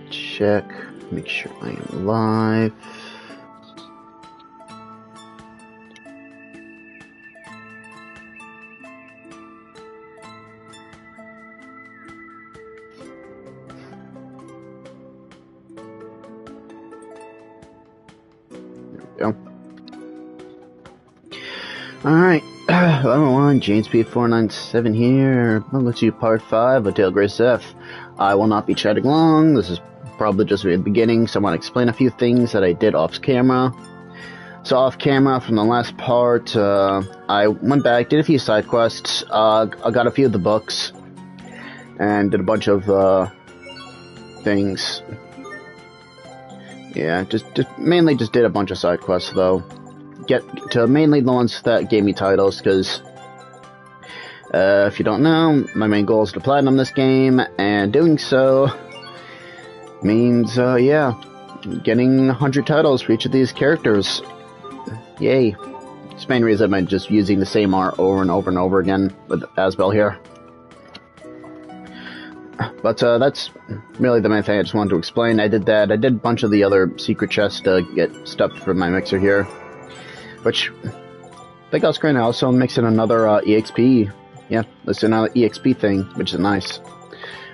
Check. Make sure I am live. There we go. Alright. Level 1, James P497 here. Let's do part 5 of Tale Grace F. I will not be chatting long. This is probably just the beginning, so I want to explain a few things that I did off camera. So off camera from the last part, I went back, did a few side quests, I got a few of the books, and did a bunch of things. Yeah, just mainly just did a bunch of side quests though. Get to mainly the ones that gave me titles, because if you don't know, my main goal is to platinum this game, and doing so means, yeah, getting 100 titles for each of these characters. Yay. It's the main reason I'm just using the same art over and over and over again with Asbel here. But that's really the main thing I just wanted to explain. I did that. I did a bunch of the other secret chests to get stuff from my mixer here. Which, I think I was going to also mix in another EXP. Yeah, let's do another EXP thing, which is nice.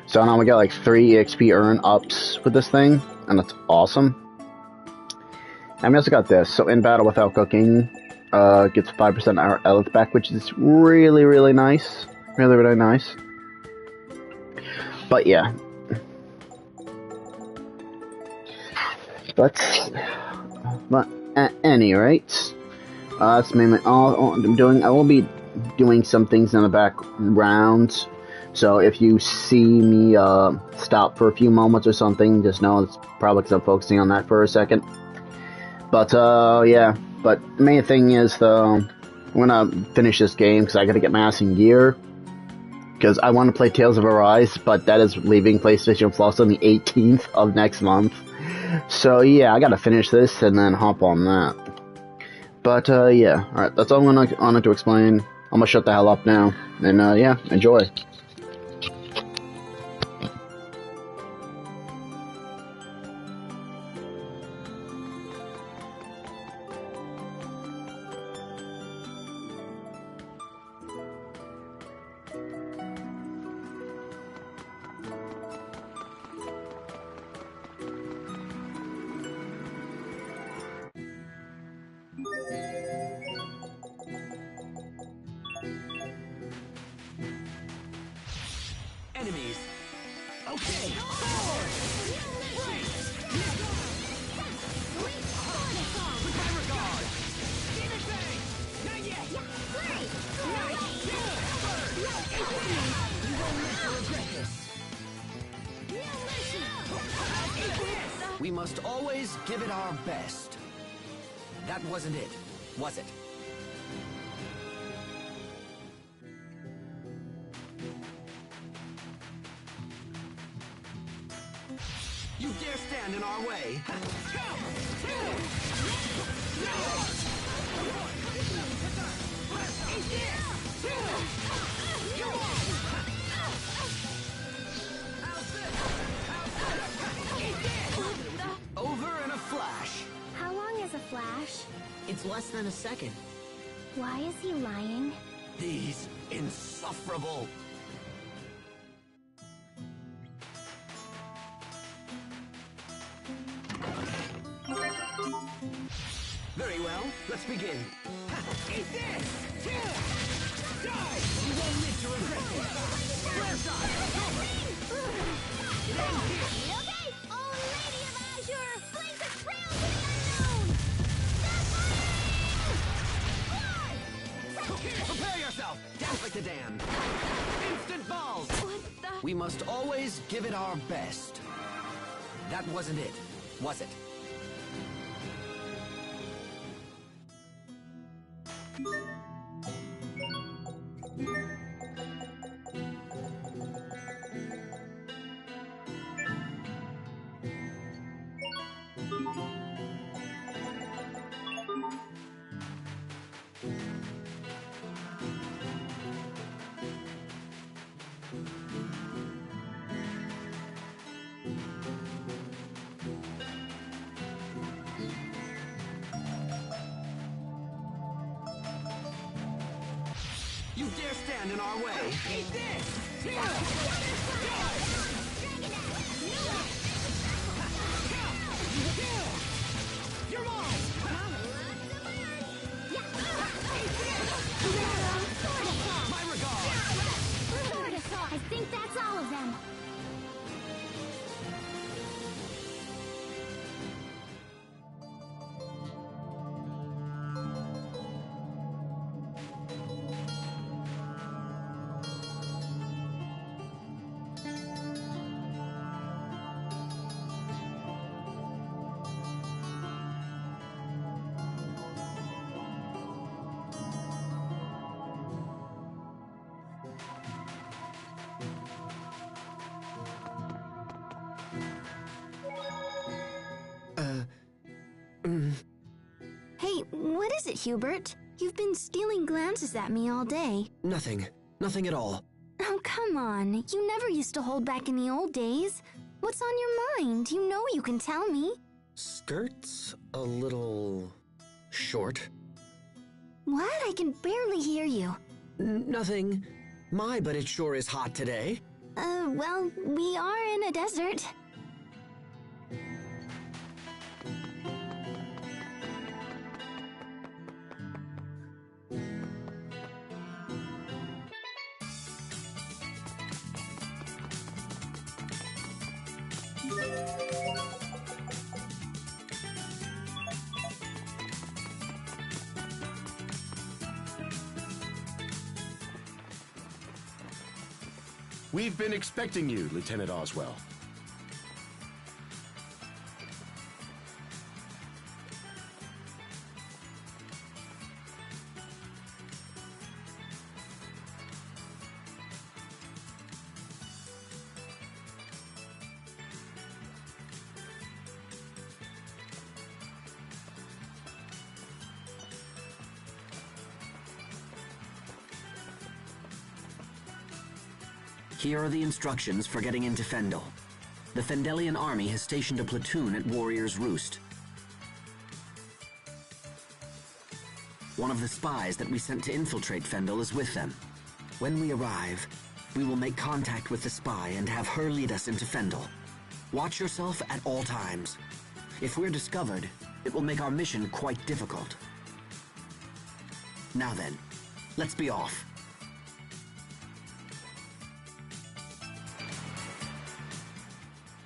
So now we got like 3 EXP earn ups with this thing, and that's awesome. And we also got this. So in battle without cooking, gets 5% our health back, which is really, really nice. Really, really nice. But yeah. But at any rate, that's mainly all I'm doing. I will be doing some things in the background, so if you see me stop for a few moments or something, just know it's probably because I'm focusing on that for a second. But yeah, but the main thing is though, I'm gonna finish this game because I gotta get my ass in gear, because I want to play Tales of Arise, but that is leaving PlayStation Plus on the 18th of next month. So yeah, I gotta finish this and then hop on that. But yeah, alright, that's all I wanted to explain. I'm gonna shut the hell up now, and yeah, enjoy. Enemies. Okay. We must always give it our best. That wasn't it, was it? You dare stand in our way? Over in a flash. How long is a flash? It's less than a second. Why is he lying? These insufferable. Very well, let's begin. Eat this! Die! You won't live to regret this! Flare shot! Okay! Oh, Lady of Azure! Blaze a trail to the unknown! Okay, prepare yourself! Dance like the damned! Instant balls! What the? We must always give it our best. That wasn't it, was it? You dare stand in our way? Eat this! You're mine! My regards! I think that's all of them. Hey, what is it, Hubert? You've been stealing glances at me all day. Nothing. Nothing at all. Oh, come on. You never used to hold back in the old days. What's on your mind? You know you can tell me. Skirt's a little... short. What? I can barely hear you. Nothing. My, but it sure is hot today. Well, we are in a desert. We've been expecting you, Lieutenant Oswell. Here are the instructions for getting into Fendel. The Fendelian army has stationed a platoon at Warrior's Roost. One of the spies that we sent to infiltrate Fendel is with them. When we arrive, we will make contact with the spy and have her lead us into Fendel. Watch yourself at all times. If we're discovered, it will make our mission quite difficult. Now then, let's be off.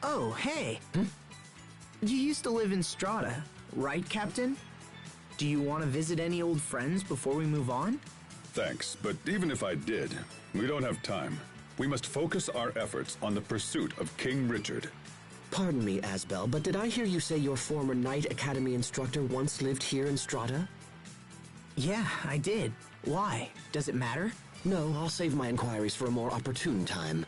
Oh, hey! You used to live in Strata, right, Captain? Do you want to visit any old friends before we move on? Thanks, but even if I did, we don't have time. We must focus our efforts on the pursuit of King Richard. Pardon me, Asbel, but did I hear you say your former Knight Academy instructor once lived here in Strata? Yeah, I did. Why? Does it matter? No, I'll save my inquiries for a more opportune time.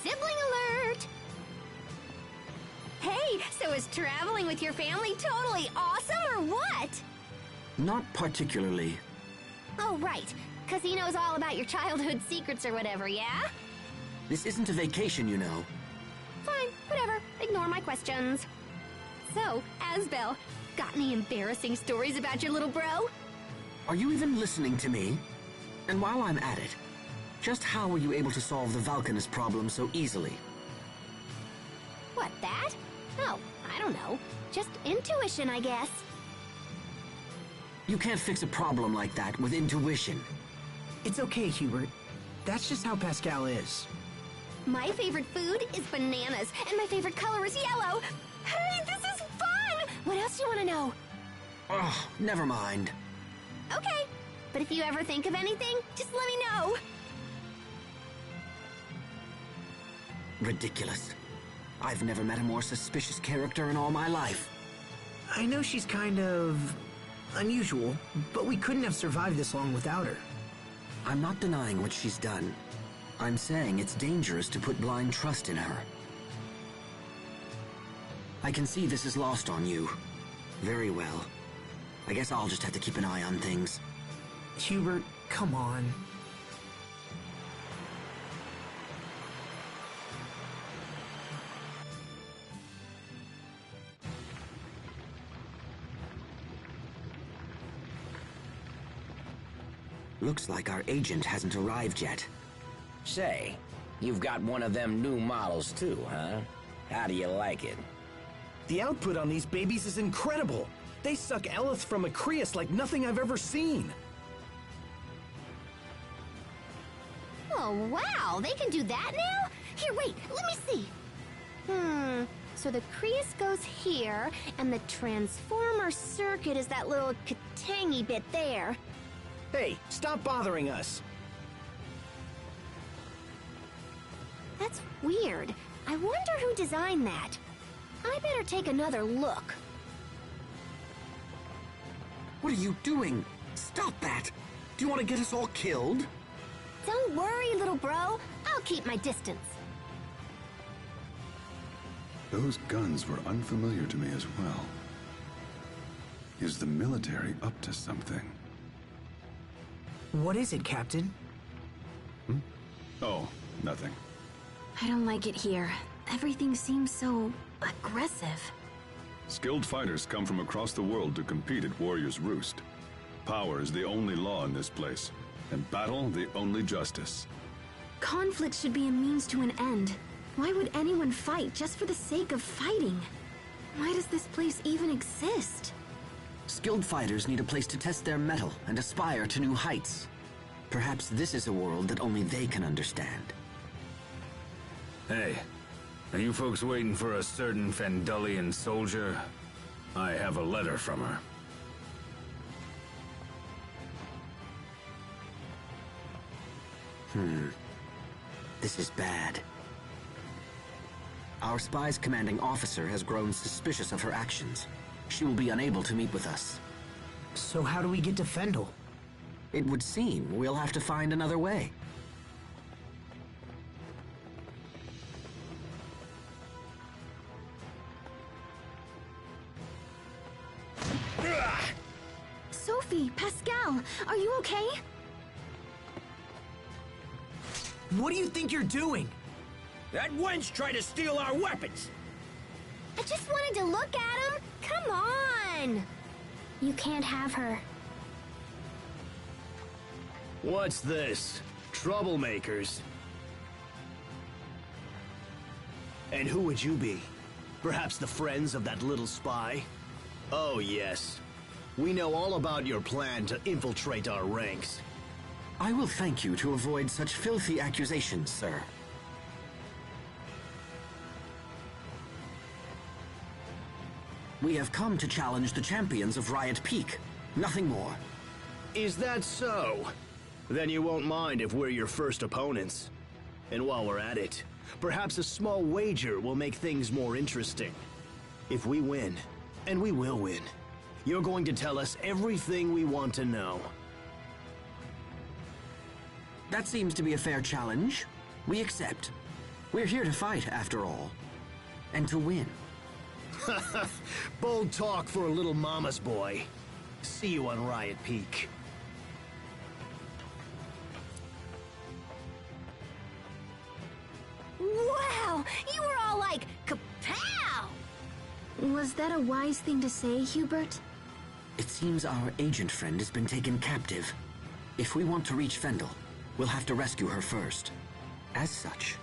Sibling alert! Hey, so is traveling with your family totally awesome or what? Not particularly. Oh, right. 'Cause he knows all about your childhood secrets or whatever, yeah? This isn't a vacation, you know. Fine, whatever. Ignore my questions. So, Asbel, got any embarrassing stories about your little bro? Are you even listening to me? And while I'm at it, just how were you able to solve the Valkanus problem so easily? What, that? Oh, I don't know. Just intuition, I guess. You can't fix a problem like that with intuition. It's okay, Hubert. That's just how Pascal is. My favorite food is bananas, and my favorite color is yellow. Hey, this is fun! What else do you want to know? Ugh, never mind. Okay, but if you ever think of anything, just let me know. Ridiculous. I've never met a more suspicious character in all my life. I know she's kind of unusual, but we couldn't have survived this long without her. I'm not denying what she's done. I'm saying it's dangerous to put blind trust in her. I can see this is lost on you. Very well. I guess I'll just have to keep an eye on things. Hubert, come on. Looks like our agent hasn't arrived yet. Say, you've got one of them new models too, huh? How do you like it? The output on these babies is incredible. They suck Elith from Acreus like nothing I've ever seen. Oh, wow, they can do that now? Here, wait, let me see. So the crease goes here, and the transformer circuit is that little katangy bit there. Hey, stop bothering us. That's weird. I wonder who designed that. I better take another look. What are you doing? Stop that! Do you want to get us all killed? Don't worry, little bro. I'll keep my distance. Those guns were unfamiliar to me as well. Is the military up to something? What is it, Captain? Oh, nothing. I don't like it here. Everything seems so aggressive. Skilled fighters come from across the world to compete at Warrior's Roost. Power is the only law in this place, and battle the only justice. Conflict should be a means to an end. Why would anyone fight just for the sake of fighting? Why does this place even exist? Skilled fighters need a place to test their mettle and aspire to new heights. Perhaps this is a world that only they can understand. Hey, are you folks waiting for a certain Fendelian soldier? I have a letter from her. This is bad. Our spy's commanding officer has grown suspicious of her actions. She will be unable to meet with us. So how do we get to Fendel? It would seem we'll have to find another way. Sophie, Pascal, are you okay? What do you think you're doing? That wench tried to steal our weapons! I just wanted to look at him. Come on! You can't have her. What's this? Troublemakers? And who would you be? Perhaps the friends of that little spy? Oh yes. We know all about your plan to infiltrate our ranks. I will thank you to avoid such filthy accusations, sir. We have come to challenge the champions of Riot Peak. Nothing more. Is that so? Then you won't mind if we're your first opponents. And while we're at it, perhaps a small wager will make things more interesting. If we win, and we will win, you're going to tell us everything we want to know. That seems to be a fair challenge. We accept. We're here to fight, after all. And to win. Bold talk for a little mama's boy. See you on Riot Peak. Wow! You were all like, kapow! Was that a wise thing to say, Hubert? It seems our agent friend has been taken captive. If we want to reach Fendel, we'll have to rescue her first. As such,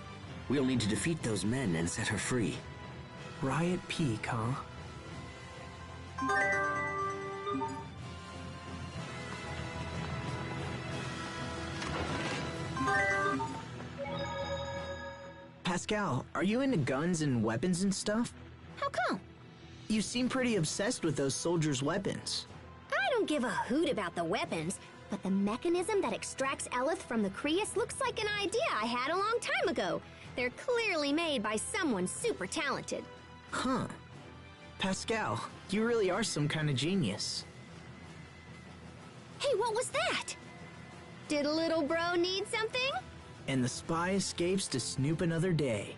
we'll need to defeat those men and set her free. Riot Peak, huh? Pascal, are you into guns and weapons and stuff? How come? You seem pretty obsessed with those soldiers' weapons. I don't give a hoot about the weapons, but the mechanism that extracts Eleth from the Creus looks like an idea I had a long time ago. They're clearly made by someone super talented. Huh. Pascal, you really are some kind of genius. Hey, what was that? Did little bro need something? And the spy escapes to snoop another day.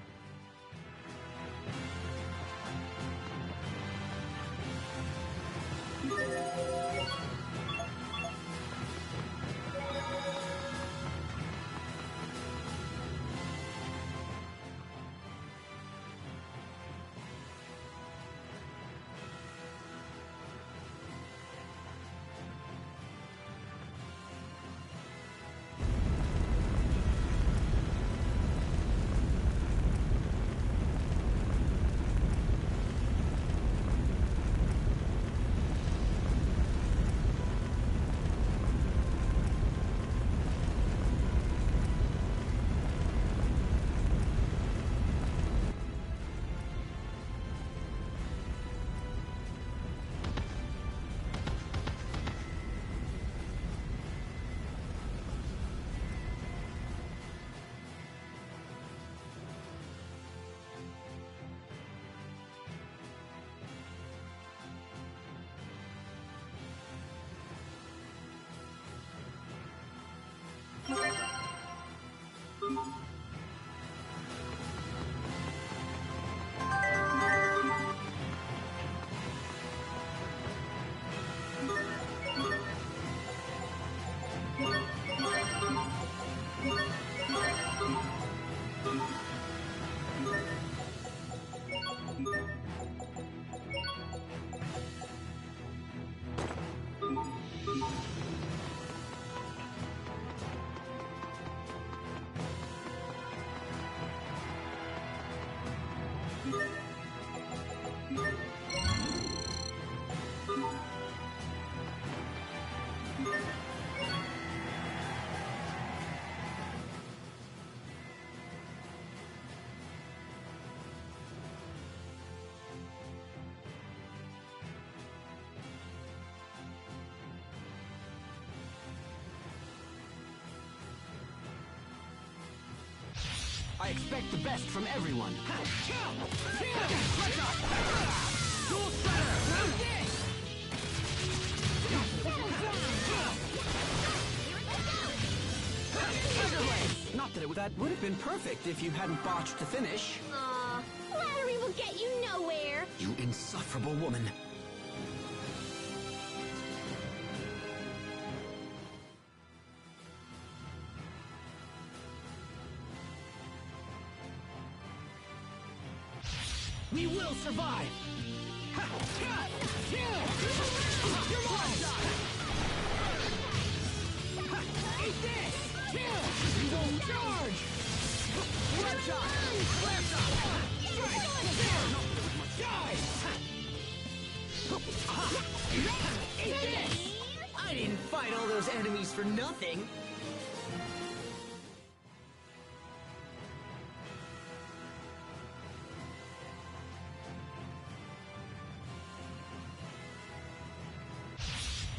I expect the best from everyone. Dual Not that would have been perfect if you hadn't botched the finish. Aw, flattery will get you nowhere. You insufferable woman. We will survive! You're mine! Eat this! You won't charge! One shot! Flare shot! Die! Eat this! I didn't fight all those enemies for nothing.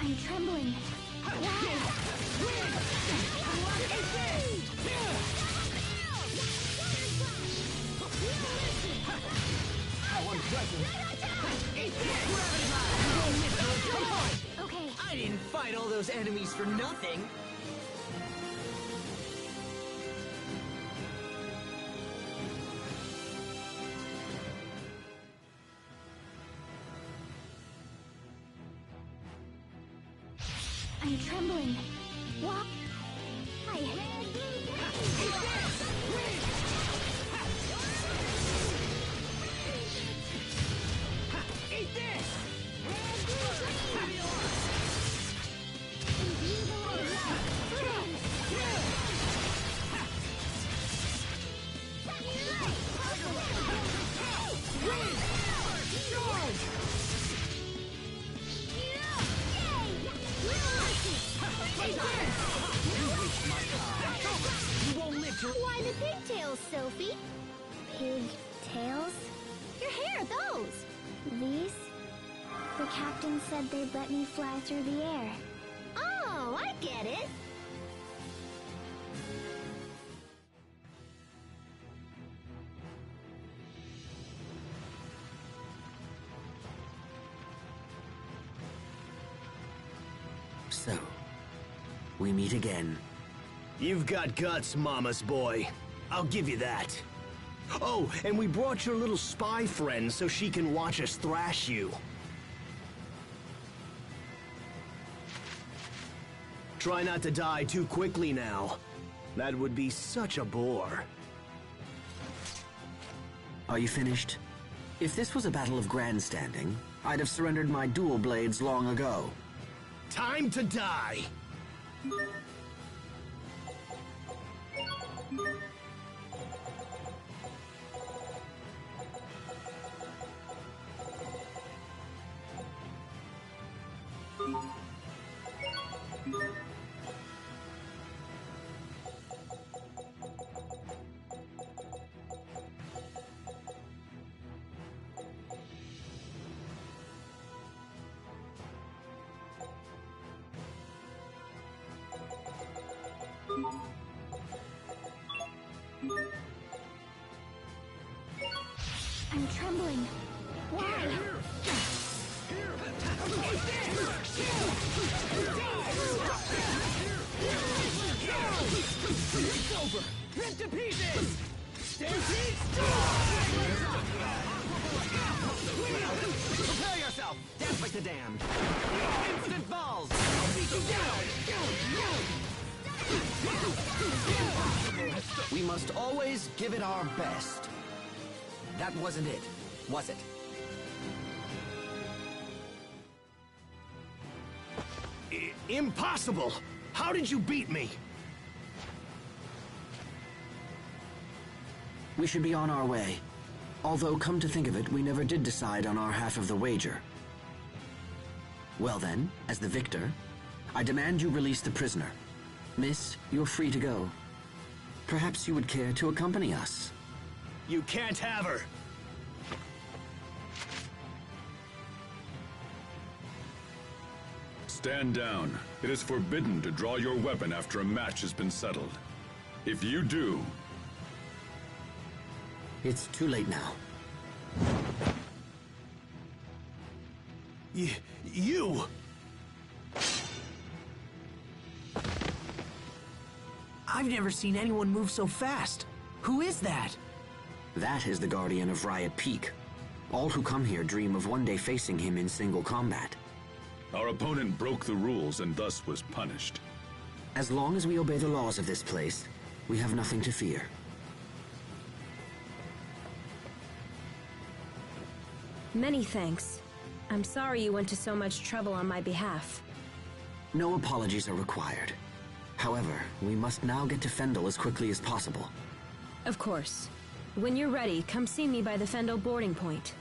I'm trembling. Okay. I didn't fight all those enemies for nothing. I'm trembling. What? I had Eat this! Why the pigtails, Sophie? Pigtails? Your hair, those! These? The captain said they'd let me fly through the air. Oh, I get it! So, we meet again. You've got guts, Mama's boy. I'll give you that. Oh, and we brought your little spy friend so she can watch us thrash you. Try not to die too quickly now. That would be such a bore. Are you finished? If this was a battle of grandstanding, I'd have surrendered my dual blades long ago. Time to die! I'm trembling. Why? It's over! Rip to pieces! Stampede Prepare yourself! Dance like the damned! Instant balls! I'll beat you down! We must always give it our best. That wasn't it, was it? Impossible! How did you beat me? We should be on our way. Although, come to think of it, we never did decide on our half of the wager. Well then, as the victor, I demand you release the prisoner. Miss, you're free to go. Perhaps you would care to accompany us. You can't have her! Stand down. It is forbidden to draw your weapon after a match has been settled. If you do, It's too late now. You! I've never seen anyone move so fast. Who is that? That is the Guardian of Riot Peak. All who come here dream of one day facing him in single combat. Our opponent broke the rules and thus was punished. As long as we obey the laws of this place, we have nothing to fear. Many thanks. I'm sorry you went to so much trouble on my behalf. No apologies are required. However, we must now get to Fendel as quickly as possible. Of course. When you're ready, come see me by the Fendel boarding point.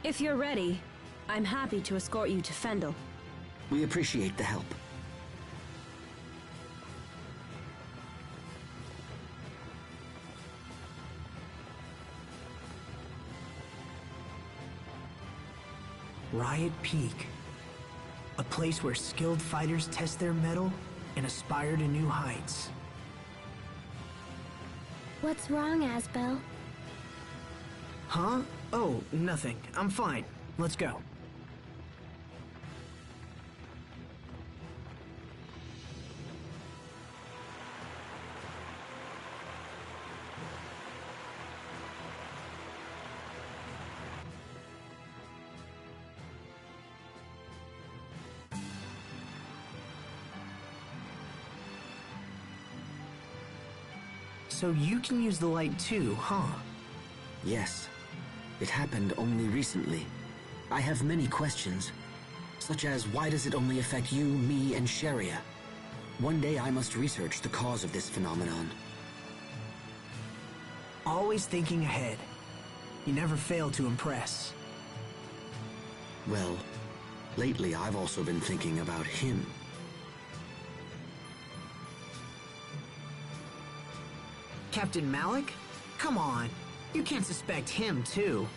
If you're ready, I'm happy to escort you to Fendel. We appreciate the help. Riot Peak. A place where skilled fighters test their mettle and aspire to new heights. What's wrong, Asbel? Huh? Oh, nothing. I'm fine. Let's go. So you can use the light too, huh? Yes. It happened only recently. I have many questions, such as why does it only affect you, me, and Sharia? One day I must research the cause of this phenomenon. Always thinking ahead. You never fail to impress. Well, lately I've also been thinking about him. Captain Malik? Come on. You can't suspect him, too.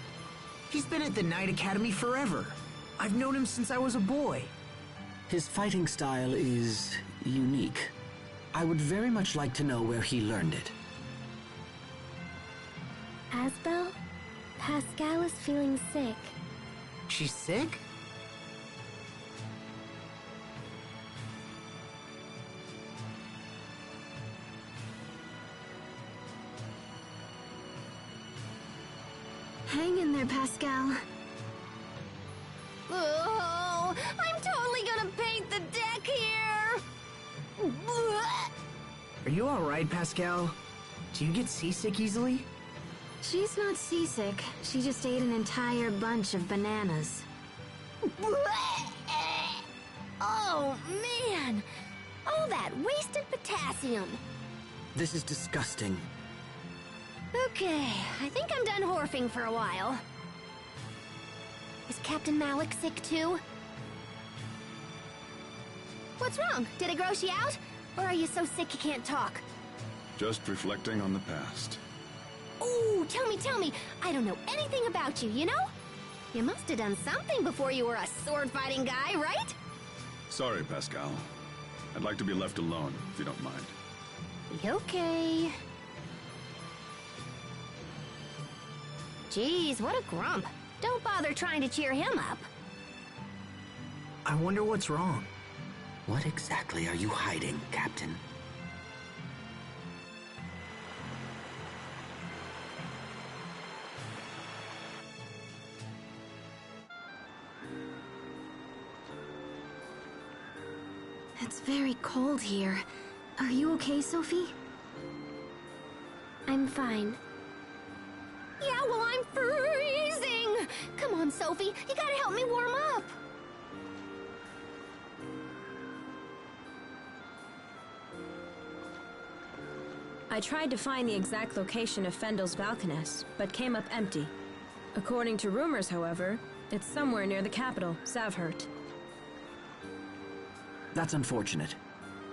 He's been at the Knight Academy forever. I've known him since I was a boy. His fighting style is unique. I would very much like to know where he learned it. Asbel? Pascal is feeling sick. She's sick? Hang in there, Pascal. Oh, I'm totally gonna paint the deck here! Are you alright, Pascal? Do you get seasick easily? She's not seasick. She just ate an entire bunch of bananas. Oh, man! All that wasted potassium. This is disgusting. Okay, I think I'm done horfing for a while. Is Captain Malik sick too? What's wrong? Did it gross you out? Or are you so sick you can't talk? Just reflecting on the past. Ooh, tell me. I don't know anything about you, you know? You must have done something before you were a sword-fighting guy, right? Sorry, Pascal. I'd like to be left alone, if you don't mind. Okay. Geez, what a grump. Don't bother trying to cheer him up. I wonder what's wrong. What exactly are you hiding, Captain? It's very cold here. Are you okay, Sophie? I'm fine. Yeah, well, I'm freezing! Come on, Sophie, you gotta help me warm up! I tried to find the exact location of Fendel's Valkaness, but came up empty. According to rumors, however, it's somewhere near the capital, Zavhert. That's unfortunate.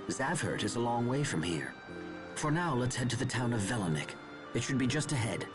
Zavhert is a long way from here. For now, let's head to the town of Velenik. It should be just ahead.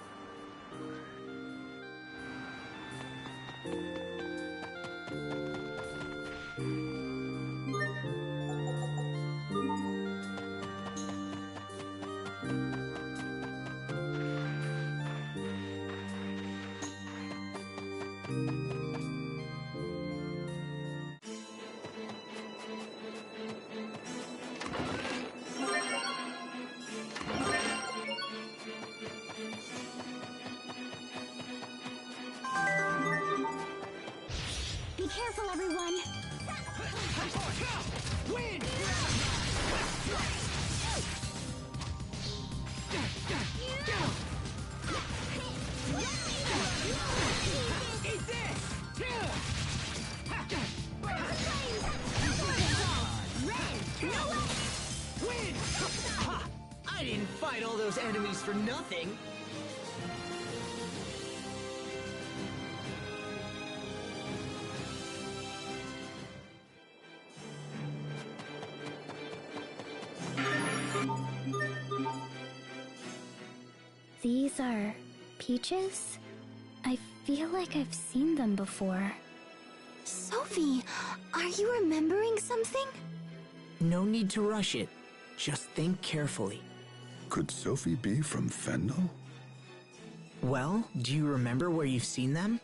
Be careful, everyone. Win! Eat this! Win! Ha! I didn't fight all those enemies for nothing. These are peaches? I feel like I've seen them before. Sophie, are you remembering something? No need to rush it. Just think carefully. Could Sophie be from Fendel? Well, do you remember where you've seen them?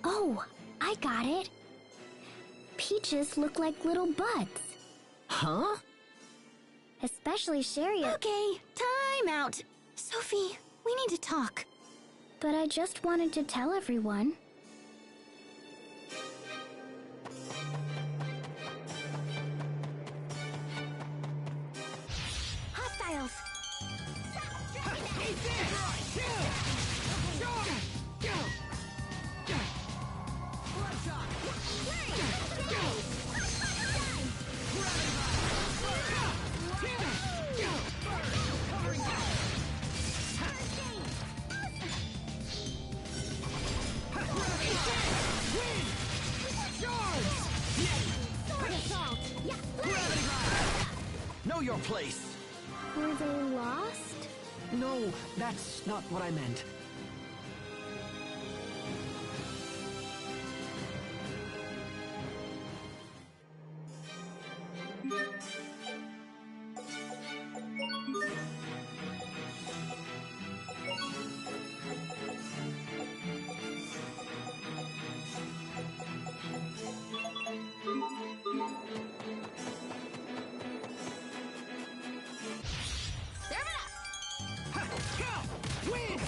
Oh, I got it. Peaches look like little buds. Huh? Especially Sherry. Okay, time out. Sophie, we need to talk. But I just wanted to tell everyone. Hostiles! Eat this! Know your place! Were they lost? No, that's not what I meant. Win!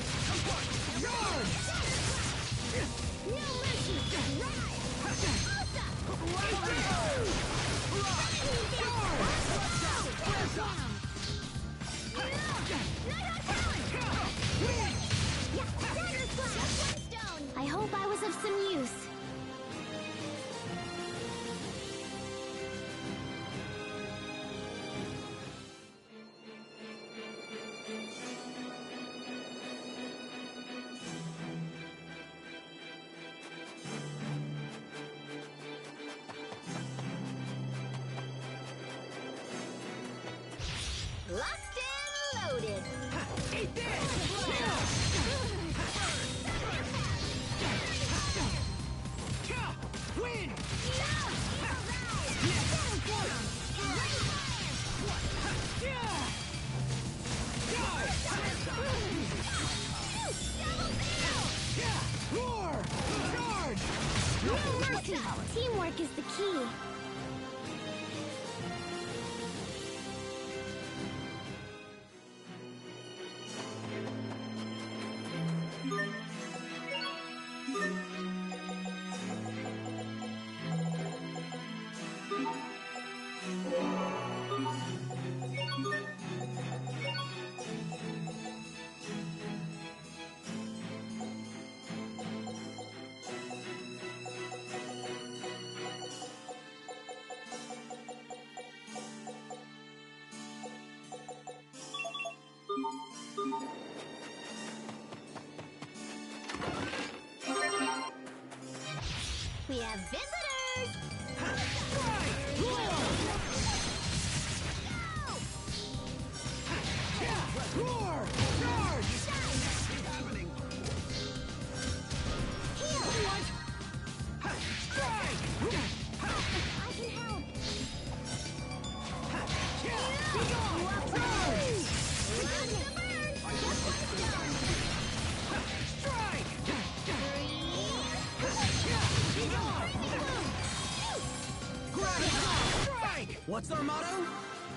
Strike! What's our motto?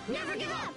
Never give up!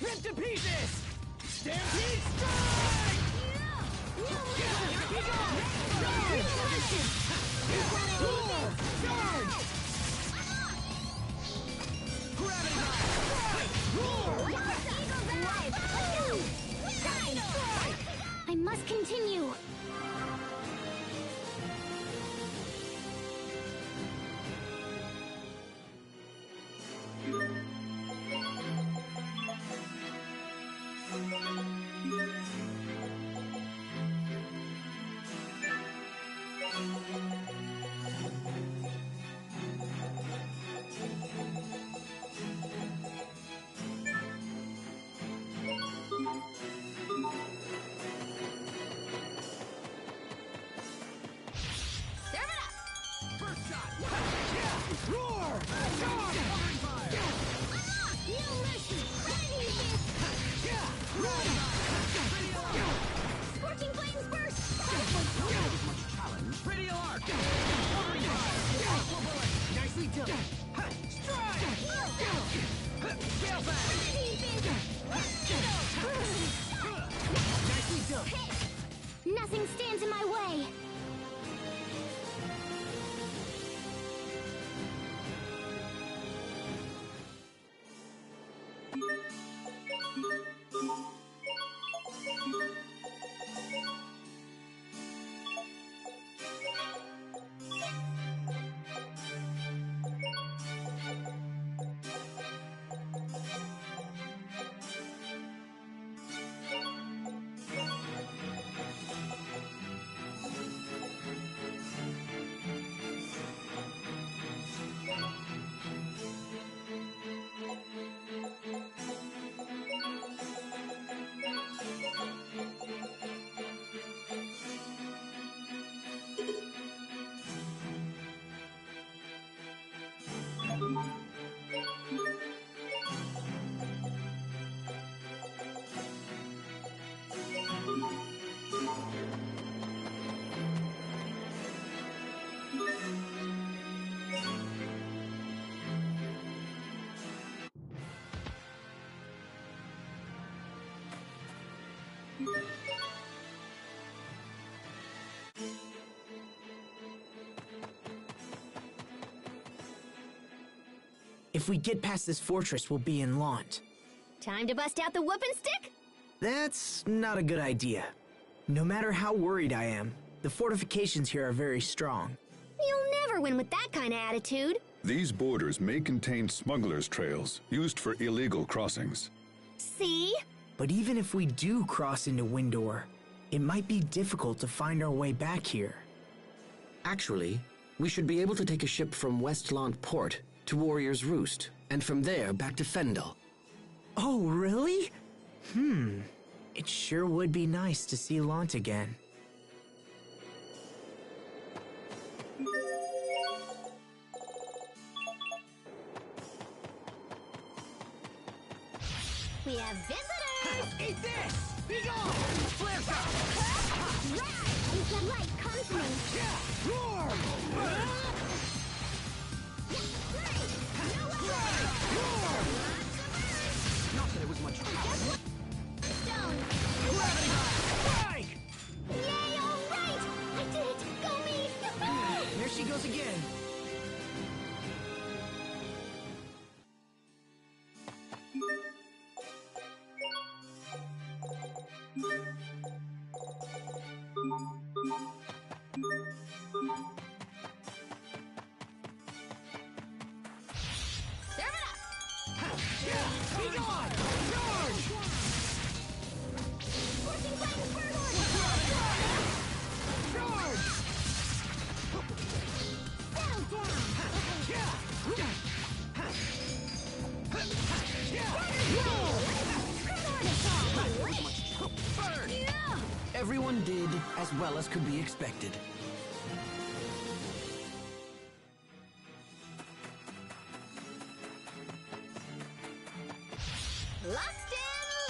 Rip to pieces! Stampede strike! I must continue. Scorching flames burst! Pretty alarm! Nicely done! Strike! Scale back! Nicely done! Nothing stands in my way! If we get past this fortress, we'll be in Lant. Time to bust out the whooping stick? That's not a good idea. No matter how worried I am, the fortifications here are very strong. You'll never win with that kind of attitude. These borders may contain smugglers' trails used for illegal crossings. See? But even if we do cross into Windor, it might be difficult to find our way back here. Actually, we should be able to take a ship from Westlant Port to Warrior's Roost, and from there back to Fendel. Oh, really? It sure would be nice to see Lant again. We have visitors! Eat this! Be gone! Flare shot! Right! Use the light, come to me! Roar! Not that it was much trouble. Stone! Strike! Yay, all right! I did it! Go me! Yahoo! There she goes again. Everyone did as well as could be expected. Locked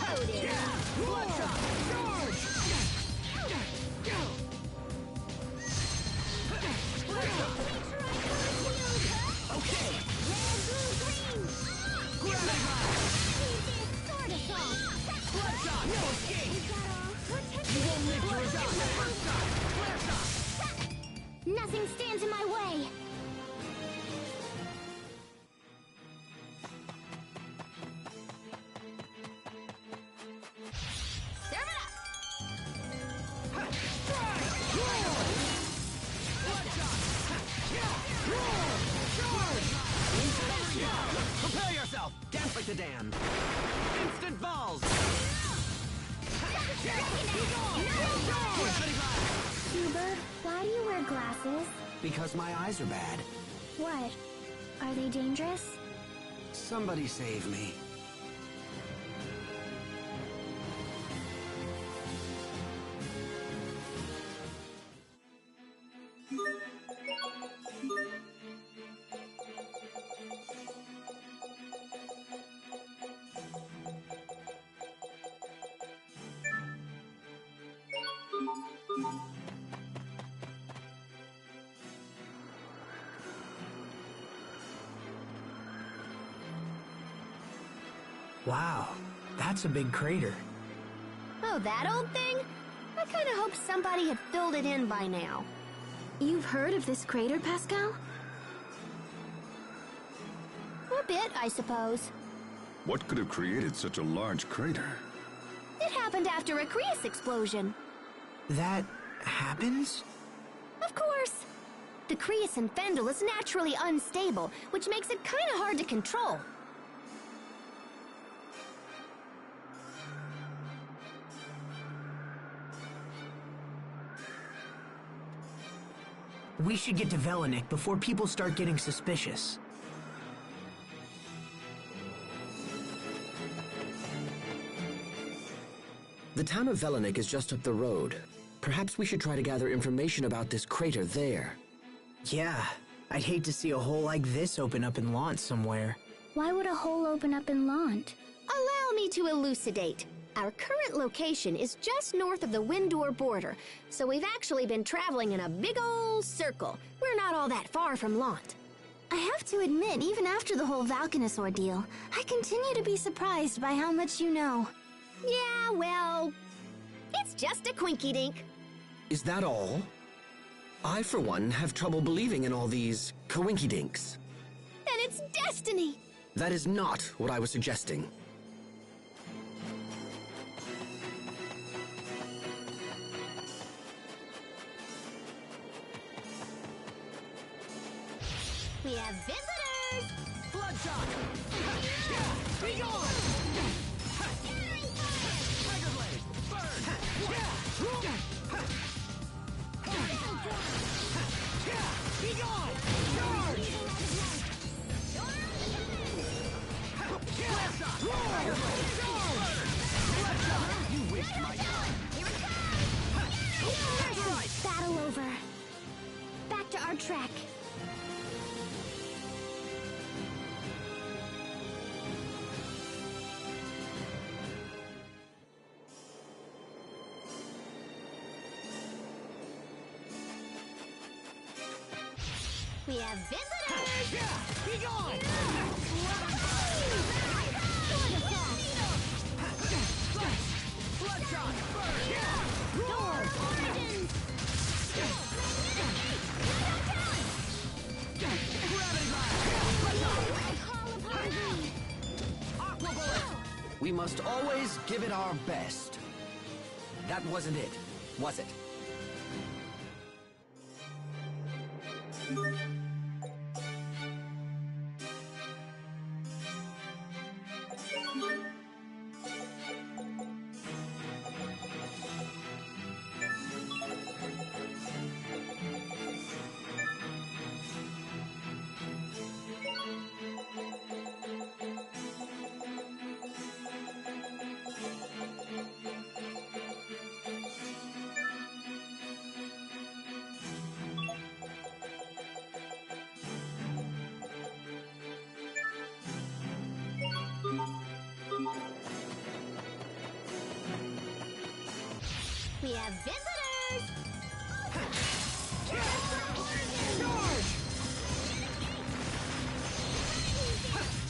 and loaded! Bloodshot! Charge! Okay! Red, blue, green! Sword assault! Bloodshot! No escape! Is that all? You won't live to resist! First shot! Flare shot! Nothing stands in my way! Serve it up! Prepare yourself! Dance like the damned! Instant balls! Cuba, why do you wear glasses? Because my eyes are bad. What? Are they dangerous? Somebody save me. Wow, that's a big crater. Oh, that old thing? I kind of hoped somebody had filled it in by now. You've heard of this crater, Pascal? A bit, I suppose. What could have created such a large crater? It happened after a Creus explosion. That happens? Of course. The Creus in Fendel is naturally unstable, which makes it kind of hard to control. We should get to Velenik before people start getting suspicious. The town of Velenik is just up the road. Perhaps we should try to gather information about this crater there. Yeah, I'd hate to see a hole like this open up in Lant somewhere. Why would a hole open up in Lant? Allow me to elucidate. Our current location is just north of the Windor border, so we've actually been traveling in a big old circle. We're not all that far from Lant. I have to admit, even after the whole Valkanus ordeal, I continue to be surprised by how much you know. Yeah, well, it's just a quinky-dink. Is that all? I, for one, have trouble believing in all these coinky-dinks. And it's destiny! That is not what I was suggesting. We have visitors! Bloodshot! Be gone! Tiger Blade! Burn! Be gone! Charge! Blast shot! Tiger Blade! Charge! Bloodshot! You waste my time! Here it comes! Battle over. Back to our track. We have visitors! Be gone! Bloodshot! Burn! Door origins! We must always give it our best. That wasn't it, was it? We have visitors! Charge!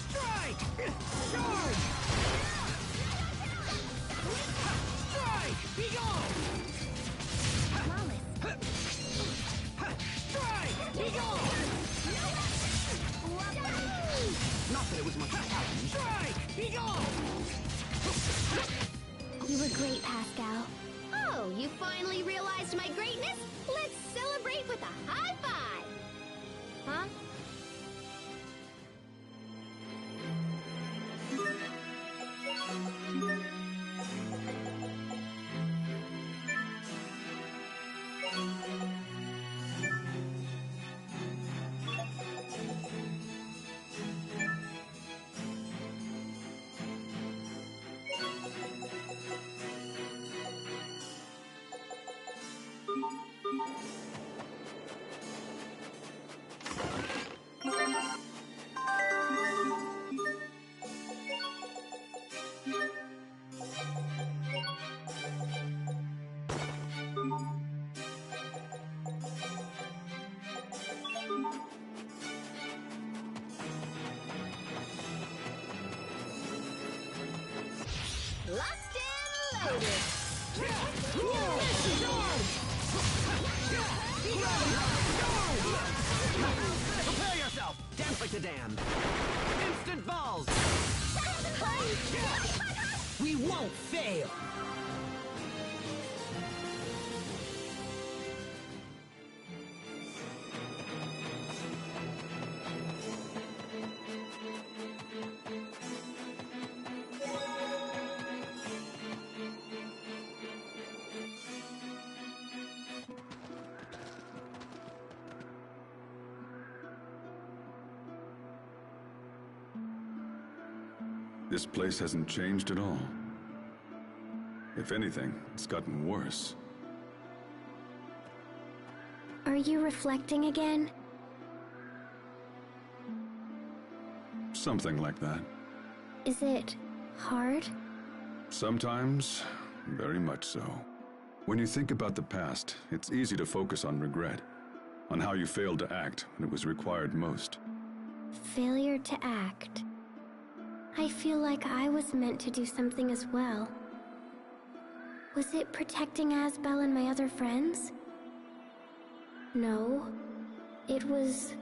Strike! Charge! Strike! Be gone! Strike! Be gone! Not that it was much challenge. Strike! Be gone! You were great, Pascal. Oh, you finally realized my greatness? Let's celebrate with a high five! Huh? Locked and loaded! Prepare yourself! Dance like the damned! Instant balls! We won't fail! This place hasn't changed at all. If anything, it's gotten worse. Are you reflecting again? Something like that. Is it hard? Sometimes, very much so. When you think about the past, it's easy to focus on regret, on how you failed to act when it was required most. Failure to act. I feel like I was meant to do something as well. Was it protecting Asbel and my other friends? No. It was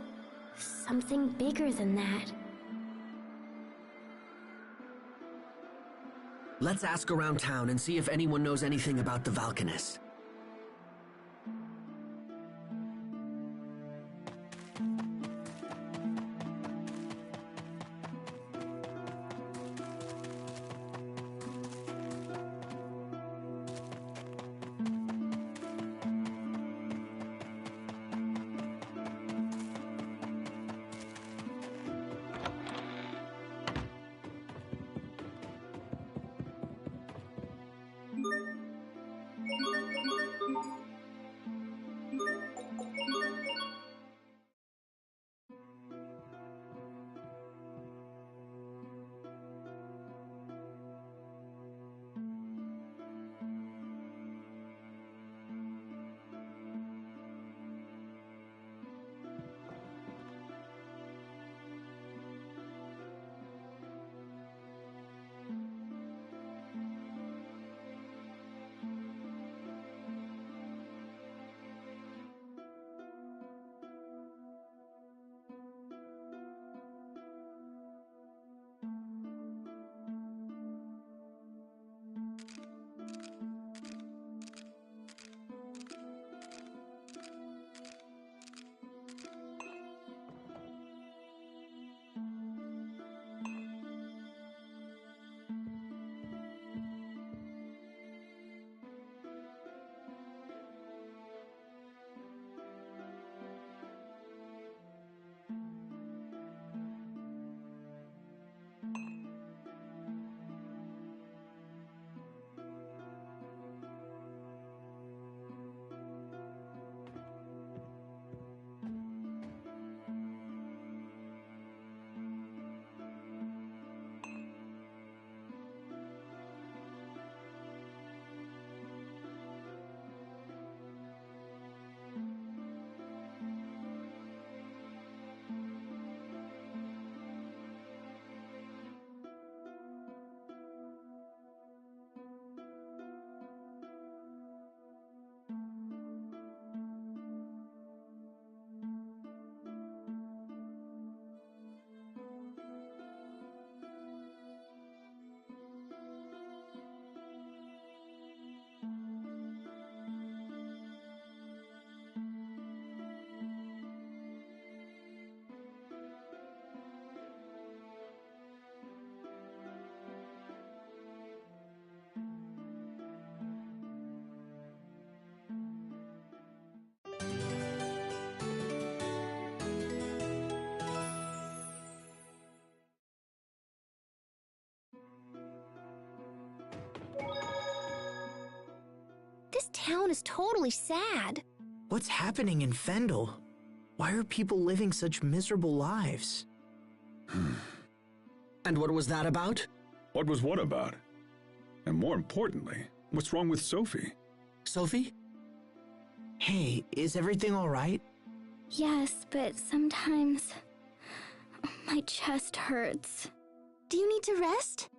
something bigger than that. Let's ask around town and see if anyone knows anything about the Valkaness. town is totally sad. What's happening in Fendel? Why are people living such miserable lives? And what was that about? What was what about? And more importantly, what's wrong with Sophie? Sophie? Hey, is everything all right? Yes, but sometimes my chest hurts. Do you need to rest?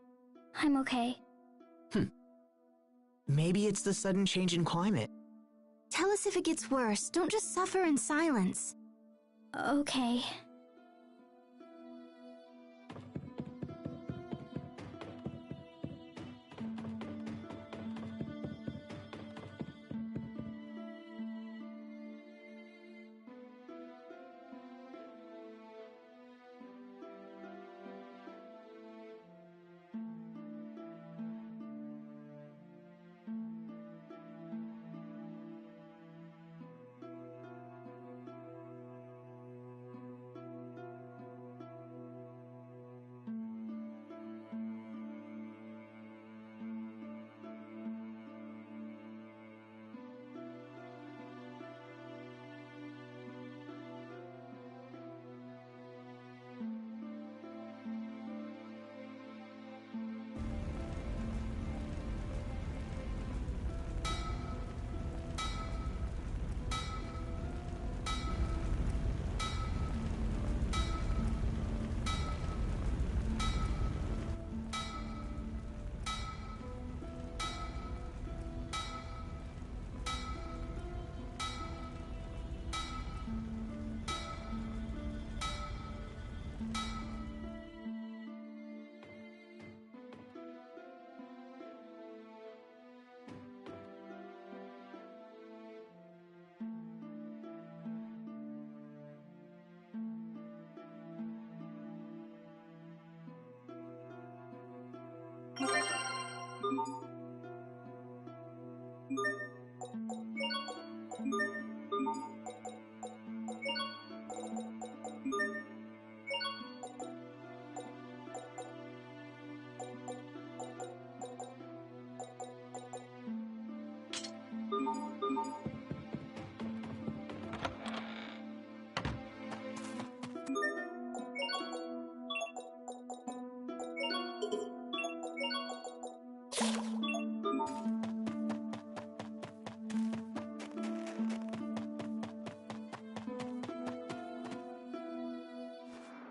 I'm okay. Maybe it's the sudden change in climate. Tell us if it gets worse. Don't just suffer in silence. Okay.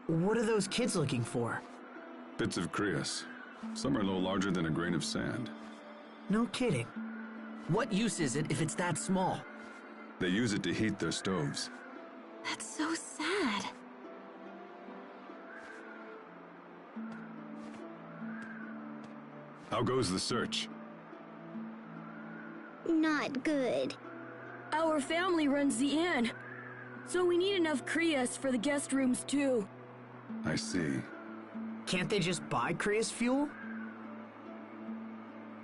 What are those kids looking for? Bits of Crius. Some are no larger than a grain of sand. No kidding. What use is it if it's that small? They use it to heat their stoves. That's so sad. How goes the search? Not good. Our family runs the inn, so we need enough Crius for the guest rooms too. I see. Can't they just buy Crius fuel?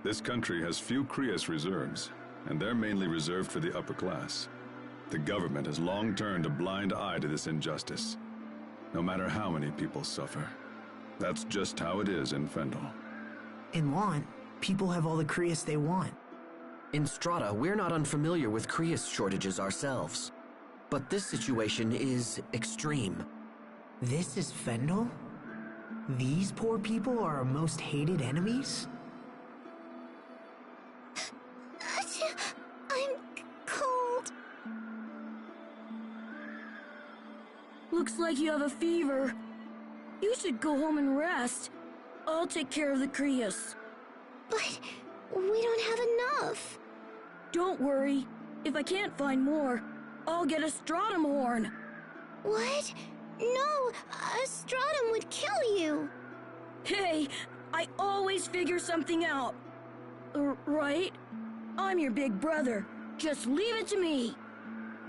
This country has few Crius reserves, and they're mainly reserved for the upper class. The government has long turned a blind eye to this injustice, no matter how many people suffer. That's just how it is in Fendel. In Lon, people have all the Crius they want. In Strata, we're not unfamiliar with Crius shortages ourselves. But this situation is extreme. This is Fendel? These poor people are our most hated enemies? I'm cold. Looks like you have a fever. You should go home and rest. I'll take care of the Crius. But we don't have enough. Don't worry. If I can't find more, I'll get a stratum horn. What? No, a stratum would kill you. Hey, I always figure something out. Right? I'm your big brother. Just leave it to me.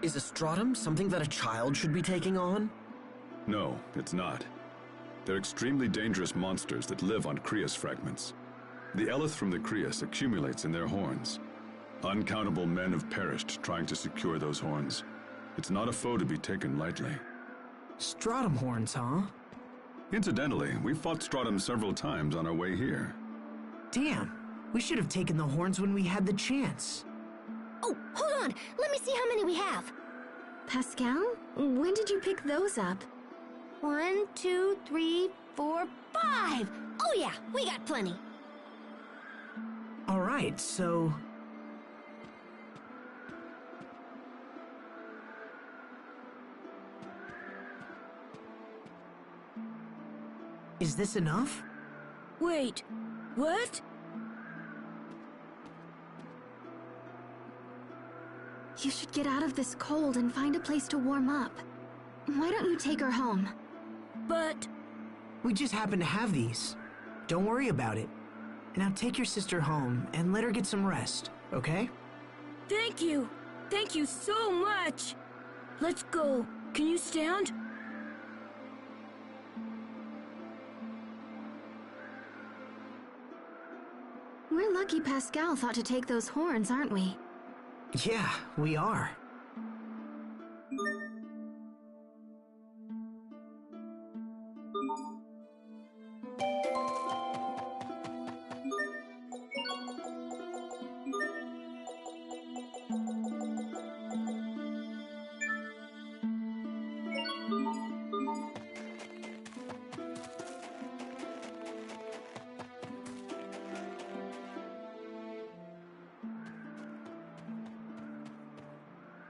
Is a stratum something that a child should be taking on? No, it's not. They're extremely dangerous monsters that live on Crius fragments. The eleth from the Crius accumulates in their horns. Uncountable men have perished trying to secure those horns. It's not a foe to be taken lightly. Stratum horns, huh? Incidentally, we fought Stratum several times on our way here. Damn, we should have taken the horns when we had the chance. Oh, hold on! Let me see how many we have. Pascal, when did you pick those up? 1, 2, 3, 4, 5! Oh yeah, we got plenty. Alright, so... Is this enough? Wait, what? You should get out of this cold and find a place to warm up. Why don't you take her home? But... We just happen to have these. Don't worry about it. Now take your sister home and let her get some rest, okay? Thank you! Thank you so much! Let's go. Can you stand? We're lucky Pascal thought to take those horns, aren't we? Yeah, we are.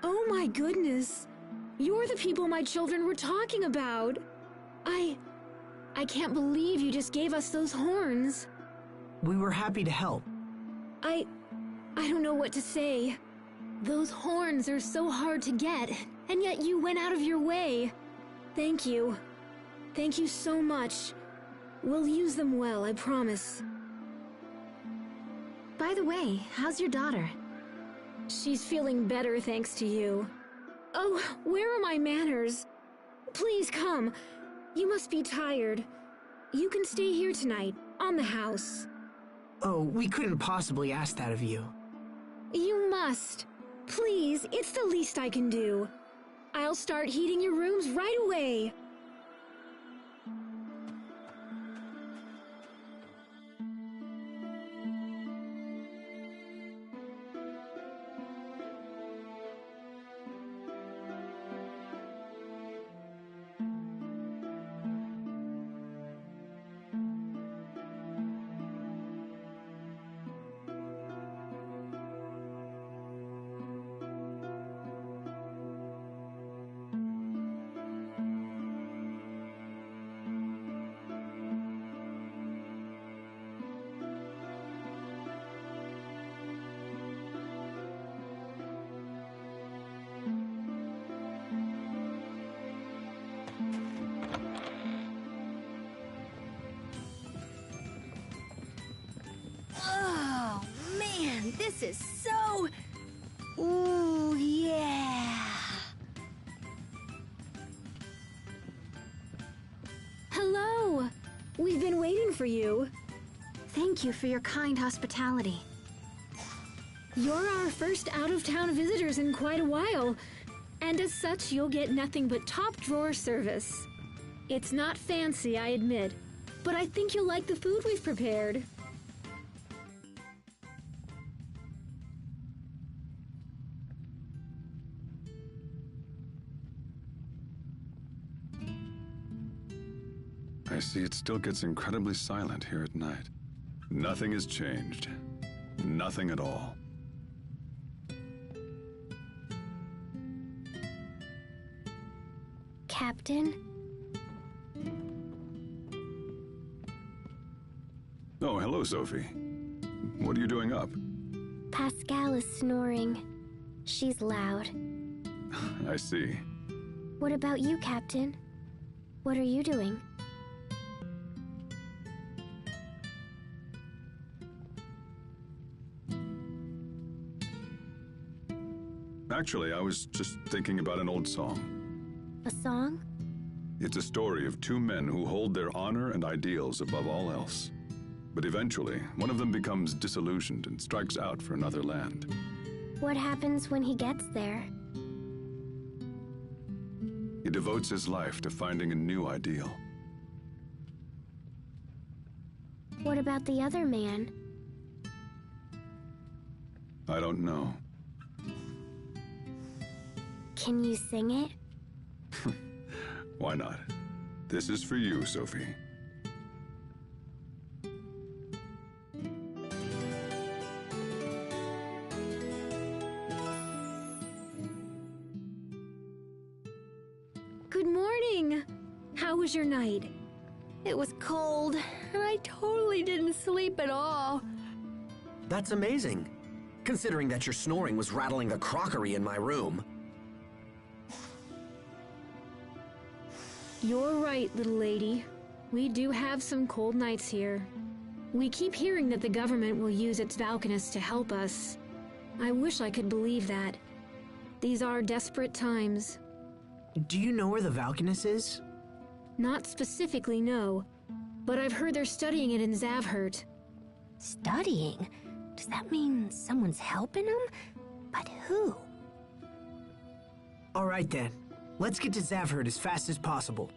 Oh my goodness! You're the people my children were talking about! I can't believe you just gave us those horns. We were happy to help. I don't know what to say. Those horns are so hard to get, and yet you went out of your way. Thank you. Thank you so much. We'll use them well, I promise. By the way, how's your daughter? She's feeling better thanks to you. Oh, where are my manners? Please come. You must be tired. You can stay here tonight, on the house. Oh, we couldn't possibly ask that of you. You must. Please, it's the least I can do. I'll start heating your rooms right away. Oh, man, this is so... Ooh, yeah. Hello. We've been waiting for you. Thank you for your kind hospitality. You're our first out-of-town visitors in quite a while, and as such, you'll get nothing but top-drawer service. It's not fancy, I admit, but I think you'll like the food we've prepared. I see it still gets incredibly silent here at night. Nothing has changed. Nothing at all. Captain? Oh, hello, Sophie. What are you doing up? Pascal is snoring. She's loud. I see. What about you, Captain? What are you doing? Actually, I was just thinking about an old song. A song? It's a story of two men who hold their honor and ideals above all else. But eventually, one of them becomes disillusioned and strikes out for another land. What happens when he gets there? He devotes his life to finding a new ideal. What about the other man? I don't know. Can you sing it? Why not? This is for you, Sophie. Good morning! How was your night? It was cold, and I totally didn't sleep at all. That's amazing, considering that your snoring was rattling the crockery in my room. You're right, little lady. We do have some cold nights here. We keep hearing that the government will use its Valkanists to help us. I wish I could believe that. These are desperate times. Do you know where the Valkanist is? Not specifically, no. But I've heard they're studying it in Zavhert. Studying? Does that mean someone's helping them? But who? All right then. Let's get to Zavhert as fast as possible.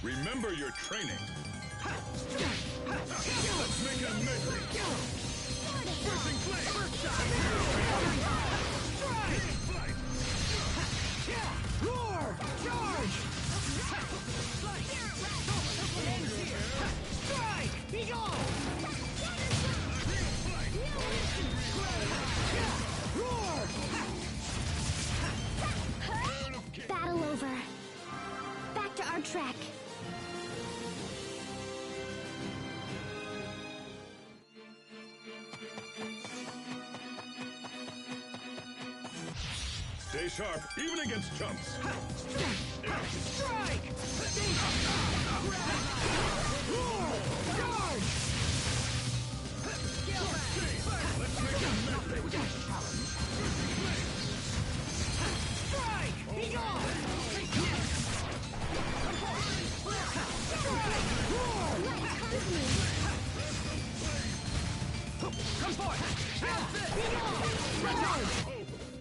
Remember your training. Let's make a medley. Burning flame. Roar! Charge! Strike! Be gone! Roar! Battle over. Back to our track. Stay sharp, even against chumps. Strike! Roar! Charge! Let's make a medley. Strike! Be gone! Come forth! Be gone!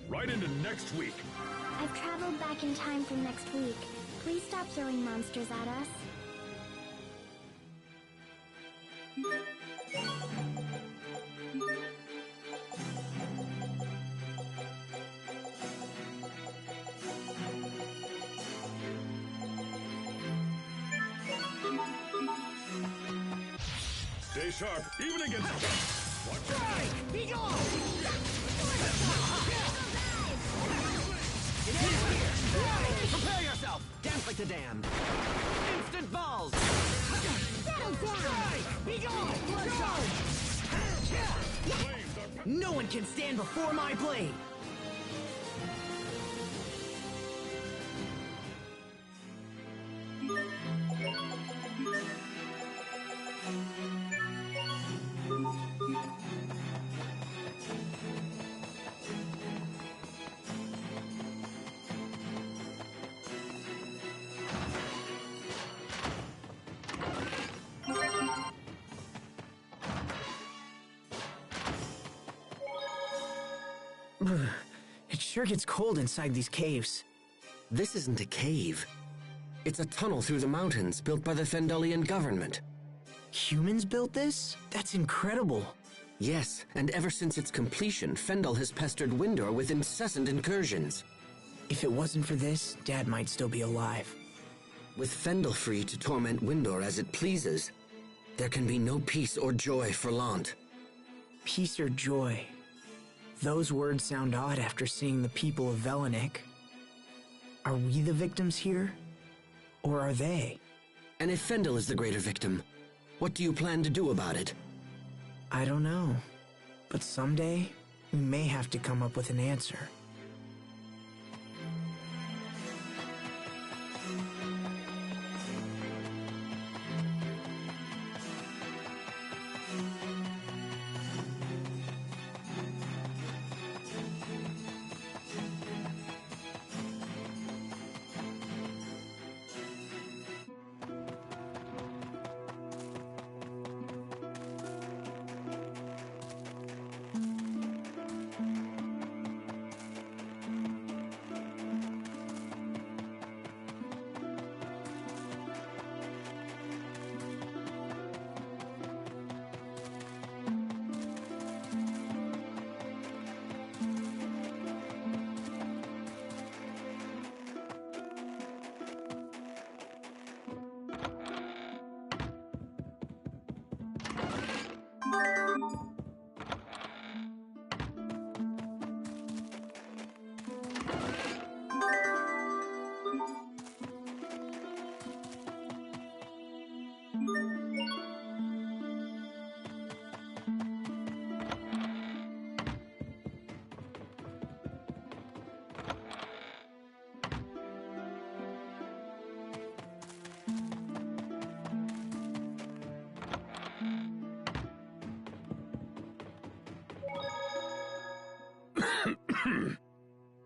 Right into next week. I've traveled back in time from next week. Please stop throwing monsters at us. Stay sharp, even against chumps. Strike! Be gone! Prepare yourself! Dance like the damned! Instant balls! Settle down! Strike! Be gone! Charge! No one can stand before my blade! It sure gets cold inside these caves. This isn't a cave. It's a tunnel through the mountains built by the Fendelian government. Humans built this? That's incredible. Yes, and ever since its completion, Fendel has pestered Windor with incessant incursions. If it wasn't for this, Dad might still be alive. With Fendel free to torment Windor as it pleases, there can be no peace or joy for Lant. Peace or joy? Those words sound odd after seeing the people of Velanik. Are we the victims here? Or are they? And if Fendel is the greater victim, what do you plan to do about it? I don't know. But someday, we may have to come up with an answer.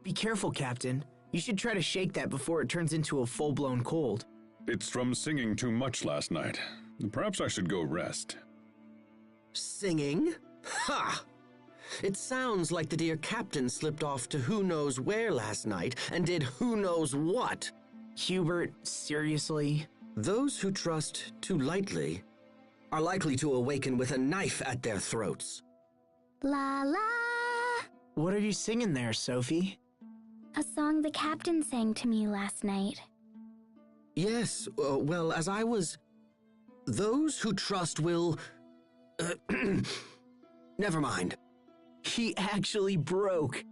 Be careful, Captain. You should try to shake that before it turns into a full-blown cold. It's from singing too much last night. Perhaps I should go rest. Singing? Ha! It sounds like the dear captain slipped off to who knows where last night and did who knows what. Hubert, seriously? Those who trust too lightly are likely to awaken with a knife at their throats. La la! What are you singing there, Sophie? A song the captain sang to me last night. Yes, well, as I was... Those who trust will... Never mind. He actually broke.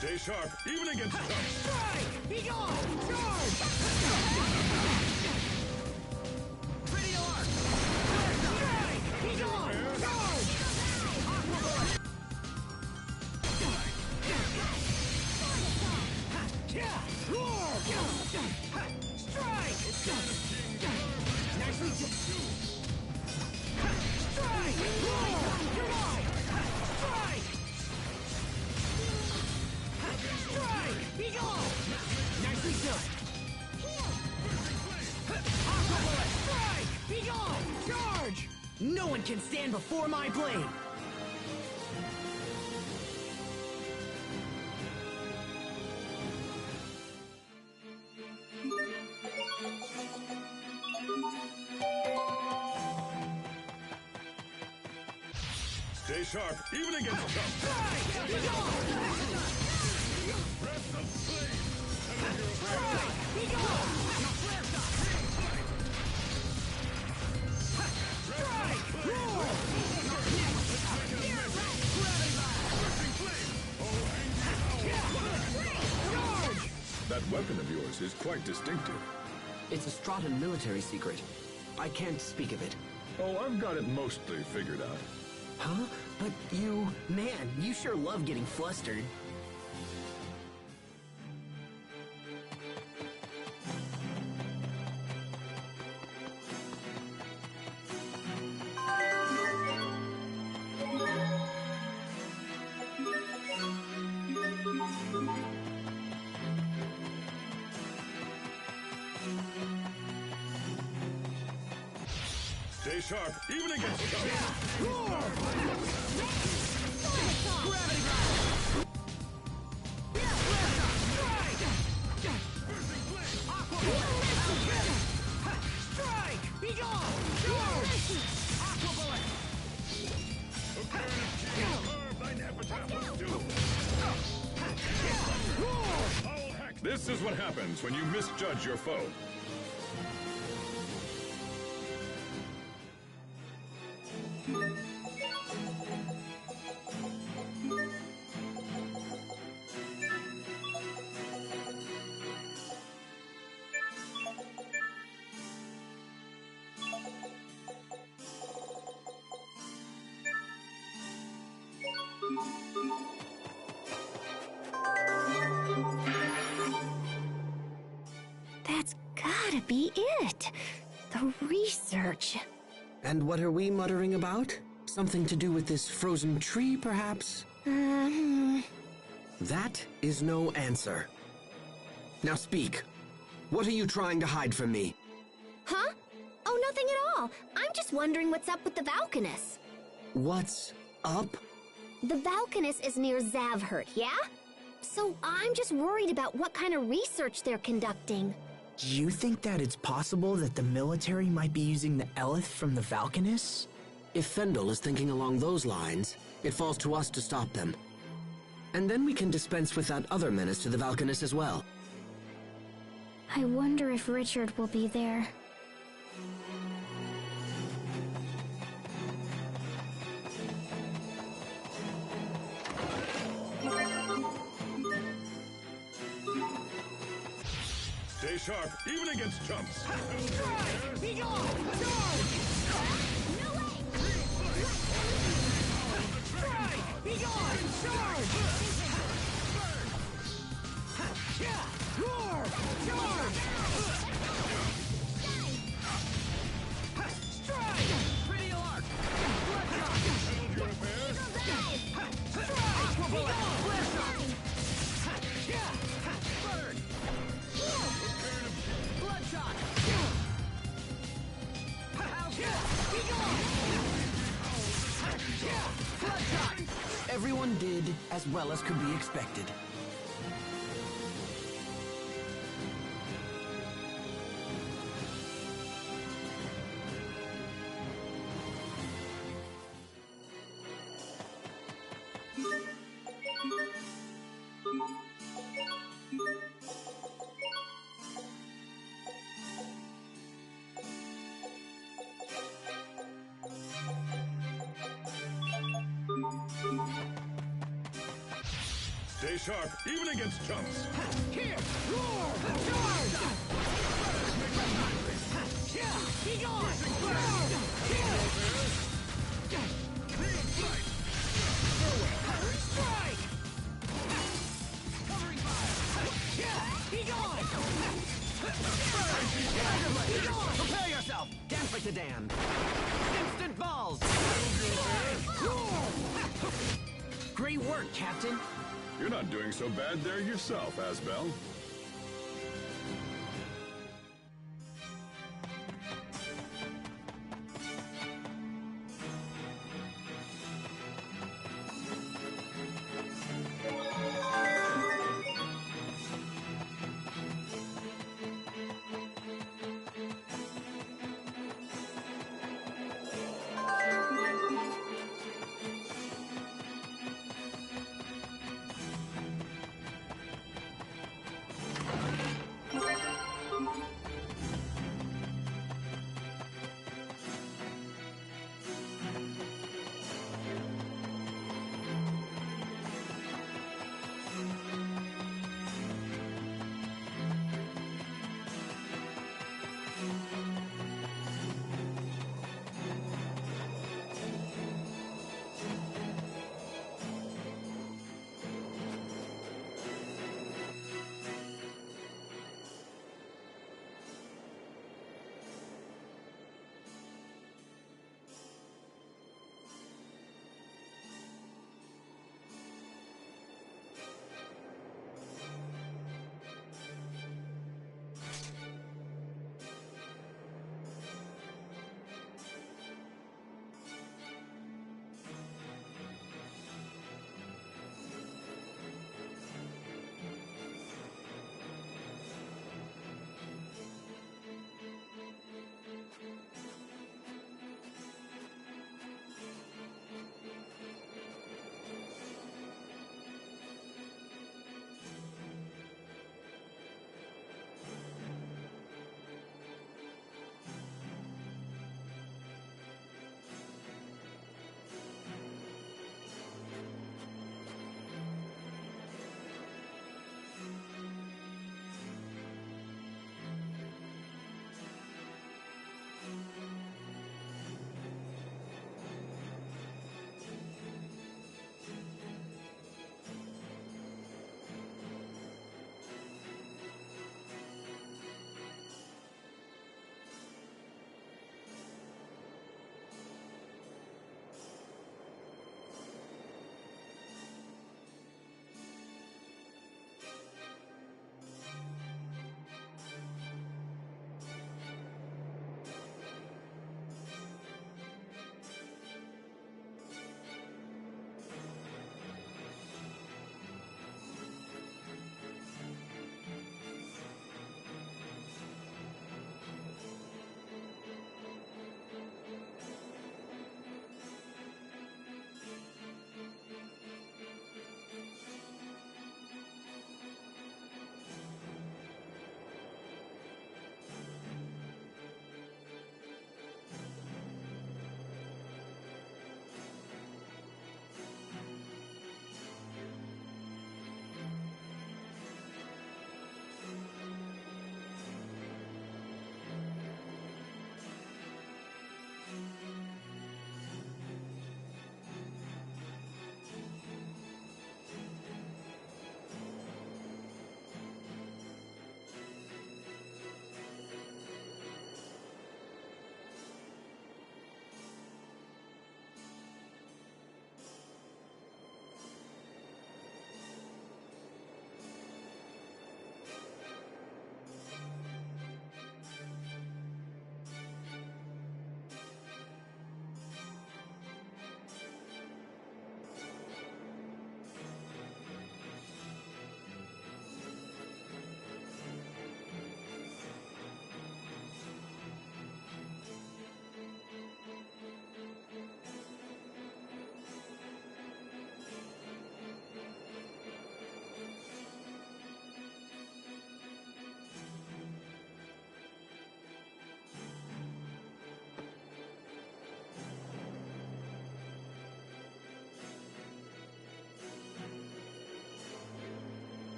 Stay sharp, even against tough. Strike! Be gone! Charge! Pretty arc! Strike! Be gone! Charge! Strike! Nicely done! Strike! Roar! You're mine! Strike! Strike! Be gone! Nicely done! Aqua Bullet! Strike! Be gone! Charge! No one can stand before my blade! Stay sharp, even against tough. Strike! Be gone! Breath of flame. Strike! Be gone! Strike! Roar! Charge! That weapon of yours is quite distinctive. It's a Strahtan military secret. I can't speak of it. Oh, I've got it mostly figured out. Huh? But you... Man, you sure love getting flustered. Stay sharp, even against tough. Roar! Gravity Strike! Be gone! Charge! Aqua Bullet! This is what happens when you misjudge your foe. That's gotta be it. The research. And what are we muttering about? Something to do with this frozen tree, perhaps? That is no answer. Now speak. What are you trying to hide from me? Huh? Oh, nothing at all. I'm just wondering what's up with the Valkanus. What's up? The Valkanus is near Zavhert, yeah? So I'm just worried about what kind of research they're conducting. Do you think that it's possible that the military might be using the Eleth from the Valkanus? If Fendel is thinking along those lines, it falls to us to stop them. And then we can dispense with that other menace to the Valkanus as well. I wonder if Richard will be there. Stay sharp, even against chumps. Strike! Be gone! Charge! No way! Strike! Be gone! Charge! Roar! Charge! Strike! everyone did as well as could be expected. Stay sharp, even against chumps. Here! Roar! Charge! Be gone! Strike! Covering fire! Be gone! Be gone! Prepare yourself! Dance like the damned! Instant balls! Great work, Captain! You're not doing so bad there yourself, Asbel.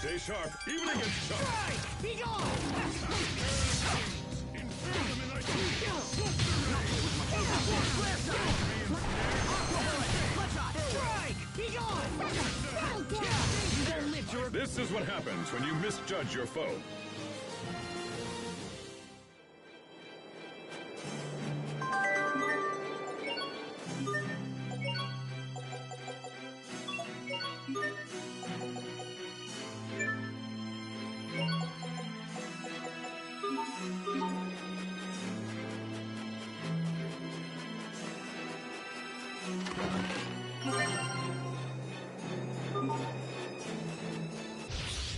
Stay sharp, even against shock. Strike! Be gone! Strike! Be gone! You won't live to This is what happens when you misjudge your foe.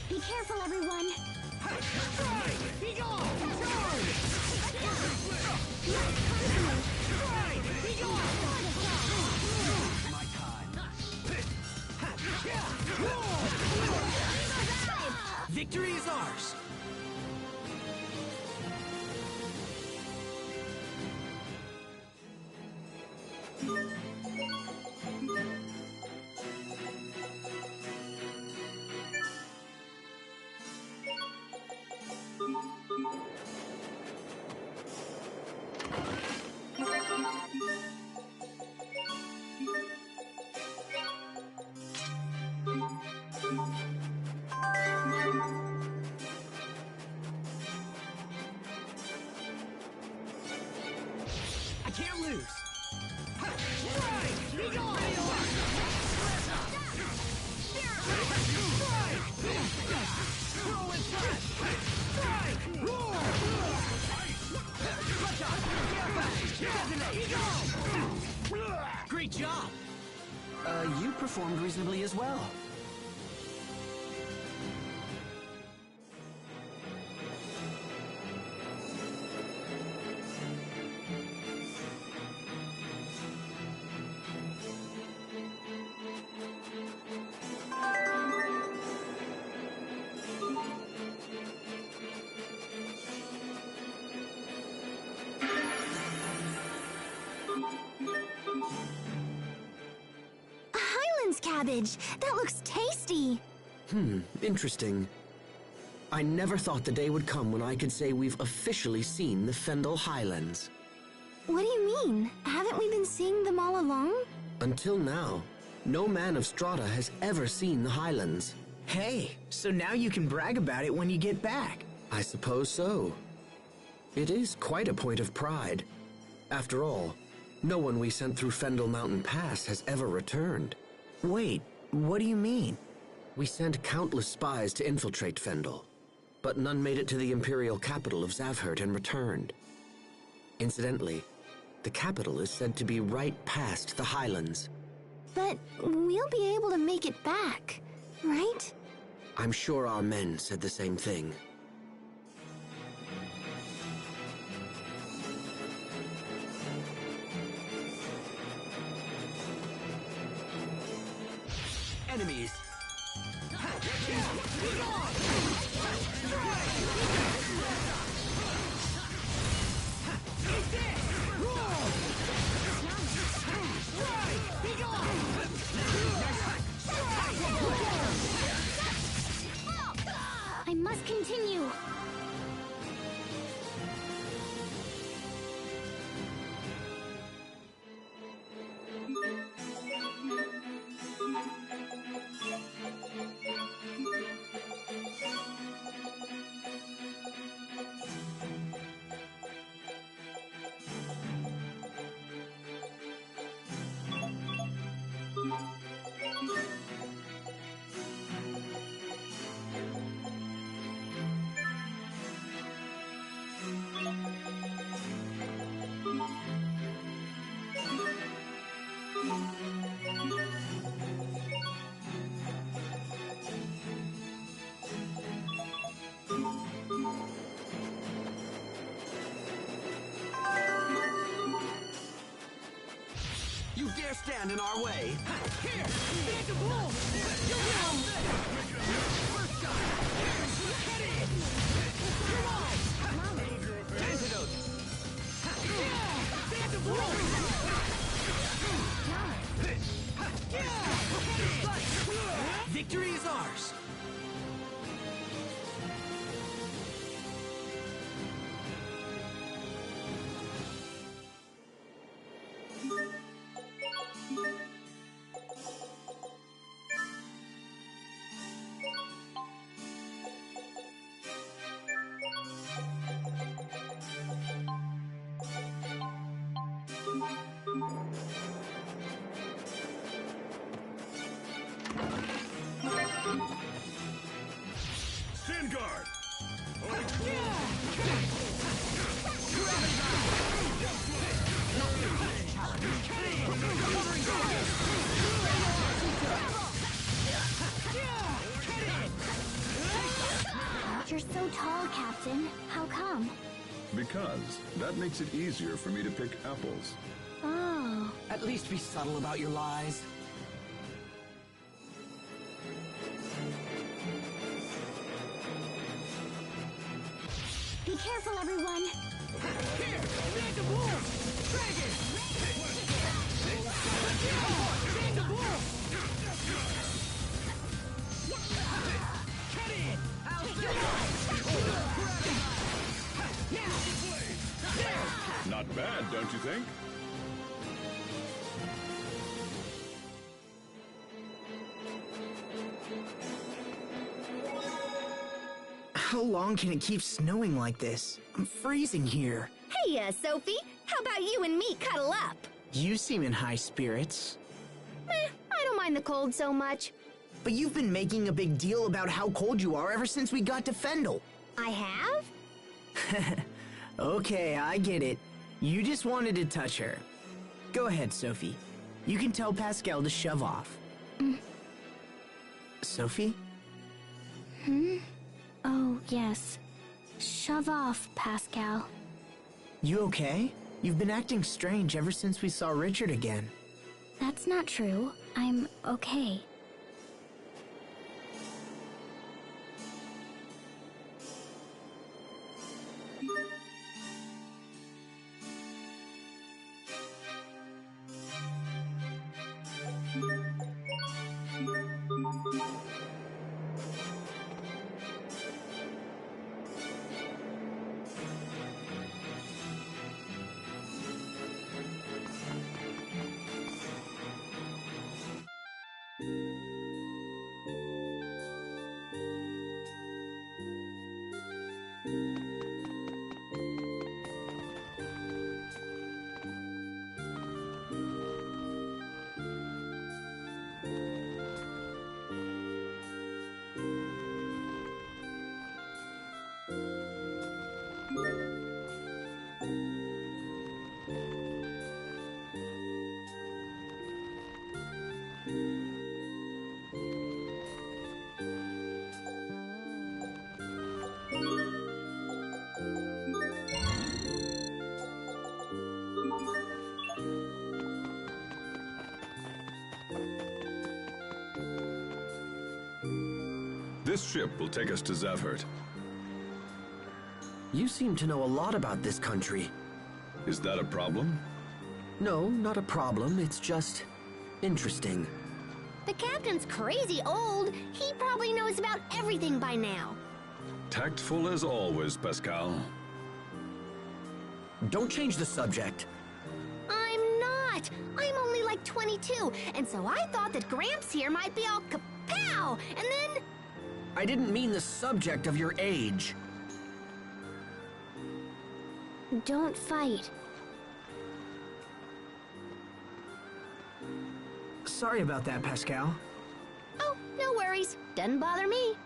Be careful, everyone. Strike! Be gone! Charge! Strike! Be gone! My time. Victory is ours! I can't lose. Strike! Be gone! Throw and slash! Strike! Roar! Great job! You performed reasonably as well. Highlands cabbage! That looks tasty! Interesting. I never thought the day would come when I could say we've officially seen the Fendel Highlands. What do you mean? Haven't we been seeing them all along? Until now, no man of Strata has ever seen the Highlands. Hey, so now you can brag about it when you get back. I suppose so. It is quite a point of pride. After all, no one we sent through Fendel Mountain Pass has ever returned. Wait, what do you mean? We sent countless spies to infiltrate Fendel, but none made it to the imperial capital of Zavhert and returned. Incidentally, the capital is said to be right past the Highlands. But we'll be able to make it back, right? I'm sure our men said the same thing. Enemies! I must continue. You dare stand in our way? Here! Take a blow! First shot! Get in! Come on! Antidote! Phantom blow! Victory is ours! You're so tall, Captain. How come? Because that makes it easier for me to pick apples. Oh. At least be subtle about your lies. Be careful, everyone. Here! There's the wolf! Dragon! There's the wolf! Cut it! I'll Not bad, don't you think? How long can it keep snowing like this? I'm freezing here. Hey, Sophie, how about you and me cuddle up? You seem in high spirits. I don't mind the cold so much. But you've been making a big deal about how cold you are ever since we got to Fendel. I have? Okay, I get it. You just wanted to touch her. Go ahead, Sophie. You can tell Pascal to shove off. Sophie? Oh, yes. Shove off, Pascal. You okay? You've been acting strange ever since we saw Richard again. That's not true. I'm okay. This ship will take us to Zavhert. You seem to know a lot about this country. Is that a problem? No, not a problem. It's just interesting. The captain's crazy old. He probably knows about everything by now. Tactful as always, Pascal. Don't change the subject. I'm not. I'm only like 22, and so I thought that Gramps here might be all kapow, and then... I didn't mean the subject of your age. Don't fight. Sorry about that, Pascal. Oh, no worries. Doesn't bother me.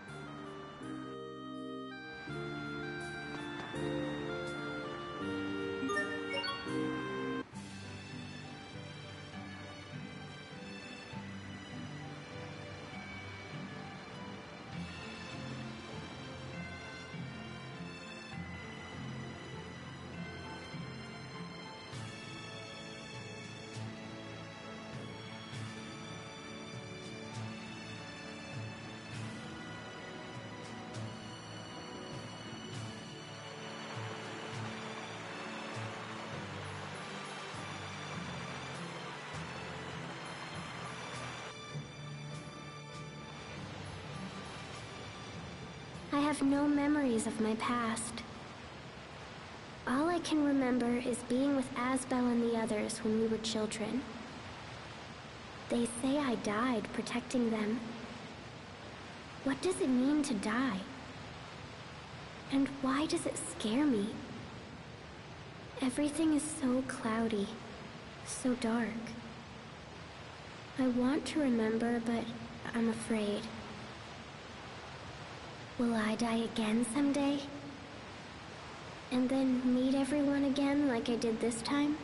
I have no memories of my past. All I can remember is being with Asbel and the others when we were children. They say I died protecting them. What does it mean to die? And why does it scare me? Everything is so cloudy, so dark. I want to remember, but I'm afraid. Will I die again someday? And then meet everyone again like I did this time?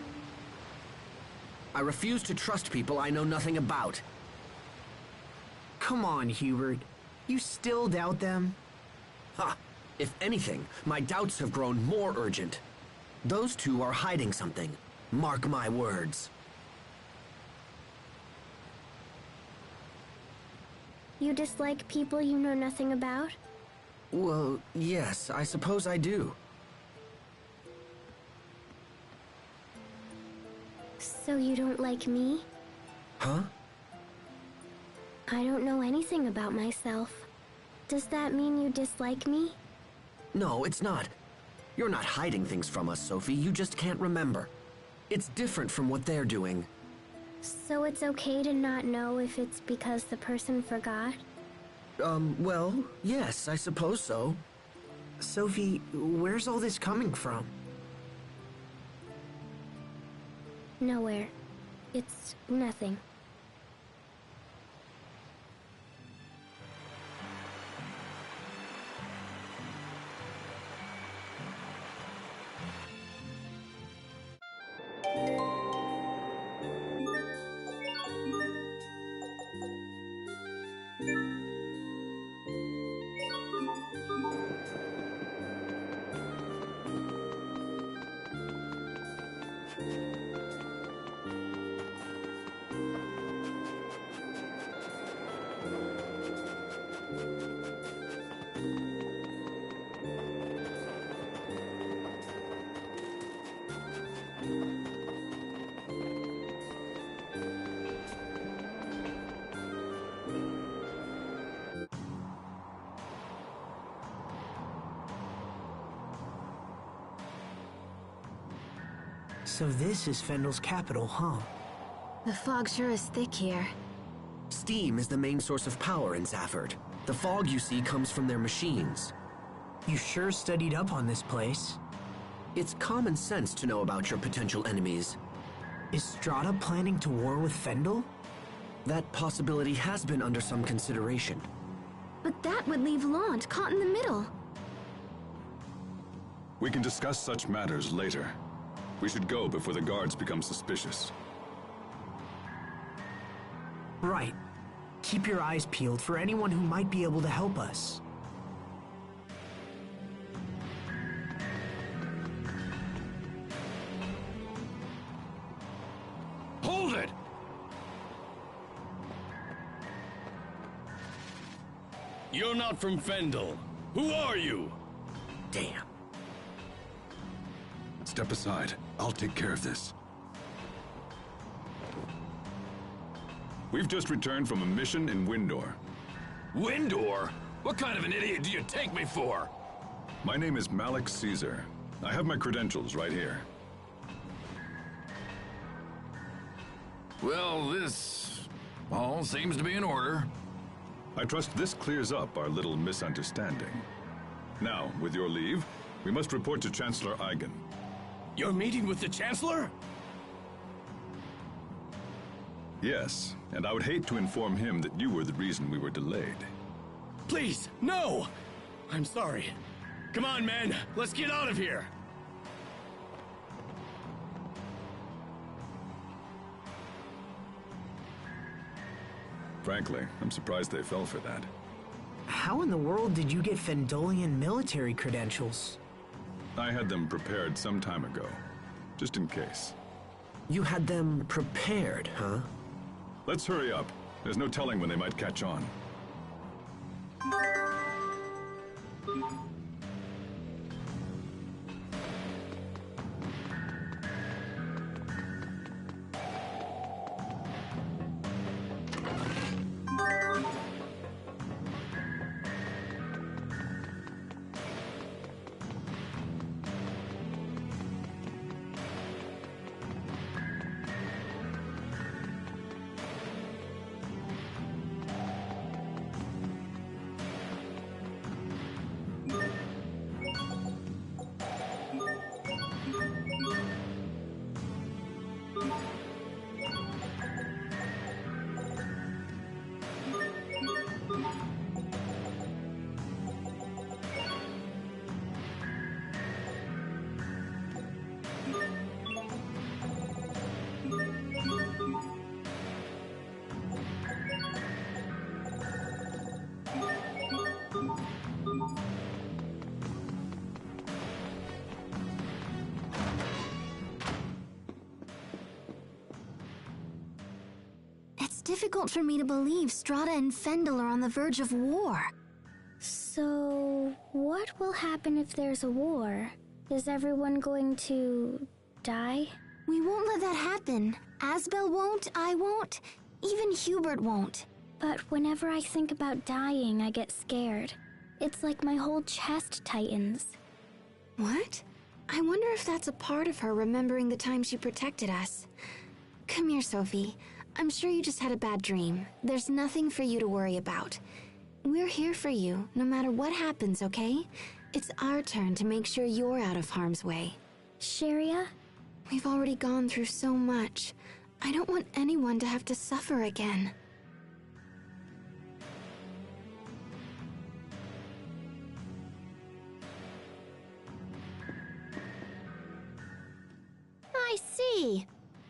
I refuse to trust people I know nothing about. Come on, Hubert. You still doubt them? Ha! If anything, my doubts have grown more urgent. Those two are hiding something. Mark my words. You dislike people you know nothing about? Well, yes, I suppose I do. So you don't like me? Huh? I don't know anything about myself. Does that mean you dislike me? No, it's not. You're not hiding things from us, Sophie. You just can't remember. It's different from what they're doing. So it's okay to not know if it's because the person forgot? Well, yes, I suppose so. Sophie, where's all this coming from? Nowhere. It's nothing. So this is Fendel's capital, huh? The fog sure is thick here. Steam is the main source of power in Zafford. The fog you see comes from their machines. You sure studied up on this place. It's common sense to know about your potential enemies. Is Strata planning to war with Fendel? That possibility has been under some consideration. But that would leave Lant caught in the middle. We can discuss such matters later. We should go before the guards become suspicious. Right. Keep your eyes peeled for anyone who might be able to help us. Hold it! You're not from Fendel. Who are you? Damn. Step aside. I'll take care of this. We've just returned from a mission in Windor. Windor? What kind of an idiot do you take me for? My name is Malik Caesar. I have my credentials right here. Well, this all seems to be in order. I trust this clears up our little misunderstanding. Now, with your leave, we must report to Chancellor Eigen. You're meeting with the Chancellor? Yes, and I would hate to inform him that you were the reason we were delayed. Please, no! I'm sorry. Come on, men, let's get out of here! Frankly, I'm surprised they fell for that. How in the world did you get Fendelian military credentials? I had them prepared some time ago, just in case. You had them prepared, huh? Let's hurry up. There's no telling when they might catch on. difficult for me to believe Strata and Fendel are on the verge of war. So, what will happen if there's a war? Is everyone going to die? We won't let that happen. Asbel won't, I won't, even Hubert won't. But whenever I think about dying, I get scared. It's like my whole chest tightens. What? I wonder if that's a part of her remembering the time she protected us. Come here, Sophie. I'm sure you just had a bad dream. There's nothing for you to worry about. We're here for you, no matter what happens, okay? It's our turn to make sure you're out of harm's way. Sharia? We've already gone through so much. I don't want anyone to have to suffer again. I see.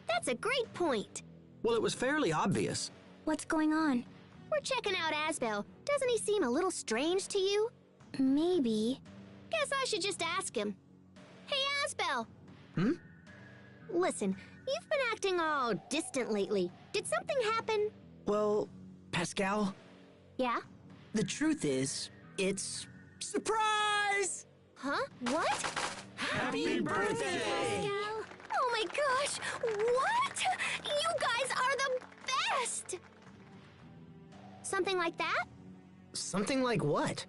That's a great point. Well, it was fairly obvious. What's going on? We're checking out Asbel. Doesn't he seem a little strange to you? Maybe. Guess I should just ask him. Hey, Asbel! Hmm? Listen, you've been acting all distant lately. Did something happen? Well, Pascal, Yeah? the truth is, it's... Surprise! Huh? What? Happy birthday! Pascal? Oh my gosh! What? You guys are the best! Something like that? Something like what?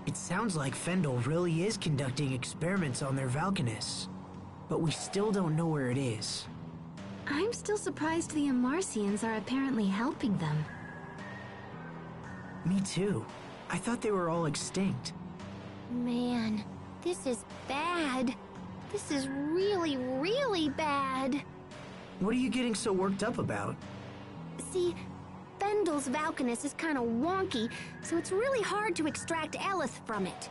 It sounds like Fendel really is conducting experiments on their Valkanists. but we still don't know where it is. I'm still surprised the Amarcians are apparently helping them. Me too. I thought they were all extinct. Man, this is bad. This is really, really bad. What are you getting so worked up about? See, Fendel's Valkanus is kind of wonky, so it's really hard to extract Eleth from it.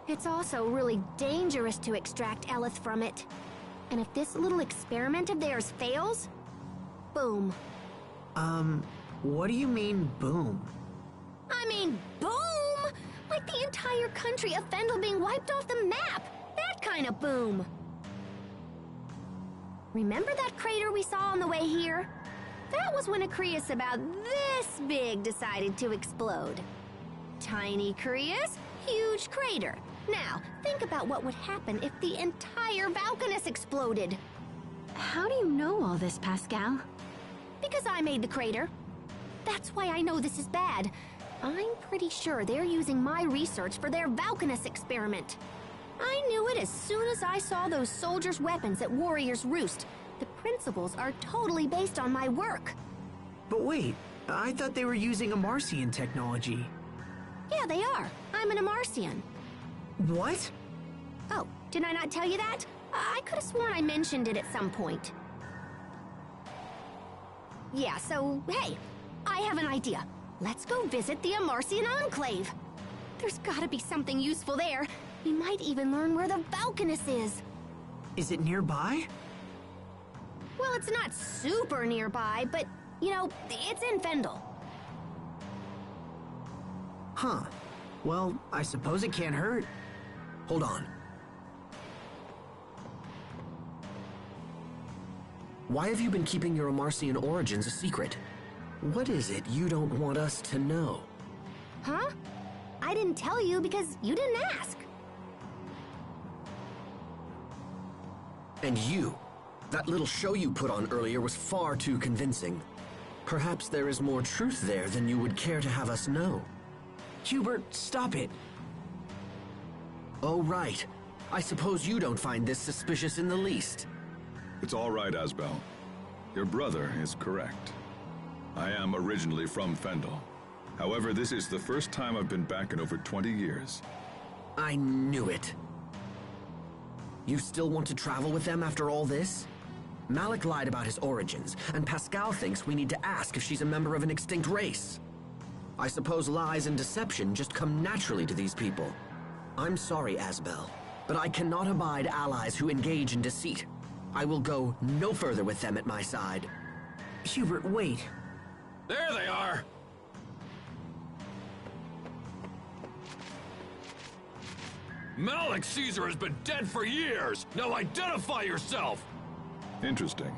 It's also really dangerous to extract Eleth from it. And if this little experiment of theirs fails, boom. What do you mean, boom? I mean, boom! Like the entire country of Fendel being wiped off the map. That kind of boom. Remember that crater we saw on the way here? That was when a Crius about this big decided to explode. Tiny Crius, huge crater. Now, think about what would happen if the entire Valkanus exploded. How do you know all this, Pascal? Because I made the crater. That's why I know this is bad. I'm pretty sure they're using my research for their Valkanus experiment. I knew it as soon as I saw those soldiers' weapons at Warrior's Roost. The principles are totally based on my work. But wait, I thought they were using Amarcian technology. Yeah, they are. I'm an Amarcian. What? Oh, did I not tell you that? I could have sworn I mentioned it at some point. Yeah, so, hey, I have an idea. Let's go visit the Amarcian Enclave. There's gotta be something useful there. We might even learn where the Valkanus is. Is it nearby? Well, it's not super nearby, but, you know, it's in Fendel. Huh. Well, I suppose it can't hurt. Hold on. Why have you been keeping your Amarcian origins a secret? What is it you don't want us to know? Huh? I didn't tell you because you didn't ask. And you. That little show you put on earlier was far too convincing. Perhaps there is more truth there than you would care to have us know. Hubert, stop it. Oh, right. I suppose you don't find this suspicious in the least. It's all right, Asbel. Your brother is correct. I am originally from Fendel. However, this is the first time I've been back in over 20 years. I knew it. You still want to travel with them after all this? Malik lied about his origins, and Pascal thinks we need to ask if she's a member of an extinct race. I suppose lies and deception just come naturally to these people. I'm sorry, Asbel, but I cannot abide allies who engage in deceit. I will go no further with them at my side. Hubert, wait. There they are! Malik Caesar has been dead for years! Now identify yourself! Interesting.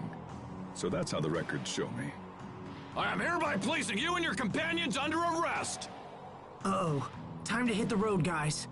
So that's how the records show me. I am hereby placing you and your companions under arrest! Uh-oh. Time to hit the road, guys.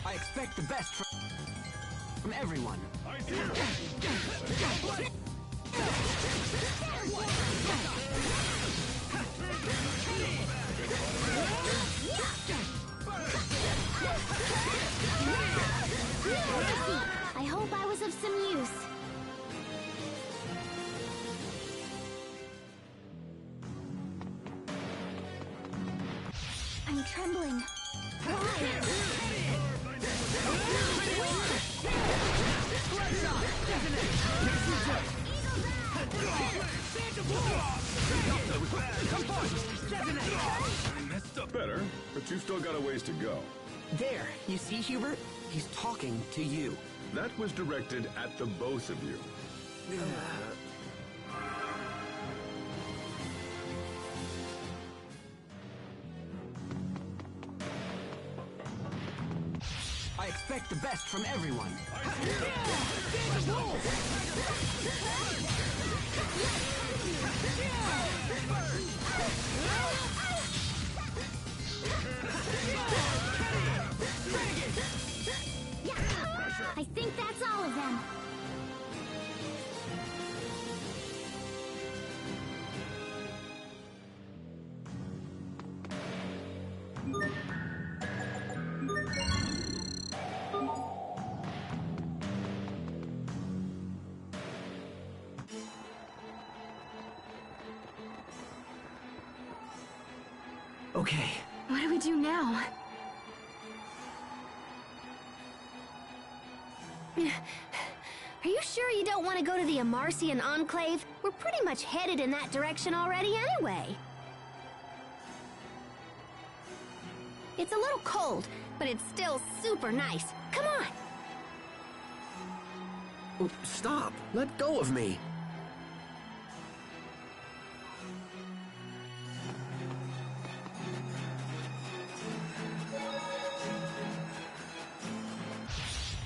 I expect the best from everyone. I hope I was of some use. I'm trembling. Better, but you've still got a ways to go. There, you see, Hubert? He's talking to you. That was directed at the both of you. I I expect the best from everyone. I think that's all of them. Okay. What do we do now? Are you sure you don't want to go to the Amarcian Enclave? We're pretty much headed in that direction already anyway. It's a little cold, but it's still super nice. Come on! Oh, stop! Let go of me!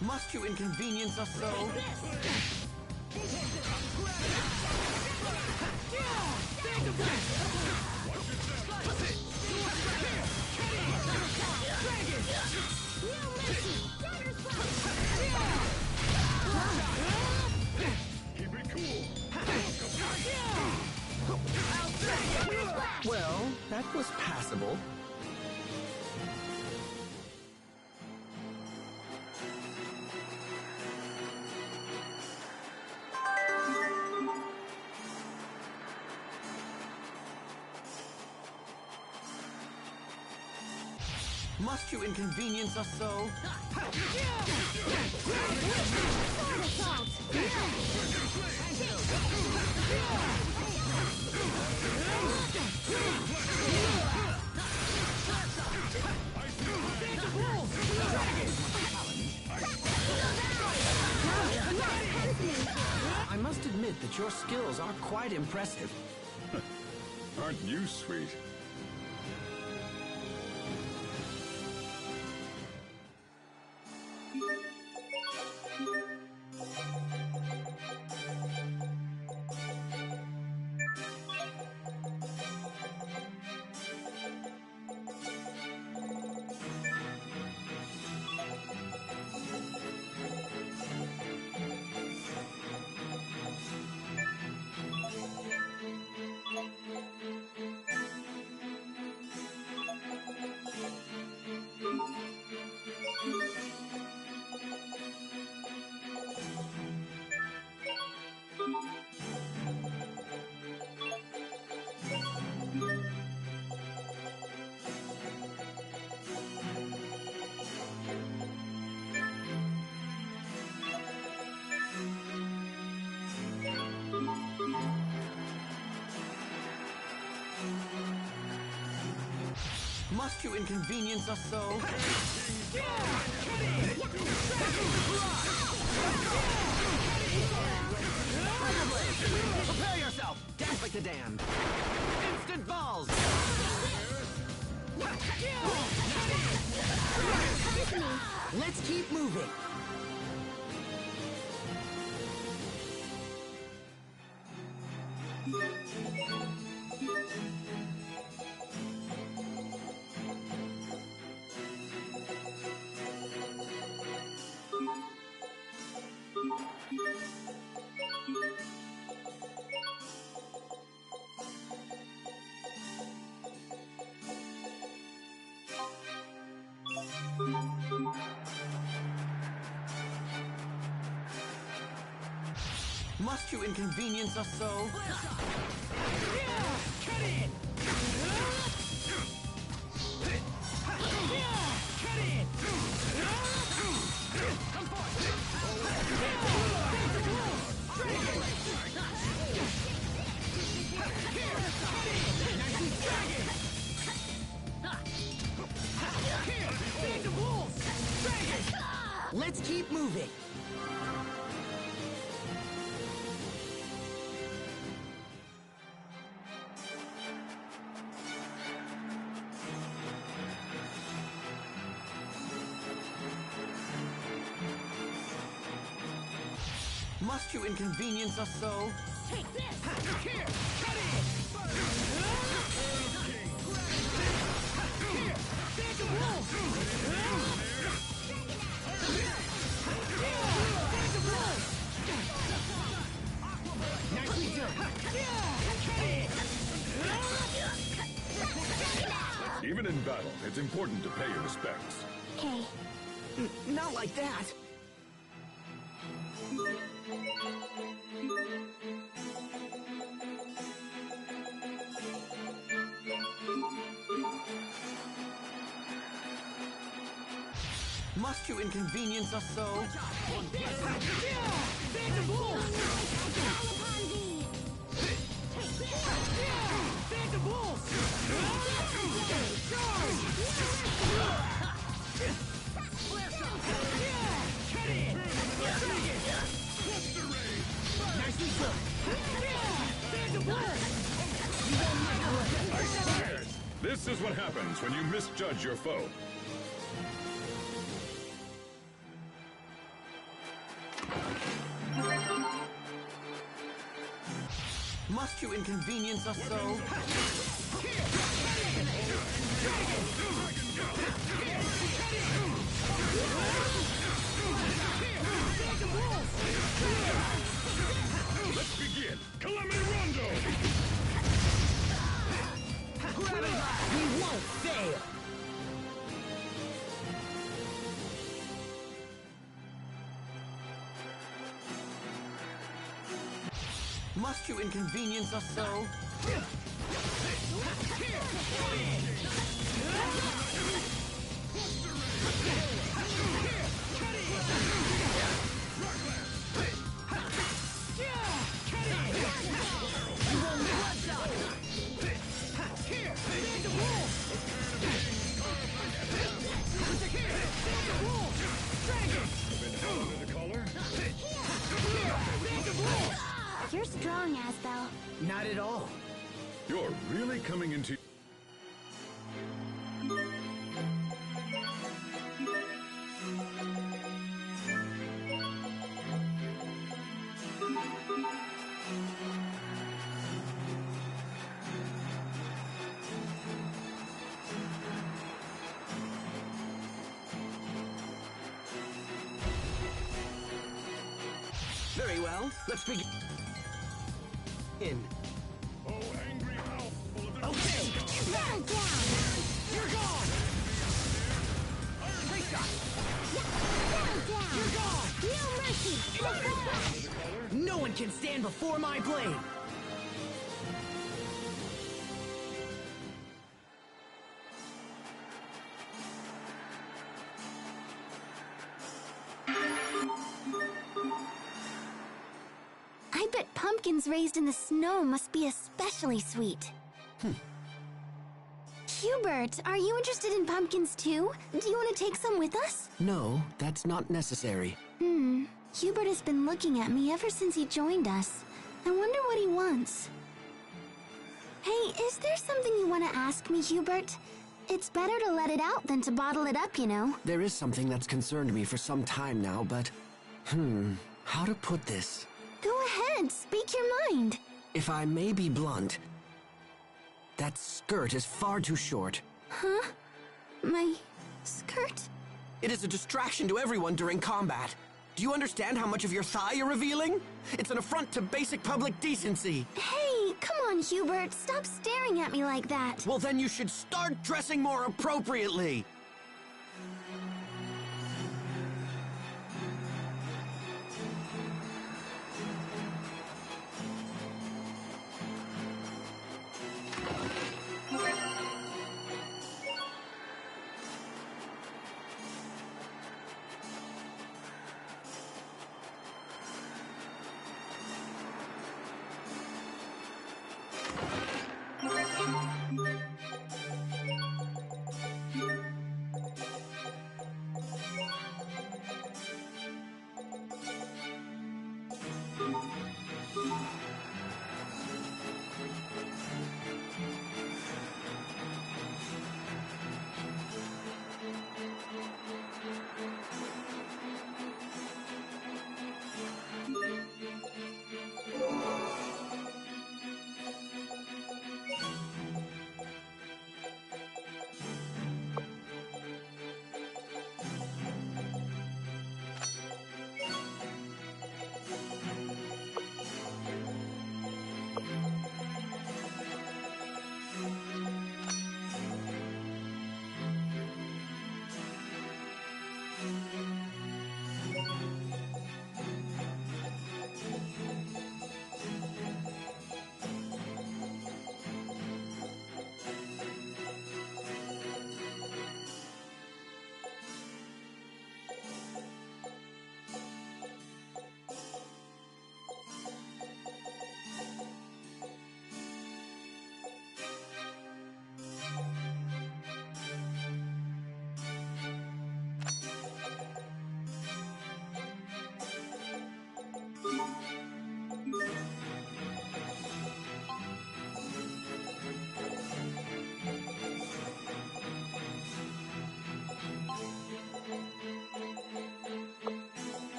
Must you inconvenience us so? Well, that was passable. Must you inconvenience us so? I must admit that your skills are quite impressive. Aren't you sweet? Must you inconvenience us so? Prepare yourself! Dance like the damned! Instant balls! Let's keep moving! Must you inconvenience us so? Let's keep moving. Must you inconvenience us so? Take this! Here! Cut it! Here! Phantom Wolf! Phantom Wolf! Nicely done! Cut it! Even in battle, it's important to pay your respects. Okay. Not like that. Must you inconvenience us so? Phantom Wolf! Phantom Wolf! Cut it! Nicely done! Phantom Wolf! This is what happens when you misjudge your foe. Must you inconvenience us so? Let's begin! Calamity Rondo! We won't fail. Must you inconvenience us so? You're strong, Asbel. Not at all. You're really coming into... Very well, let's begin. Oh, angry howl! Okay! Down, down! You're gone! Great shot! Down, down! You're gone! No mercy! No one can stand before my blade. I bet pumpkins raised in the snow must be especially sweet. Hubert, are you interested in pumpkins too? Do you want to take some with us? No, that's not necessary. Hubert has been looking at me ever since he joined us. I wonder what he wants. Hey, is there something you want to ask me, Hubert? It's better to let it out than to bottle it up, you know. There is something that's concerned me for some time now, but... how to put this? Go ahead, speak your mind. If I may be blunt, that skirt is far too short. Huh? My skirt? It is a distraction to everyone during combat. Do you understand how much of your thigh you're revealing? It's an affront to basic public decency. Hey, come on, Hubert. Stop staring at me like that. Well, then you should start dressing more appropriately.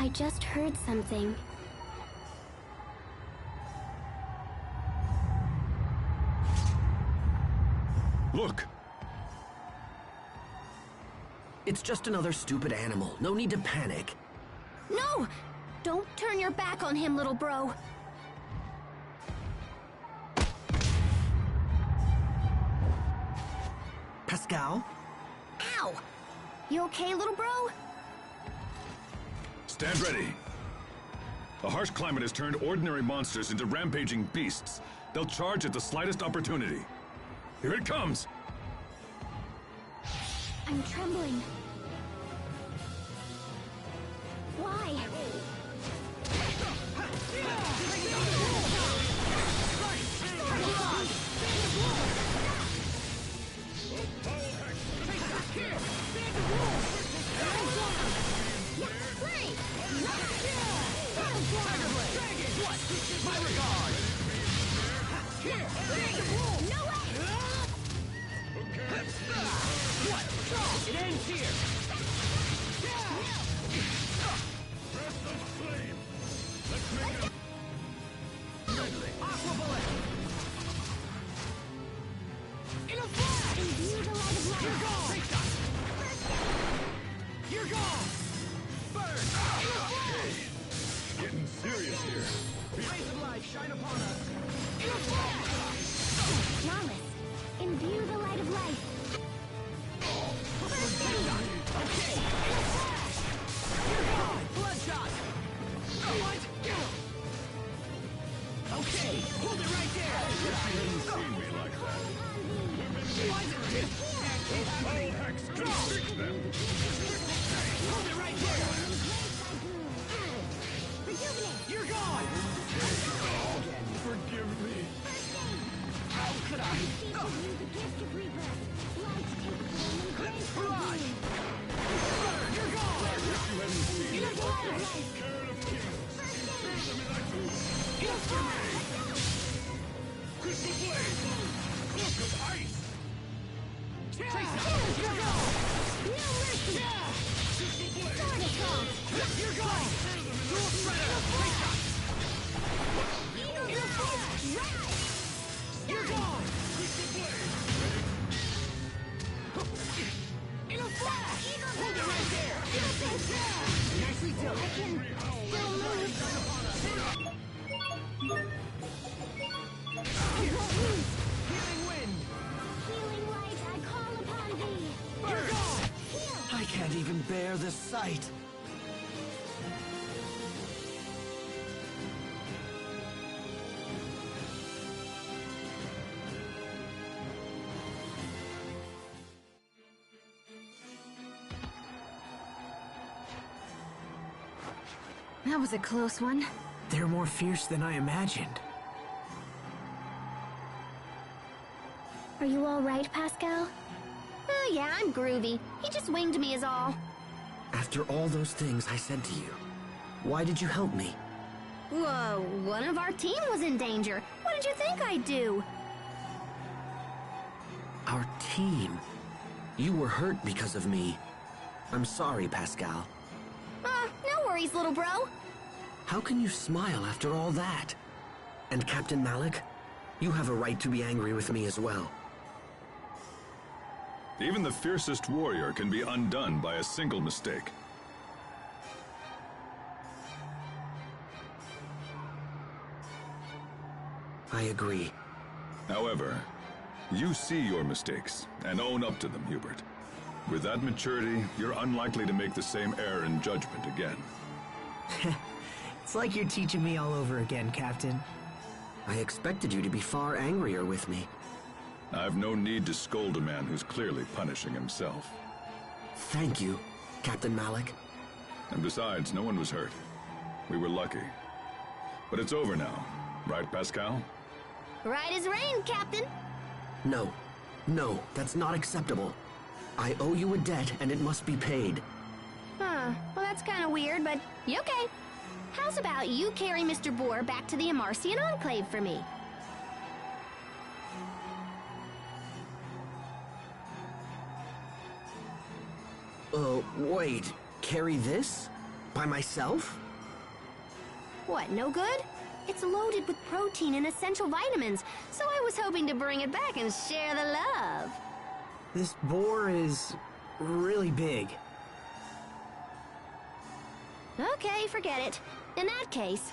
I just heard something. Look! It's just another stupid animal. No need to panic. No! Don't turn your back on him, little bro. Pascal? Ow! You okay, little bro? Stand ready. The harsh climate has turned ordinary monsters into rampaging beasts. They'll charge at the slightest opportunity. Here it comes! I'm trembling. Why? It ends here! Aqua bullet! In a flash! Imbue the light of life. You're gone! Take that! You're gone! Burn! In a flash! Getting serious here. Rays of light shine upon us! In a flash! Flawless. Imbue the light of life. Okay! In a flash! You're gone! Bloodshot! What? Okay! Hold it right there! You hadn't seen me like that. What? Foul hex constrict them! Hold it right there! You're gone! Forgive me. How could I? Barrage! You're gone! You hadn't seen me. In a flash! Scared of kings. In a flash! Crystal blade! Cloak of ice! You're gone! No mercy. Crystal blade! You're gone! Dual shredder! In a flash! You're gone! In a flash! Hold it right there! Nicely done! I can still move. I won't lose. Healing wind! Healing light, I call upon thee. You're gone! I can't even bear the sight. That was a close one. They're more fierce than I imagined. Are you all right, Pascal? Oh yeah, I'm groovy. He just winged me is all. After all those things I said to you, why did you help me? Whoa, one of our team was in danger. What did you think I'd do? Our team. You were hurt because of me. I'm sorry, Pascal. No worries, little bro. How can you smile after all that? And Captain Malik, you have a right to be angry with me as well. Even the fiercest warrior can be undone by a single mistake. I agree. However, you see your mistakes and own up to them, Hubert. With that maturity, you're unlikely to make the same error in judgment again. It's like you're teaching me all over again, Captain. I expected you to be far angrier with me. I've no need to scold a man who's clearly punishing himself. Thank you, Captain Malik. And besides, no one was hurt. We were lucky. But it's over now, right, Pascal? Right as rain, Captain. No, that's not acceptable. I owe you a debt and it must be paid. Well, that's kind of weird, but you okay. How's about you carry Mr. Boar back to the Amarcian Enclave for me? Wait. Carry this? By myself? What, no good? It's loaded with protein and essential vitamins, so I was hoping to bring it back and share the love. This boar is really big. Okay, forget it. In that case,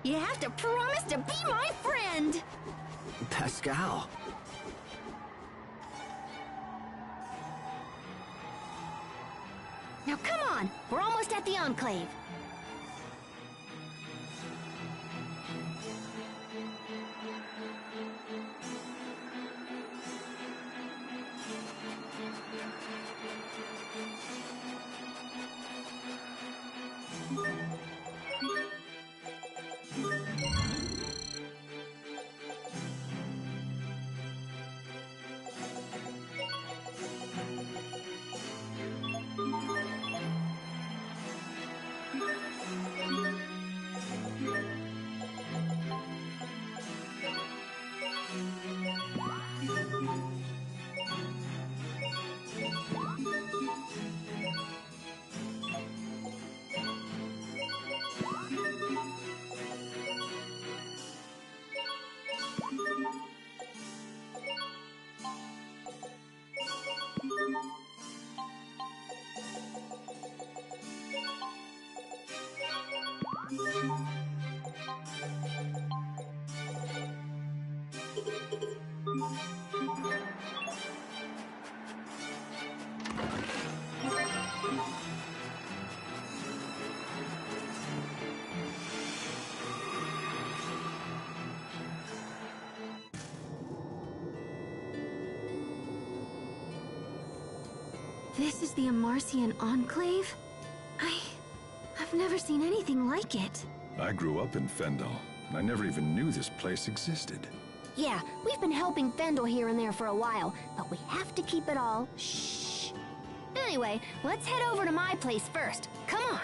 you have to promise to be my friend! Pascal. Now come on, we're almost at the Enclave. This is the Amarcian Enclave? I've never seen anything like it. I grew up in Fendel, and I never even knew this place existed. Yeah, we've been helping Fendel here and there for a while, but we have to keep it all shh. Anyway, let's head over to my place first. Come on.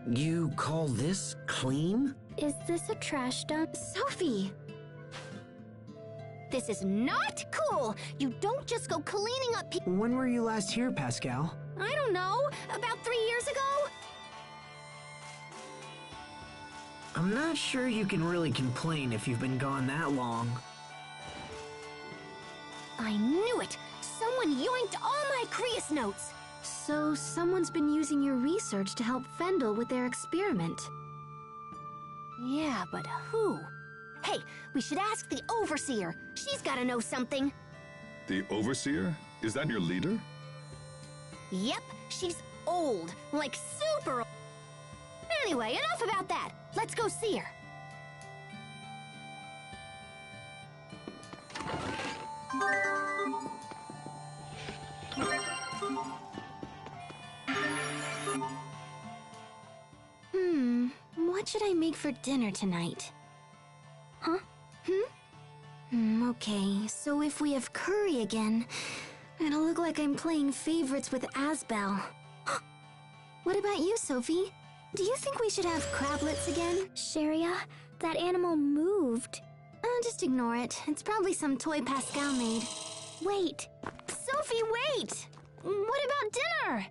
You call this clean? Is this a trash dump? Sophie! This is not cool! You don't just go cleaning up When were you last here, Pascal? I don't know, about 3 years ago? I'm not sure you can really complain if you've been gone that long. I knew it! Someone yoinked all my Creus notes! So someone's been using your research to help Fendel with their experiment. Yeah, but who? Hey, we should ask the Overseer. She's gotta know something. The Overseer? Is that your leader? Yep, she's old. Like super old. Anyway, enough about that. Let's go see her. What should I make for dinner tonight? Huh? Okay, so if we have curry again, it'll look like I'm playing favorites with Asbel. What about you, Sophie? Do you think we should have crablets again? Sharia, that animal moved. Just ignore it. It's probably some toy Pascal made. Wait. Sophie, wait! What about dinner?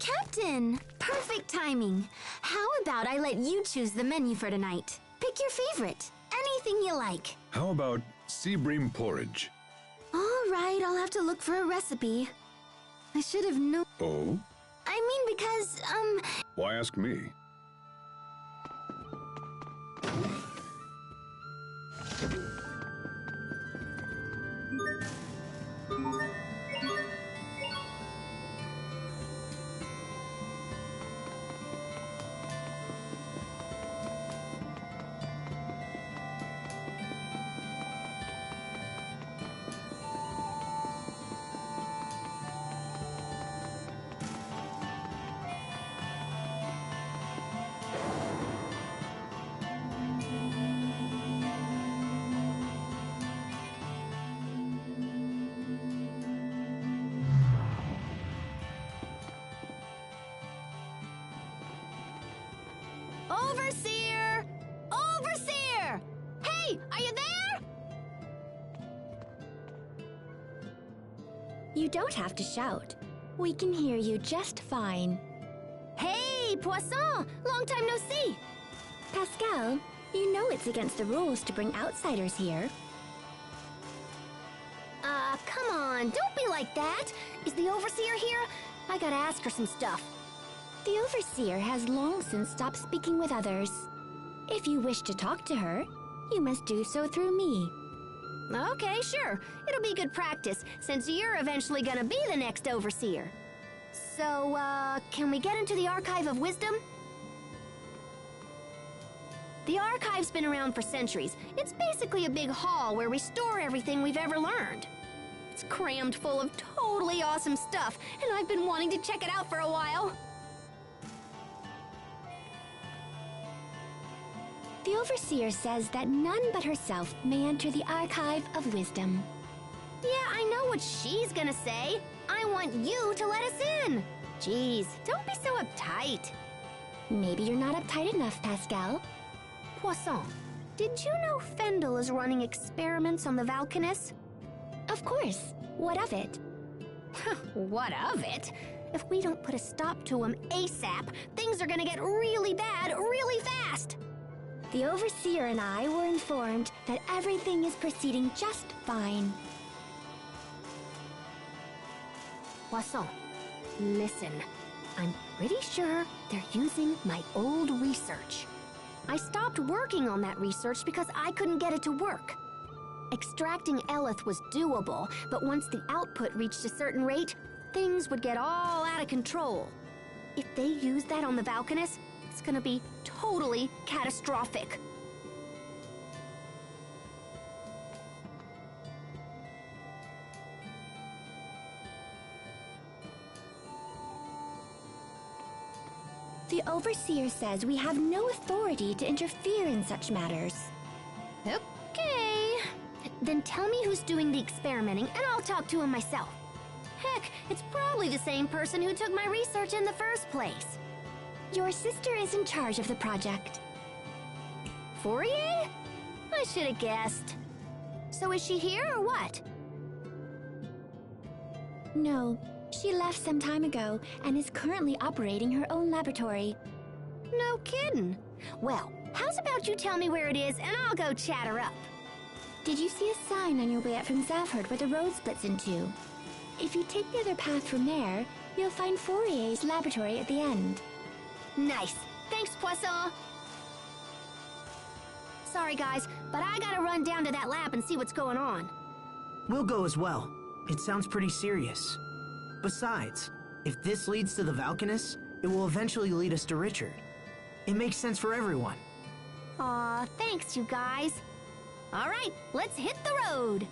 Captain! Perfect timing. How about I let you choose the menu for tonight? Pick your favorite. Anything you like. How about sea bream porridge? All right, I'll have to look for a recipe. I should have known. Oh? I mean, because, Why ask me? Overseer! Overseer! Hey, are you there? You don't have to shout. We can hear you just fine. Hey, Poisson! Long time no see! Pascal, you know it's against the rules to bring outsiders here. Come on, don't be like that! Is the Overseer here? I gotta ask her some stuff. The Overseer has long since stopped speaking with others. If you wish to talk to her, you must do so through me. Okay, sure. It'll be good practice, since you're eventually gonna be the next Overseer. So, can we get into the Archive of Wisdom? The Archive's been around for centuries. It's basically a big hall where we store everything we've ever learned. It's crammed full of totally awesome stuff, and I've been wanting to check it out for a while. The Overseer says that none but herself may enter the Archive of Wisdom. Yeah, I know what she's gonna say. I want you to let us in. Jeez, don't be so uptight. Maybe you're not uptight enough, Pascal. Poisson, did you know Fendel is running experiments on the Valkanus? Of course. What of it? What of it? If we don't put a stop to him ASAP, things are gonna get really bad really fast. The Overseer and I were informed that everything is proceeding just fine. Poisson, listen. I'm pretty sure they're using my old research. I stopped working on that research because I couldn't get it to work. Extracting Eleth was doable, but once the output reached a certain rate, things would get all out of control. If they use that on the Valkanus, it's gonna be totally catastrophic. The Overseer says we have no authority to interfere in such matters. Okay. Then tell me who's doing the experimenting, and I'll talk to him myself. Heck, it's probably the same person who took my research in the first place. Your sister is in charge of the project. Fourier? I should have guessed. So is she here or what? No, she left some time ago and is currently operating her own laboratory. No kidding. Well, how's about you tell me where it is and I'll go chat her up. Did you see a sign on your way up from Zavherd where the road splits in two? If you take the other path from there, you'll find Fourier's laboratory at the end. Nice. Thanks, Poisson. Sorry, guys, but I gotta run down to that lab and see what's going on. We'll go as well. It sounds pretty serious. Besides, if this leads to the Valkanus, it will eventually lead us to Richard. It makes sense for everyone. Aw, thanks, you guys. All right, let's hit the road.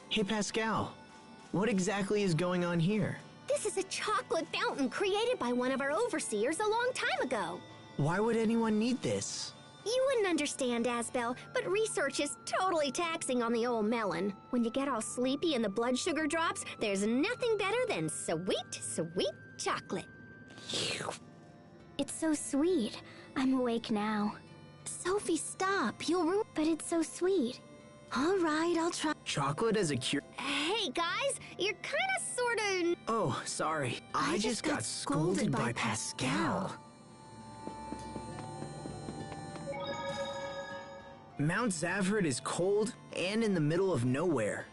Hey, Pascal. What exactly is going on here? This is a chocolate fountain created by one of our overseers a long time ago. Why would anyone need this? You wouldn't understand, Asbel, but research is totally taxing on the old melon. When you get all sleepy and the blood sugar drops, there's nothing better than sweet, sweet chocolate. It's so sweet. I'm awake now. Sophie, stop. You'll ruin... But it's so sweet. All right, I'll try. Chocolate as a cure? Hey, guys, you're kind of sort of... Oh, sorry. I just got scolded by Pascal. Mount Zavhert is cold and in the middle of nowhere.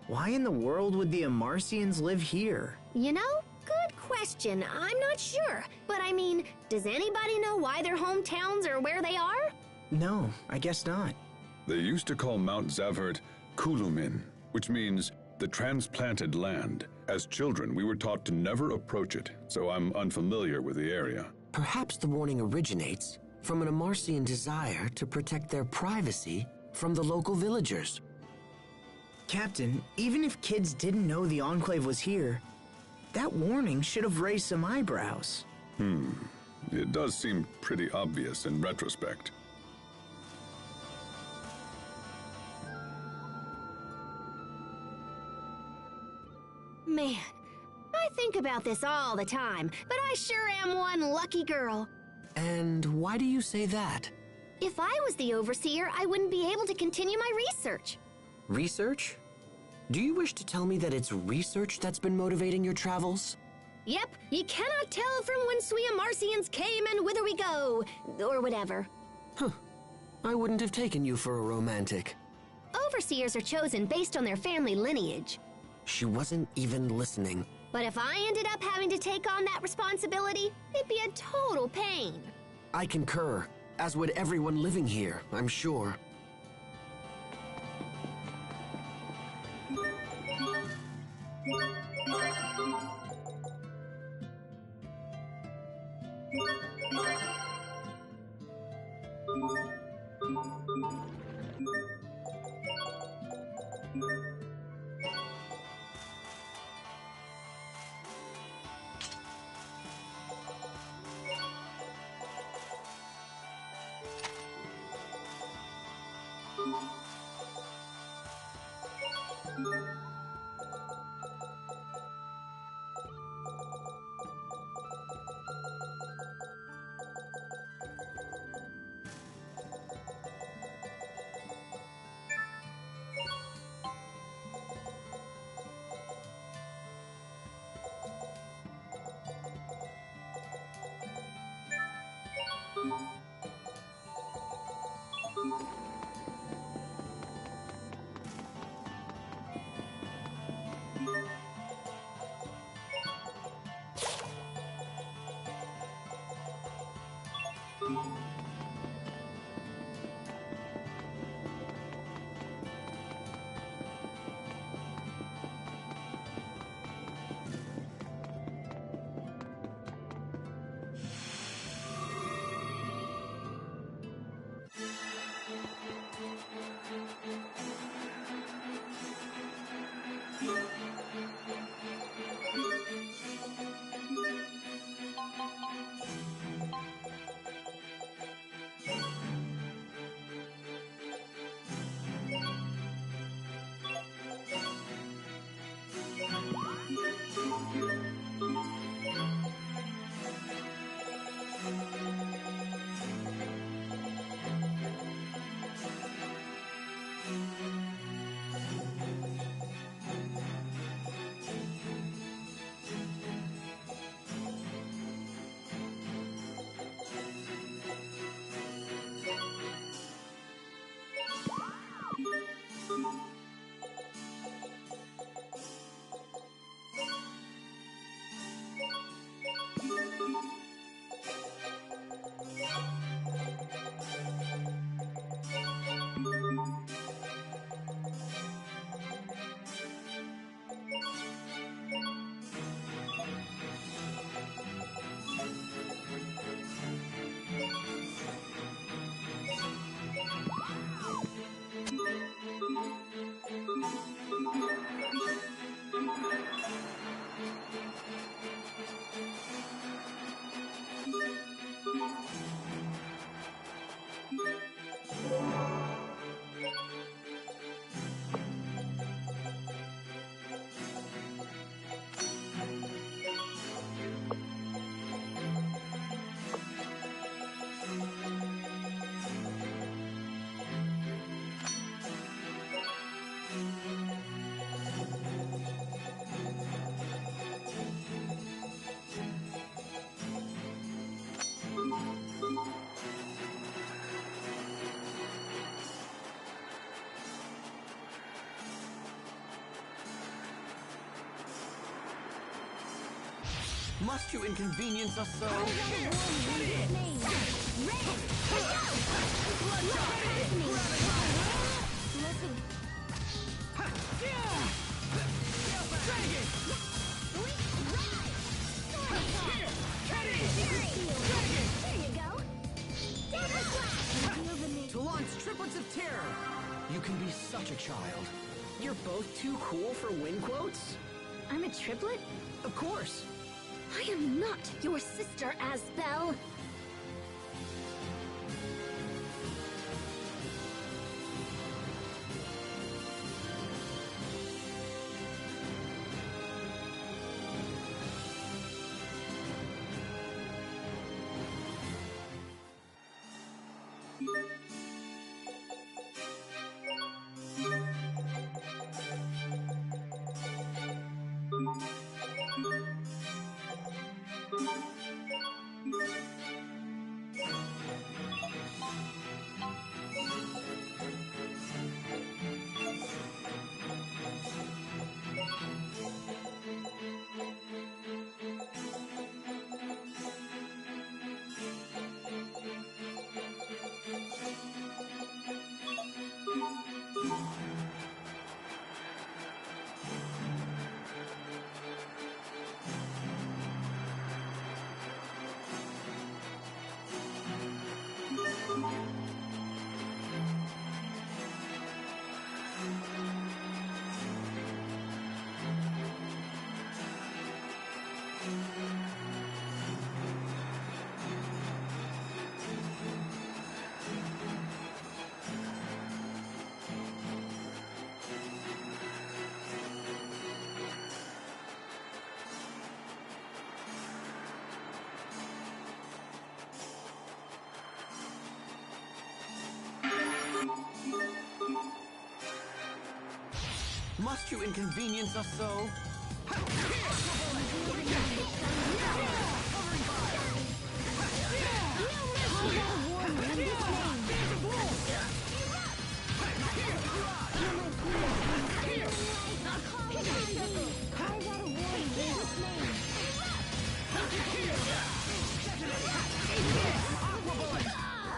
Why in the world would the Amarcians live here? You know, good question. I'm not sure. But I mean, does anybody know why their hometowns are where they are? No, I guess not. They used to call Mount Zavhert Kulumin, which means the transplanted land. As children, we were taught to never approach it, so I'm unfamiliar with the area. Perhaps the warning originates from an Amarcian desire to protect their privacy from the local villagers. Captain, even if kids didn't know the Enclave was here, that warning should have raised some eyebrows. It does seem pretty obvious in retrospect. Man, I think about this all the time, but I sure am one lucky girl. And why do you say that? If I was the overseer, I wouldn't be able to continue my research. Research? Do you wish to tell me that it's research that's been motivating your travels? Yep, you cannot tell from whence we Amarcians came and whither we go, or whatever. I wouldn't have taken you for a romantic. Overseers are chosen based on their family lineage. She wasn't even listening. But if I ended up having to take on that responsibility, it'd be a total pain. I concur, as would everyone living here, I'm sure. Must you inconvenience us so? To launch triplets of terror! You can be such a child. You're both too cool for win quotes? I'm a triplet? Of course. I am not your sister, Asbel. Must you inconvenience us so?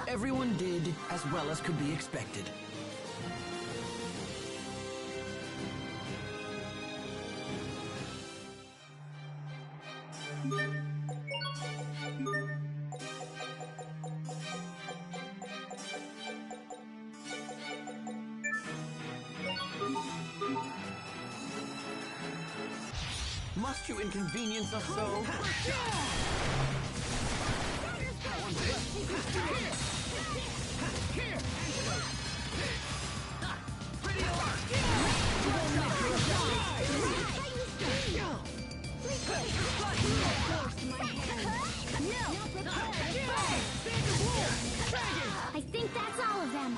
Everyone did as well as could be expected. Must you inconvenience us so? I think that's all of them.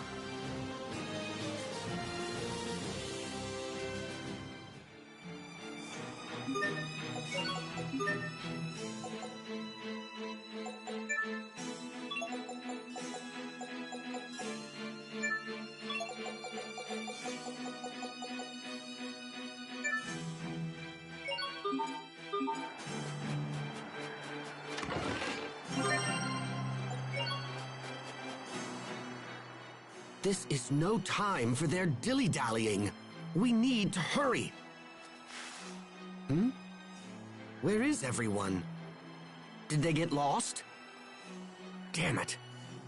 This is no time for their dilly-dallying. We need to hurry. Where is everyone? Did they get lost? Damn it.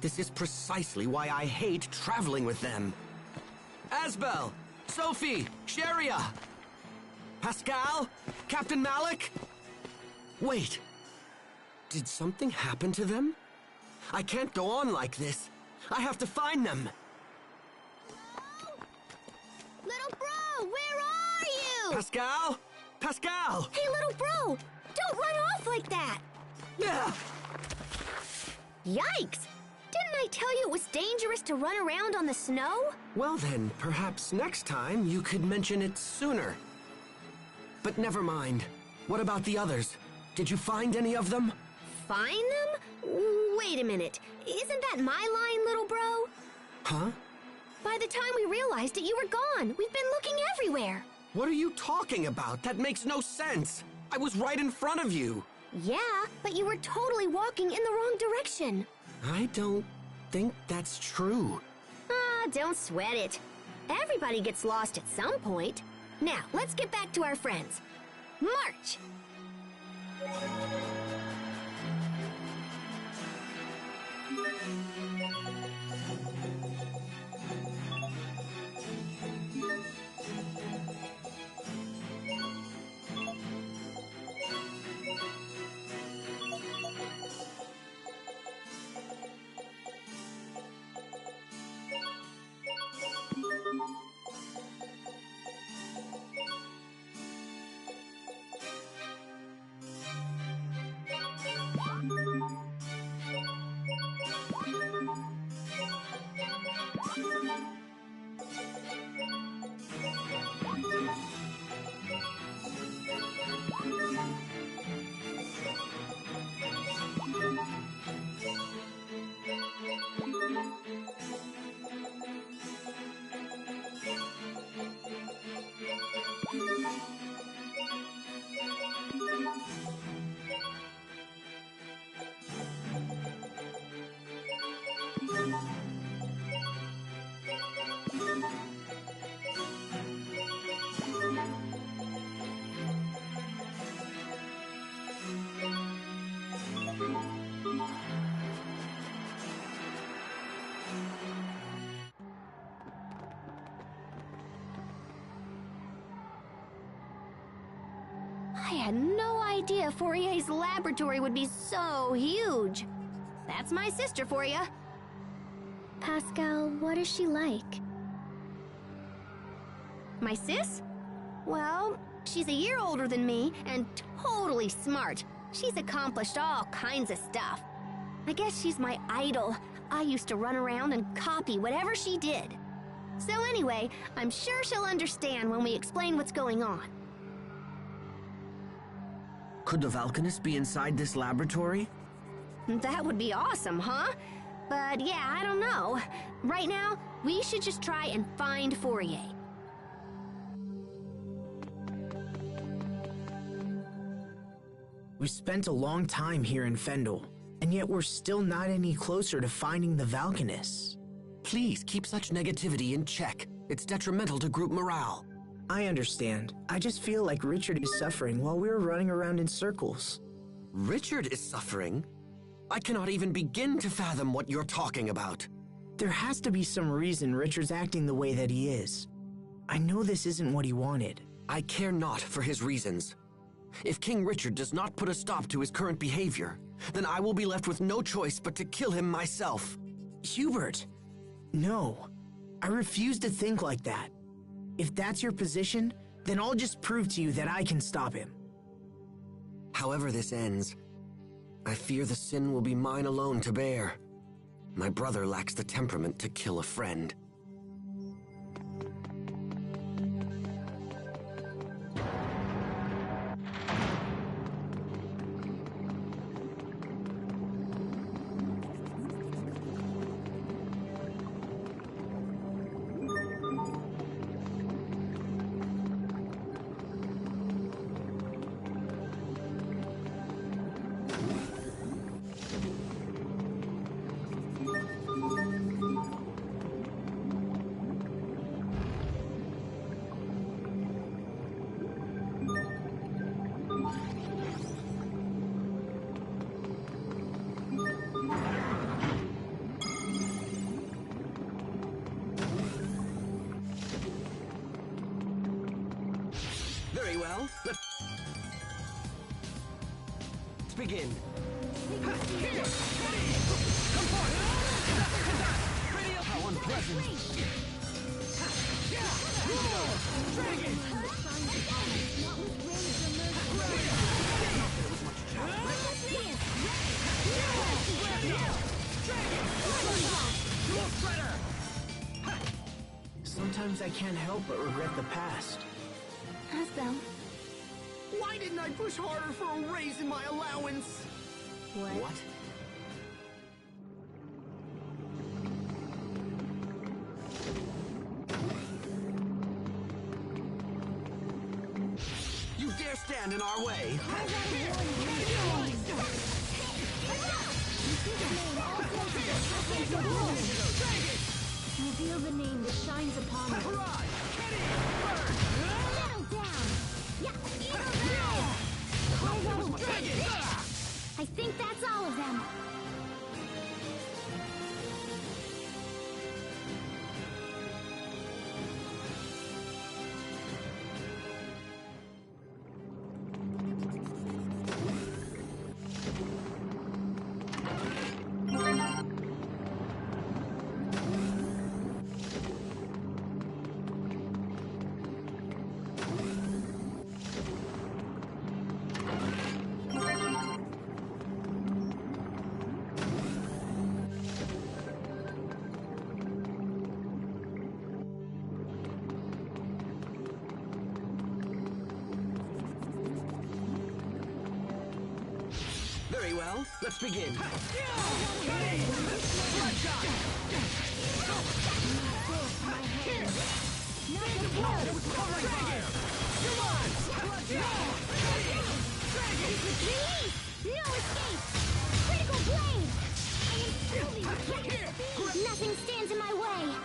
This is precisely why I hate traveling with them. Asbel! Sophie! Sheria! Pascal? Captain Malik? Wait. Did something happen to them? I can't go on like this. I have to find them. Little bro, where are you? Pascal? Pascal! Hey, little bro, don't run off like that. Yeah. Yikes! Didn't I tell you it was dangerous to run around on the snow? Well then, perhaps next time you could mention it sooner. But never mind. What about the others? Did you find any of them? Find them? Wait a minute. Isn't that my line, little bro? Huh? By the time we realized it, you were gone. We've been looking everywhere. What are you talking about? That makes no sense. I was right in front of you. Yeah, but you were totally walking in the wrong direction. I don't think that's true. Ah, don't sweat it. Everybody gets lost at some point. Now, let's get back to our friends. March! I had no idea Fourier's laboratory would be so huge. That's my sister for you. Pascal, what is she like? My sis? Well, she's a year older than me and totally smart. She's accomplished all kinds of stuff. I guess she's my idol. I used to run around and copy whatever she did. So anyway, I'm sure she'll understand when we explain what's going on. Could the Valkanist be inside this laboratory? That would be awesome, huh? But yeah, I don't know. Right now, we should just try and find Fourier. We spent a long time here in Fendel, and yet we're still not any closer to finding the Valkanists. Please keep such negativity in check. It's detrimental to group morale. I understand. I just feel like Richard is suffering while we're running around in circles. Richard is suffering? I cannot even begin to fathom what you're talking about. There has to be some reason Richard's acting the way that he is. I know this isn't what he wanted. I care not for his reasons. If King Richard does not put a stop to his current behavior, then I will be left with no choice but to kill him myself. Hubert! No. I refuse to think like that. If that's your position, then I'll just prove to you that I can stop him. However this ends, I fear the sin will be mine alone to bear. My brother lacks the temperament to kill a friend. Very well. Let's begin. Here! Come forth! How unpleasant! Dragon! Sometimes I can't help but regret the past. Asbel. Why didn't I push harder for a raise in my allowance? What? You dare stand in our way? Reveal the name that shines upon us. Settle down! I think that's all of them. Very well, let's begin. No escape! Critical blade! Nothing stands in my way!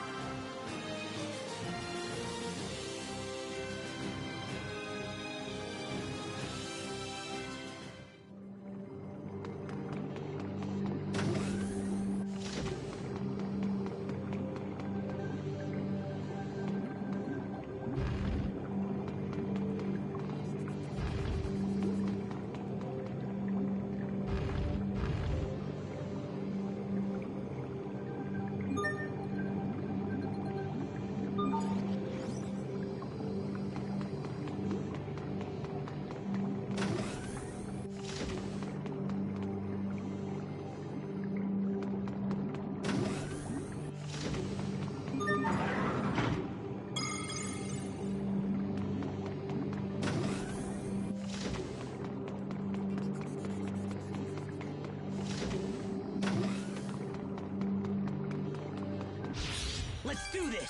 Let's do this!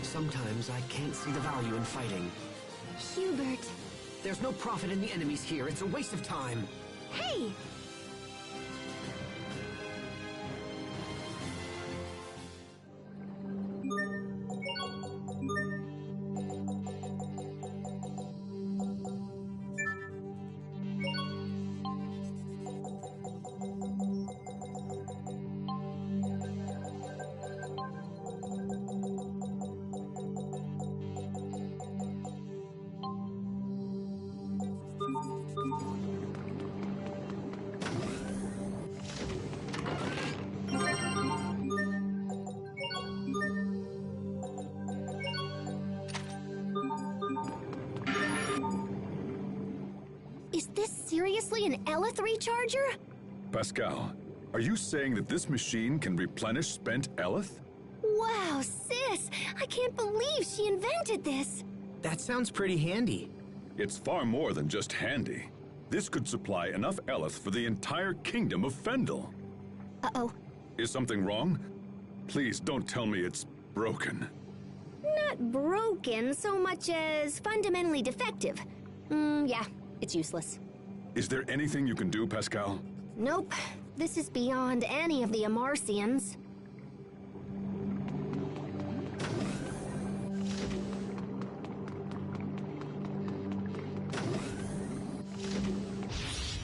Sometimes I can't see the value in fighting. Hubert. There's no profit in the enemies here. It's a waste of time. Hey! Is this seriously an Elith recharger? Pascal, are you saying that this machine can replenish spent Elith? Wow, sis! I can't believe she invented this! That sounds pretty handy. It's far more than just handy. This could supply enough Elith for the entire kingdom of Fendel. Uh-oh. Is something wrong? Please don't tell me it's broken. Not broken so much as fundamentally defective. Yeah, it's useless. Is there anything you can do, Pascal? Nope. This is beyond any of the Amarcians.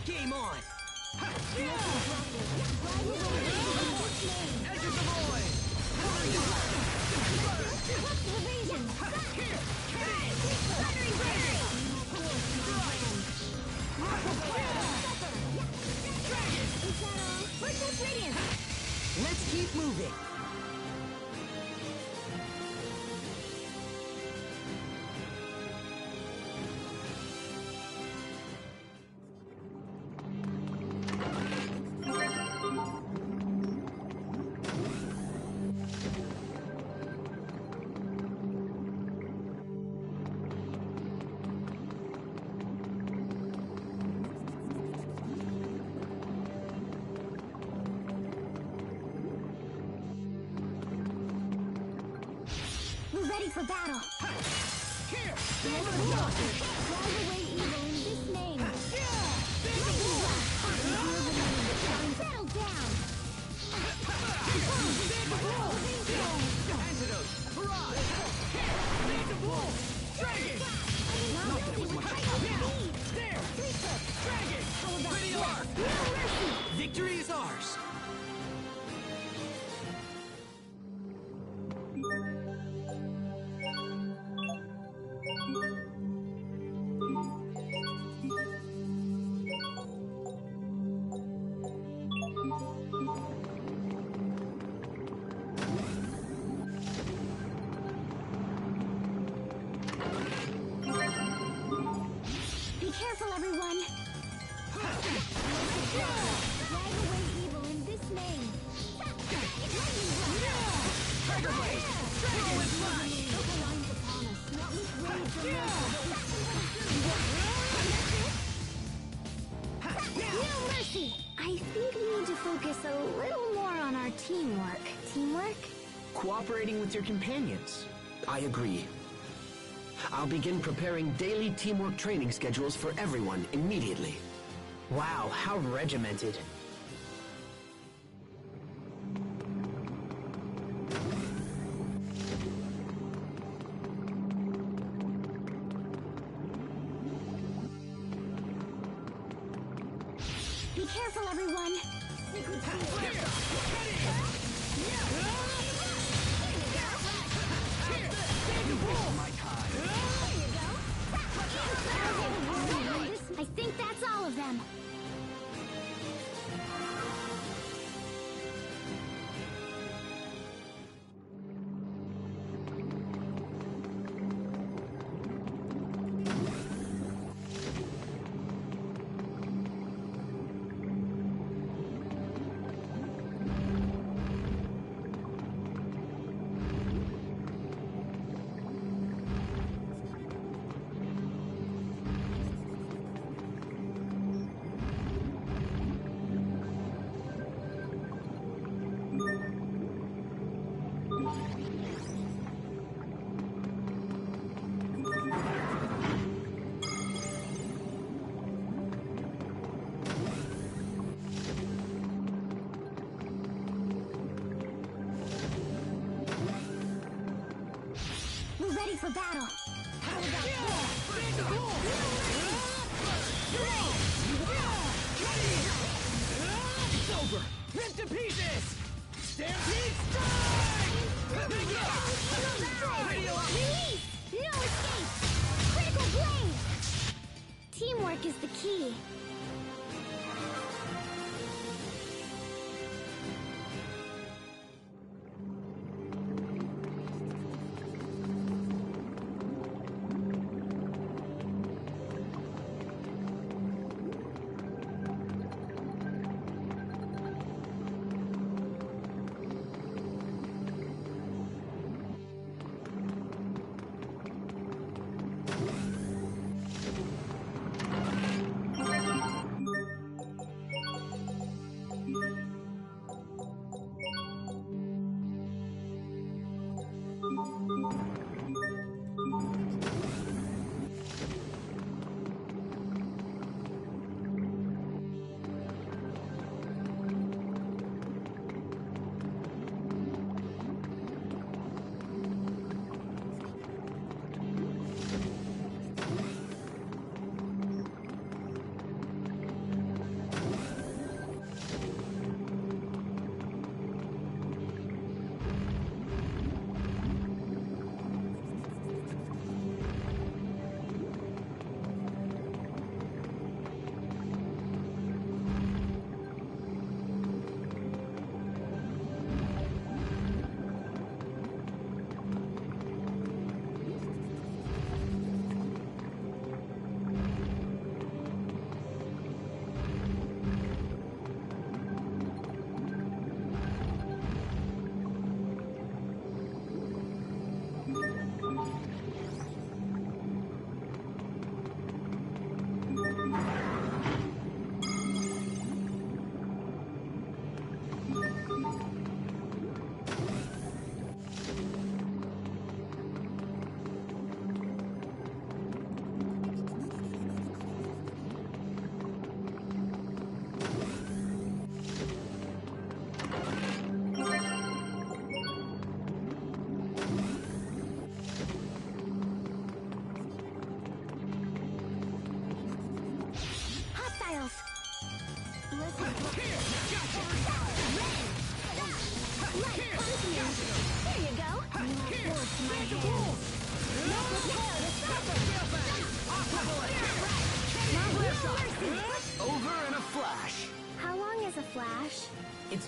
Game on! Edge of the void! Let's keep moving! ready for battle. Here! Drive away evil in this name. Settle down. Antidote! Barrage! Phantom Bull! Dragon! There! Dragon! Pretty arc! Victory is ours! Be careful, everyone. Drive away evil in this name. Tiger Blade! Dragon with Flash! Lines upon us, not with rage or no mercy. I think we need to focus a little more on our teamwork. Teamwork? Cooperating with your companions. I agree. I'll begin preparing daily teamwork training schedules for everyone immediately. Wow, how regimented. Be careful, everyone. I think that's all of them. We're ready for battle. How about It's over! Ripped to pieces! Stampede strike! Release! No escape! Critical blade! Teamwork is the key.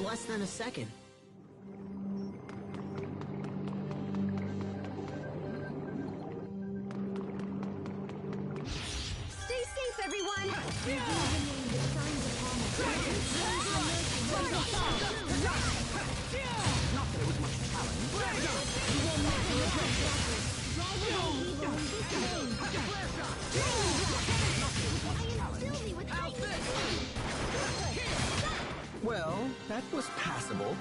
less than a second. Stay safe, everyone! Not that it was much Well, that was passable.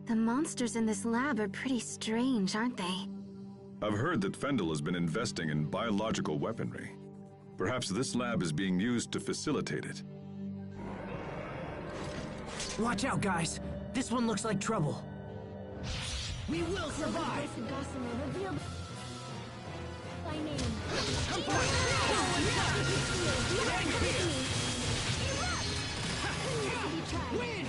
The monsters in this lab are pretty strange, aren't they? I've heard that Fendel has been investing in biological weaponry. Perhaps this lab is being used to facilitate it. Watch out, guys. This one looks like trouble. We will survive! By name. Win!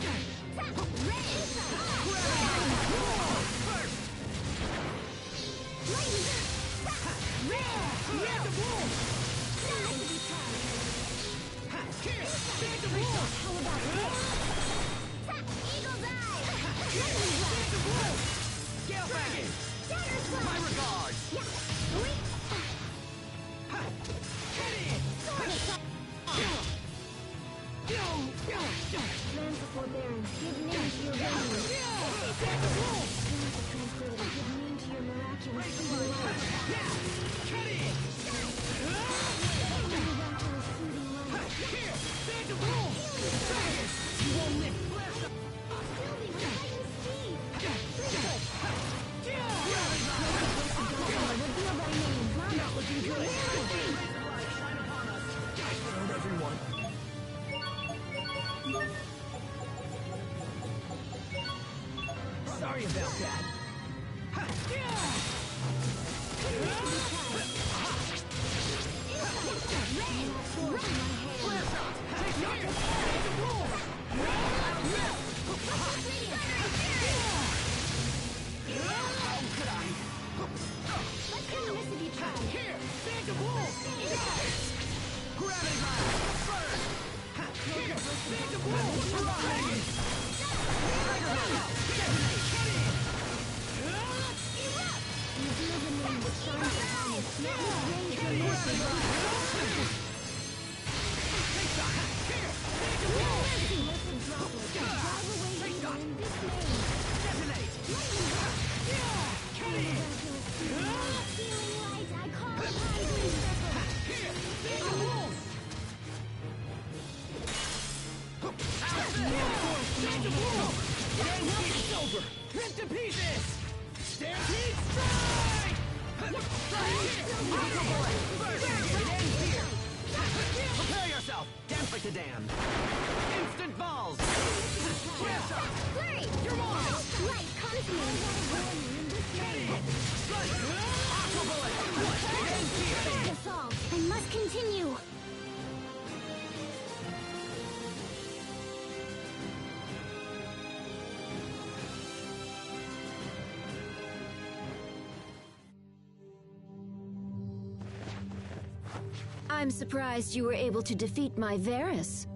My regards! Lands of forbearance, give name to your remedy. Spirit of tranquility, give name to your miraculous soothing light. Miraculous soothing light. You won't live! Sylvie, with lightning speed. Reveal thy name. Not looking good! Killed everyone. Sorry about that. Rip to pieces! Stampede strike! Prepare yourself! Dance like the damned! Instant balls! Flurry! You're mine! Light, come to me! Aqua bullet! Assault. I must continue! I'm surprised you were able to defeat my Varus.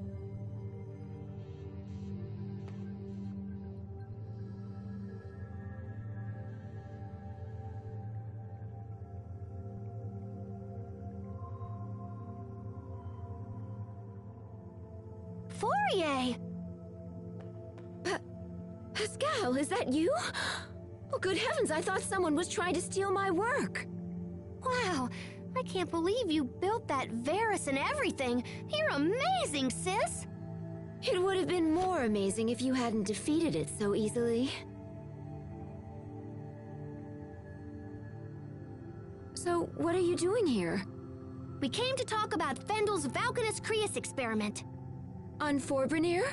Fourier! Pascal, is that you? Oh, good heavens, I thought someone was trying to steal my work. Wow, I can't believe you built that Varus and everything. You're amazing, sis! It would have been more amazing if you hadn't defeated it so easily. So, what are you doing here? We came to talk about Fendel's Valkanus Creus experiment. On Forbrenir?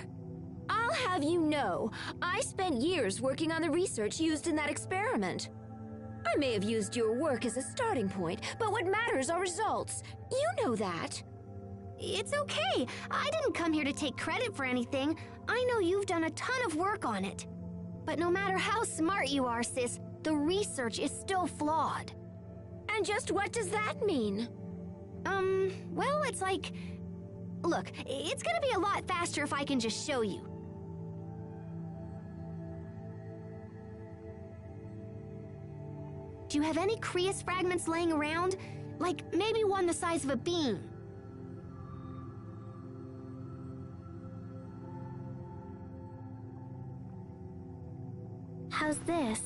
I'll have you know, I spent years working on the research used in that experiment. I may have used your work as a starting point, but what matters are results. You know that. It's okay. I didn't come here to take credit for anything. I know you've done a ton of work on it. But no matter how smart you are, sis, the research is still flawed. And just what does that mean? Well, it's like... Look, it's gonna be a lot faster if I can just show you. Do you have any Creus fragments laying around? Like, maybe one the size of a bean? How's this?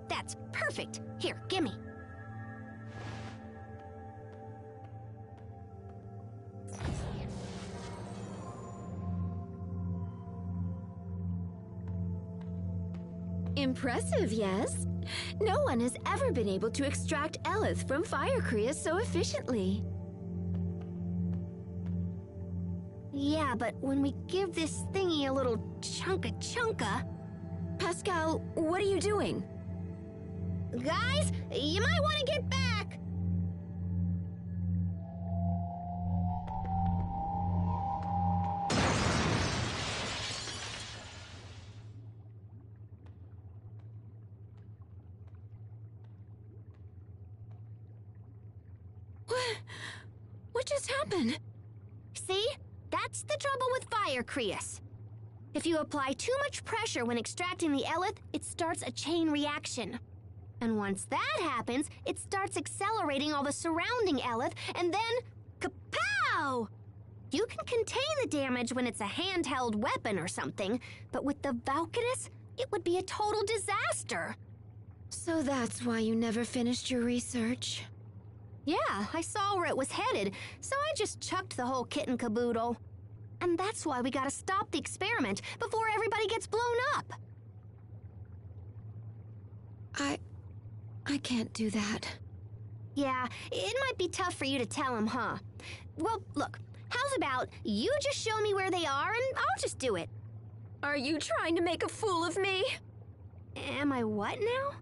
That's perfect. Here, gimme. Impressive, yes? No one has ever been able to extract Eleth from Fire Creus so efficiently. Yeah, but when we give this thingy a little chunka... Pascal, what are you doing? Guys, you might want to get back! What just happened? See? That's the trouble with Fire Creus. If you apply too much pressure when extracting the Eleth, it starts a chain reaction. And once that happens, it starts accelerating all the surrounding Eleth, and then... kapow! You can contain the damage when it's a handheld weapon or something, but with the Valkanus, it would be a total disaster. So that's why you never finished your research? Yeah, I saw where it was headed, so I just chucked the whole kit and caboodle. And that's why we gotta stop the experiment before everybody gets blown up. I can't do that. Yeah, it might be tough for you to tell him, huh? Well, look, how's about you just show me where they are and I'll just do it. Are you trying to make a fool of me? Am I what now?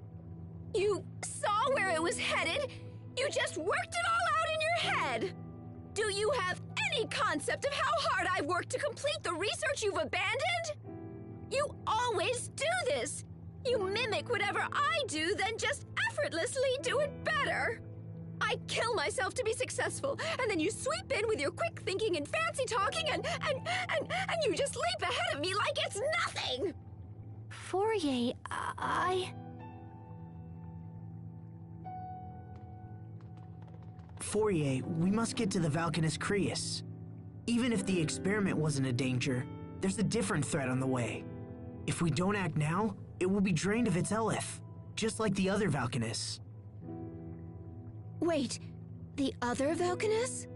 You saw where it was headed? You just worked it all out in your head! Do you have any concept of how hard I've worked to complete the research you've abandoned? You always do this! You mimic whatever I do, then just effortlessly do it better! I kill myself to be successful, and then you sweep in with your quick thinking and fancy talking, and you just leap ahead of me like it's nothing! Fourier, Fourier, we must get to the Valkanus Creus. Even if the experiment wasn't a danger, there's a different threat on the way. If we don't act now, it will be drained of its Eleth, just like the other Valkanus. Wait, the other Valkanus?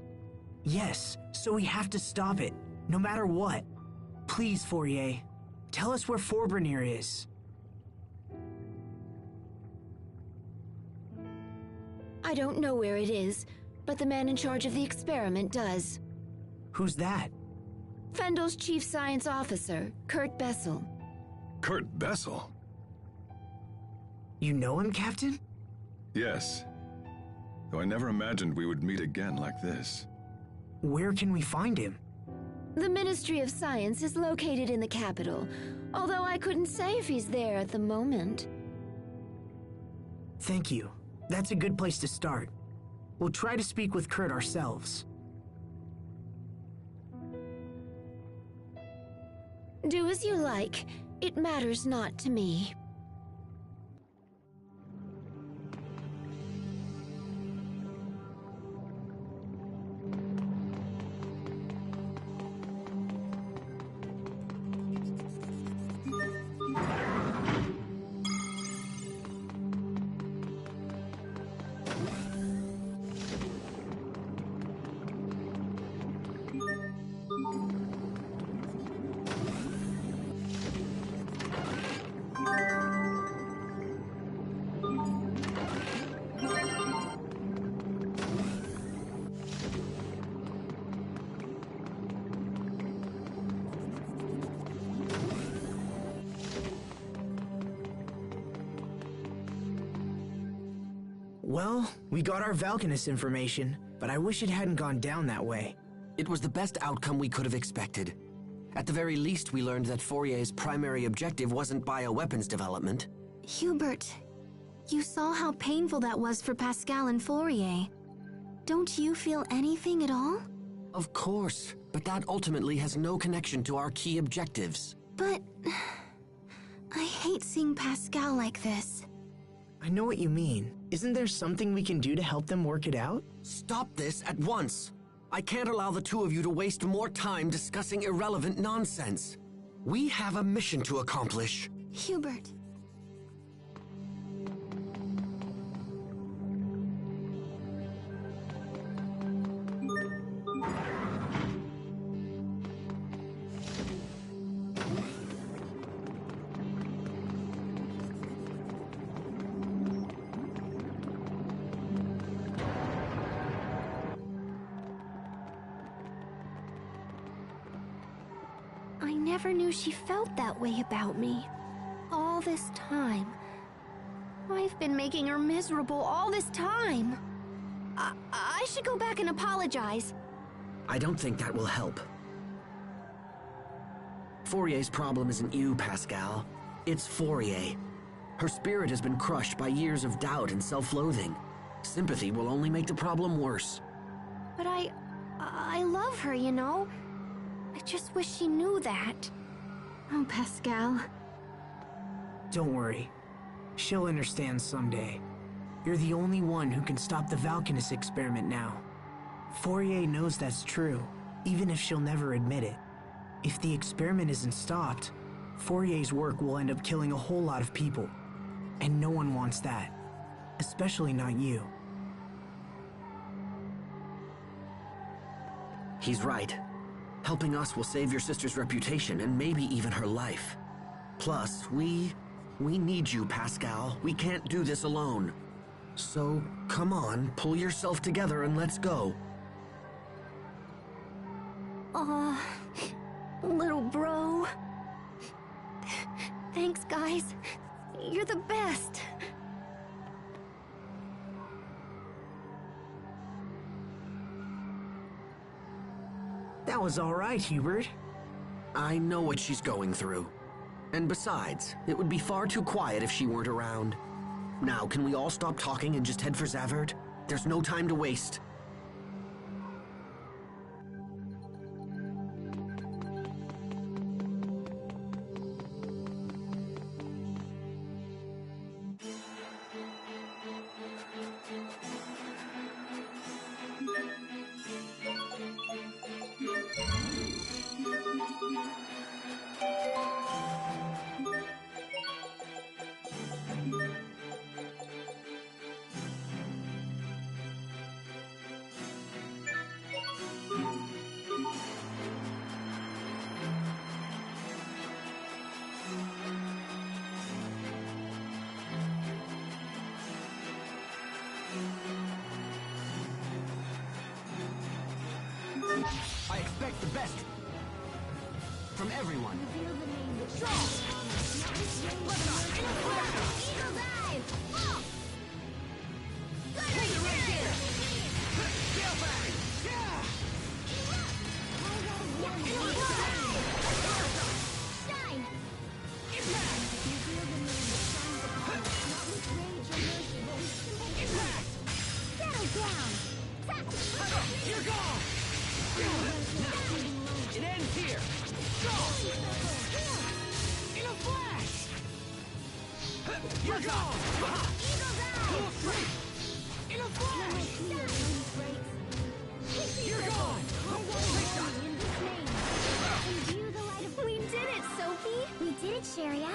Yes, so we have to stop it, no matter what. Please, Fourier, tell us where Forbrenir is. I don't know where it is, but the man in charge of the experiment does. Who's that? Fendel's chief science officer, Kurt Bessel. Kurt Bessel? You know him, Captain? Yes. Though I never imagined we would meet again like this. Where can we find him? The Ministry of Science is located in the capital, although I couldn't say if he's there at the moment. Thank you. That's a good place to start. We'll try to speak with Kurt ourselves. Do as you like. It matters not to me. Well, we got our Valkanus information, but I wish it hadn't gone down that way. It was the best outcome we could have expected. At the very least, we learned that Fourier's primary objective wasn't bioweapons development. Hubert, you saw how painful that was for Pascal and Fourier. Don't you feel anything at all? Of course, but that ultimately has no connection to our key objectives. But I hate seeing Pascal like this. I know what you mean. Isn't there something we can do to help them work it out? Stop this at once! I can't allow the two of you to waste more time discussing irrelevant nonsense. We have a mission to accomplish. Hubert. I never knew she felt that way about me. All this time. I've been making her miserable all this time. I should go back and apologize. I don't think that will help. Fourier's problem isn't you, Pascal. It's Fourier. Her spirit has been crushed by years of doubt and self-loathing. Sympathy will only make the problem worse. But I love her, you know? I just wish she knew that. Oh, Pascal. Don't worry. She'll understand someday. You're the only one who can stop the Valkanus experiment now. Fourier knows that's true, even if she'll never admit it. If the experiment isn't stopped, Fourier's work will end up killing a whole lot of people. And no one wants that. Especially not you. He's right. Helping us will save your sister's reputation and maybe even her life. Plus, we need you, Pascal. We can't do this alone. So, come on, pull yourself together and let's go. Little bro. Thanks, guys. You're the best. That was all right, Hubert. I know what she's going through. And besides, it would be far too quiet if she weren't around. Now, can we all stop talking and just head for Zavert? There's no time to waste. I expect the best from everyone. It ends here! Go! In a flash! You're gone! Cool freak! In a flash! You're gone! We did it, Sophie! We did it, Sharia.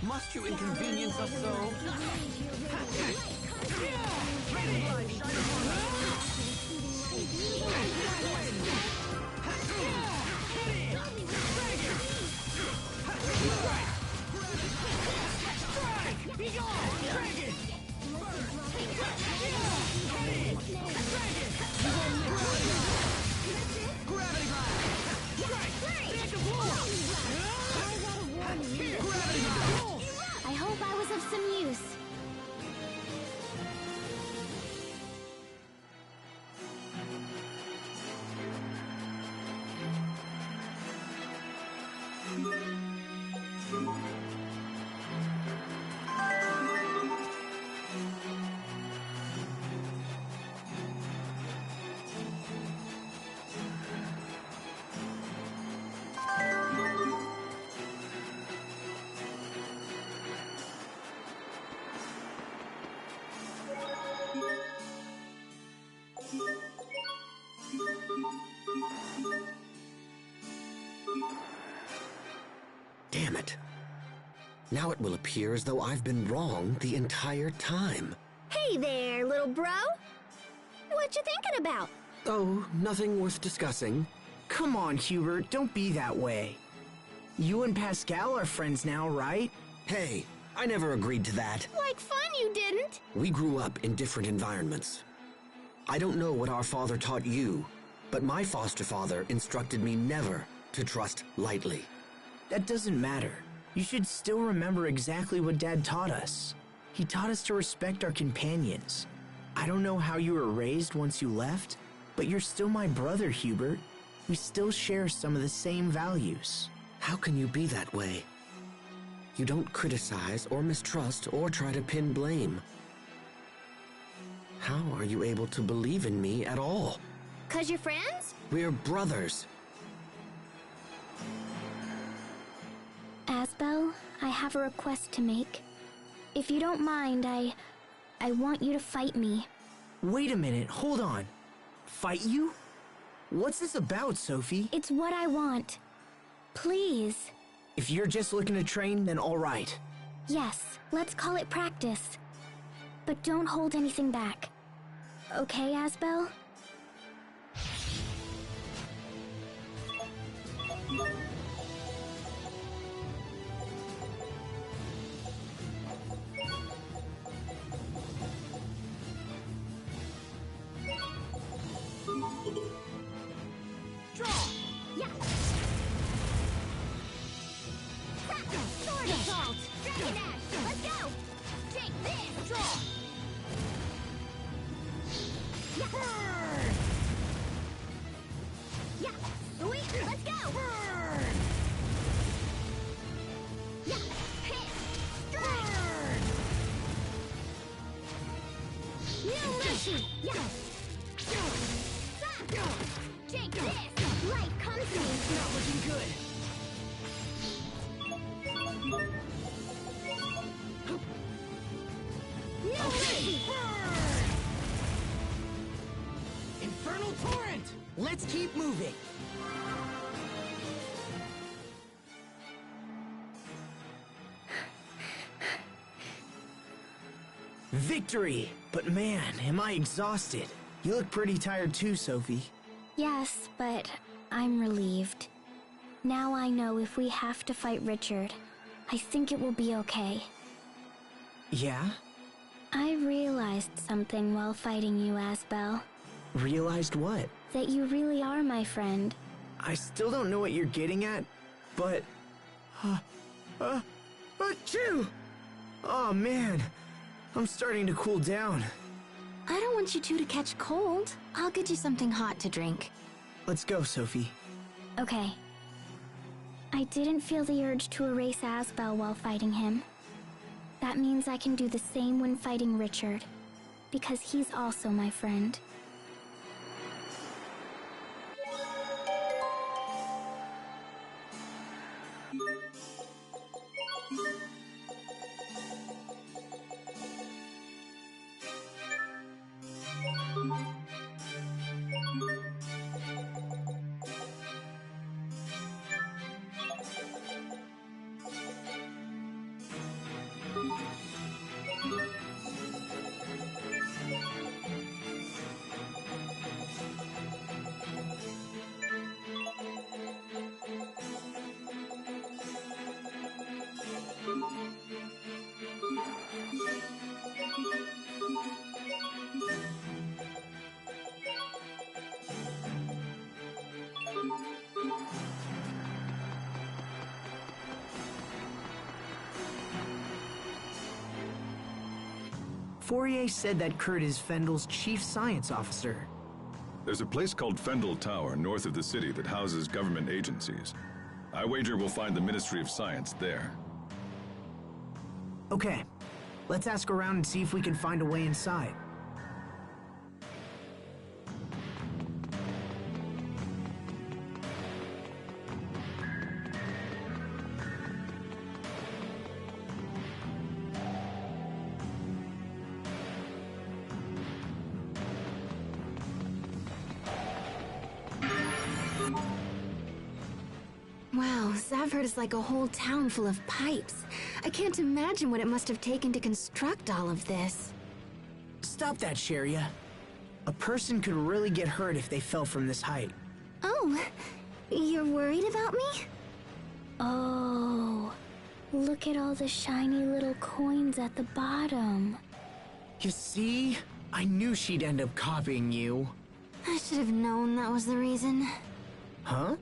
Must you inconvenience us so? I hope I was of some use. Damn it. Now it will appear as though I've been wrong the entire time. Hey there, little bro. What you thinking about? Oh, nothing worth discussing. Come on, Hubert, don't be that way. You and Pascal are friends now, right? Hey, I never agreed to that. Like fun you didn't. We grew up in different environments. I don't know what our father taught you, but my foster father instructed me never to trust lightly. That doesn't matter. You should still remember exactly what Dad taught us. He taught us to respect our companions. I don't know how you were raised once you left, but you're still my brother, Hubert. We still share some of the same values. How can you be that way? You don't criticize or mistrust or try to pin blame. How are you able to believe in me at all? 'Cause you're friends? We're brothers. Asbel, I have a request to make. If you don't mind, I want you to fight me. Wait a minute, hold on. Fight you? What's this about, Sophie? It's what I want. Please. If you're just looking to train, then all right. Yes, let's call it practice. But don't hold anything back. Okay, Asbel? Draw! Yeah! Sword assault! Dragon dash! Let's go! Take this! Draw! Yeah! Burn! Yeah! Sweet! Let's go! Burn! Yeah! Hit! Strike! Burn! No mercy! Yeah! Take this! Light comes to me! Not looking good. No mercy! Burn! Infernal torrent! Let's keep moving. Victory! But man, am I exhausted. You look pretty tired too, Sophie. Yes, but I'm relieved. Now I know if we have to fight Richard, I think it will be okay. Yeah? I realized something while fighting you, Asbel. Realized what? That you really are my friend. I still don't know what you're getting at, but... Achoo! Oh man, I'm starting to cool down. I don't want you two to catch cold. I'll get you something hot to drink. Let's go, Sophie. Okay. I didn't feel the urge to erase Asbel while fighting him. That means I can do the same when fighting Richard, because he's also my friend. Fourier said that Kurt is Fendel's chief science officer. There's a place called Fendel Tower north of the city that houses government agencies. I wager we'll find the Ministry of Science there. Okay, let's ask around and see if we can find a way inside. Wow, Zavhert is like a whole town full of pipes. I can't imagine what it must have taken to construct all of this. Stop that, Sheria. A person could really get hurt if they fell from this height. Oh, you're worried about me? Oh, look at all the shiny little coins at the bottom. You see? I knew she'd end up copying you. I should have known that was the reason. Huh?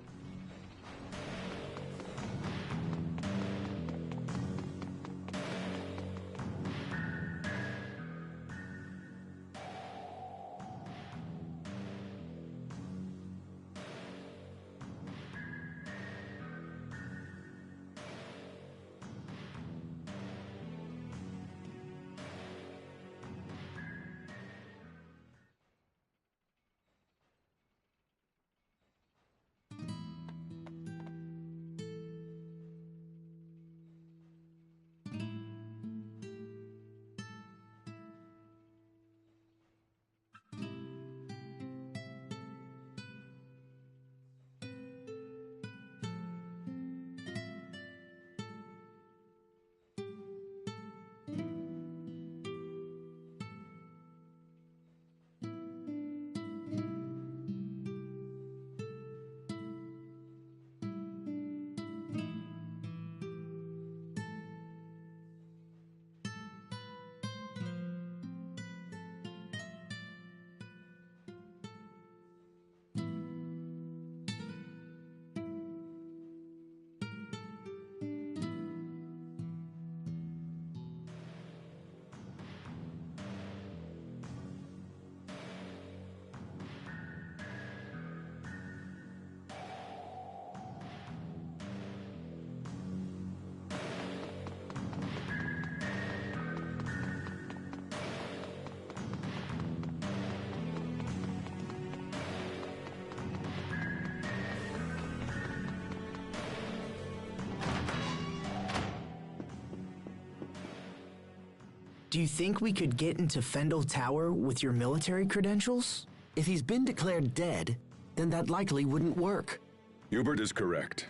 Do you think we could get into Fendel Tower with your military credentials? If he's been declared dead, then that likely wouldn't work. Hubert is correct.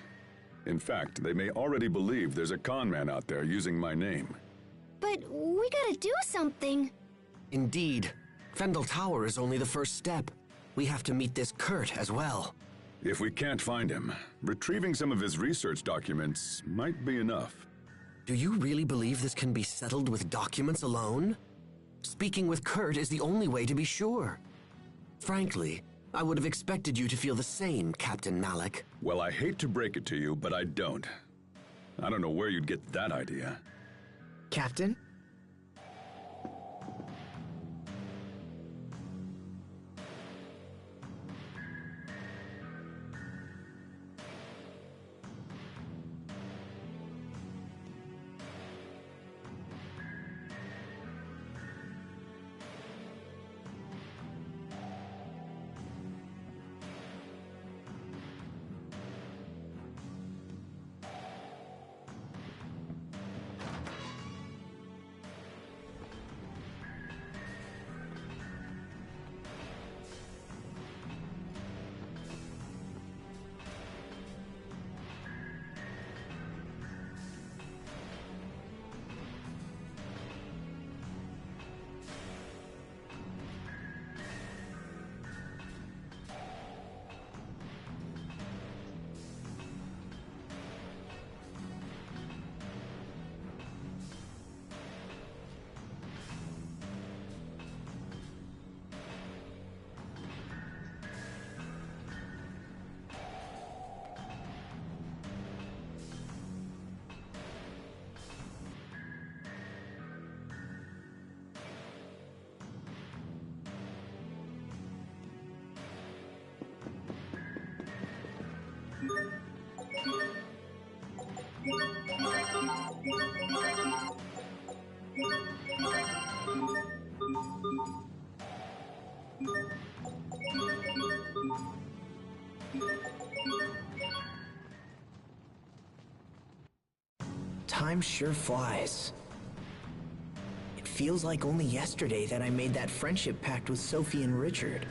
In fact, they may already believe there's a con man out there using my name. But we gotta do something. Indeed. Fendel Tower is only the first step. We have to meet this Kurt as well. If we can't find him, retrieving some of his research documents might be enough. Do you really believe this can be settled with documents alone? Speaking with Kurt is the only way to be sure. Frankly, I would have expected you to feel the same, Captain Malik. Well, I hate to break it to you, but I don't. I don't know where you'd get that idea. Captain? Time sure flies. It feels like only yesterday that I made that friendship pact with Sophie and Richard.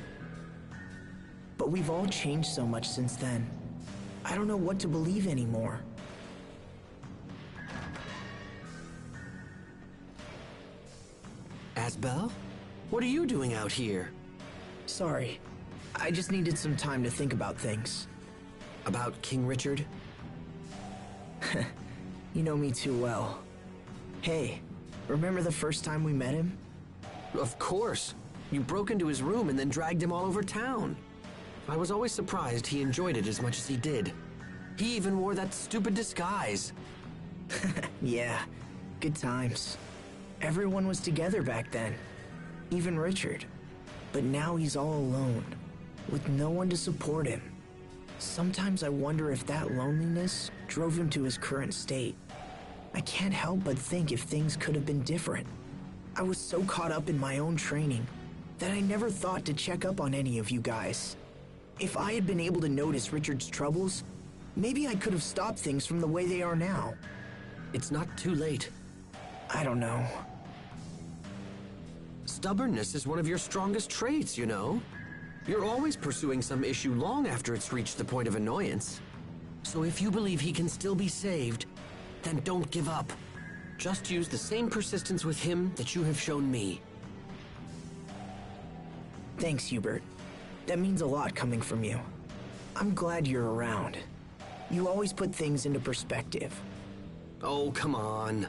But we've all changed so much since then. I don't know what to believe anymore. Asbel? What are you doing out here? Sorry. I just needed some time to think about things. About King Richard? You know me too well. Hey, remember the first time we met him? Of course. You broke into his room and then dragged him all over town. I was always surprised he enjoyed it as much as he did. He even wore that stupid disguise. Yeah, good times. Everyone was together back then. Even Richard. But now he's all alone, with no one to support him. Sometimes I wonder if that loneliness drove him to his current state. I can't help but think if things could have been different. I was so caught up in my own training that I never thought to check up on any of you guys. If I had been able to notice Richard's troubles, maybe I could have stopped things from the way they are now. It's not too late. I don't know. Stubbornness is one of your strongest traits, you know. You're always pursuing some issue long after it's reached the point of annoyance. So if you believe he can still be saved, then don't give up. Just use the same persistence with him that you have shown me. Thanks, Hubert. That means a lot coming from you. I'm glad you're around. You always put things into perspective. Oh, come on.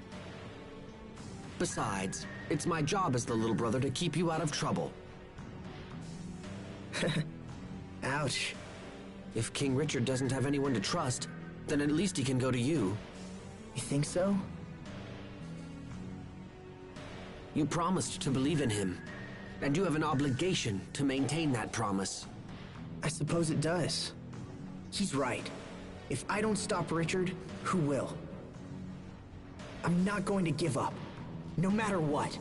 Besides, it's my job as the little brother to keep you out of trouble. Ouch. If King Richard doesn't have anyone to trust, then at least he can go to you. You think so? You promised to believe in him, and you have an obligation to maintain that promise. I suppose it does. He's right. If I don't stop Richard, who will? I'm not going to give up, no matter what.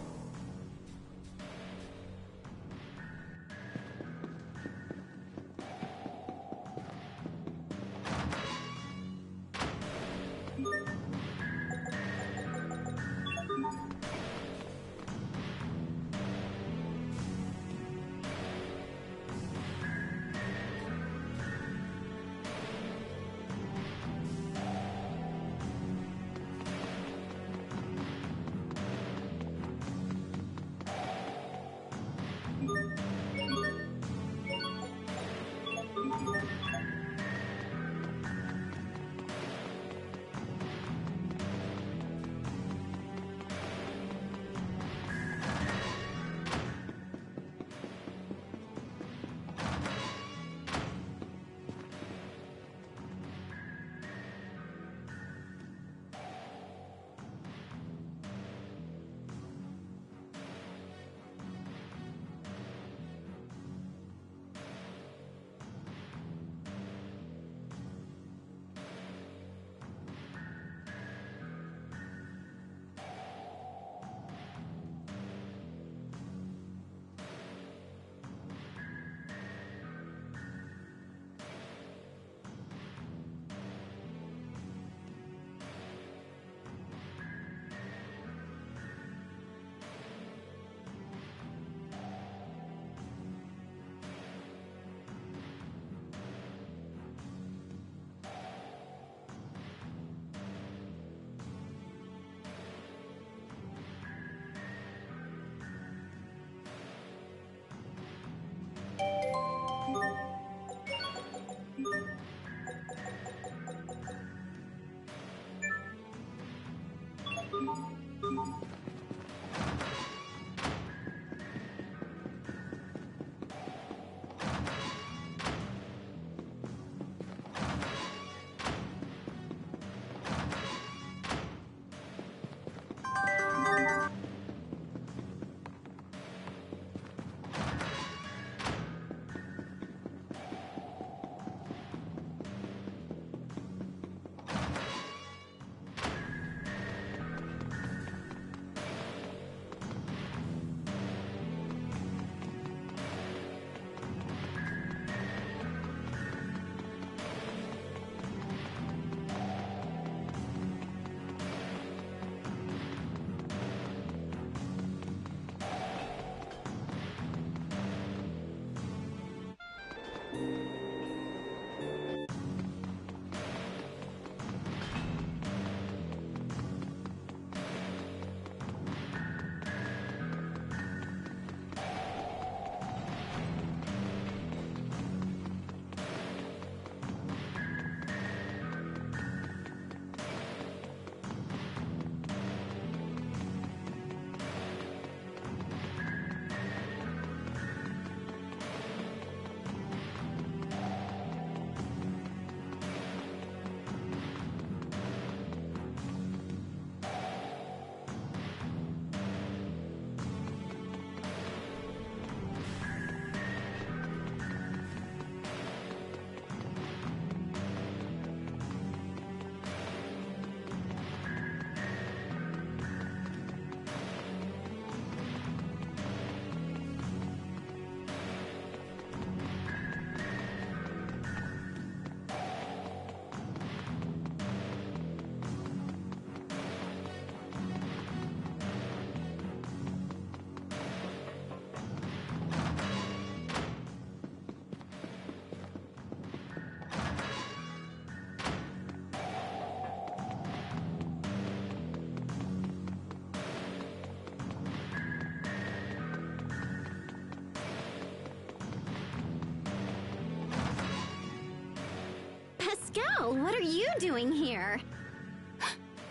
Well, what are you doing here?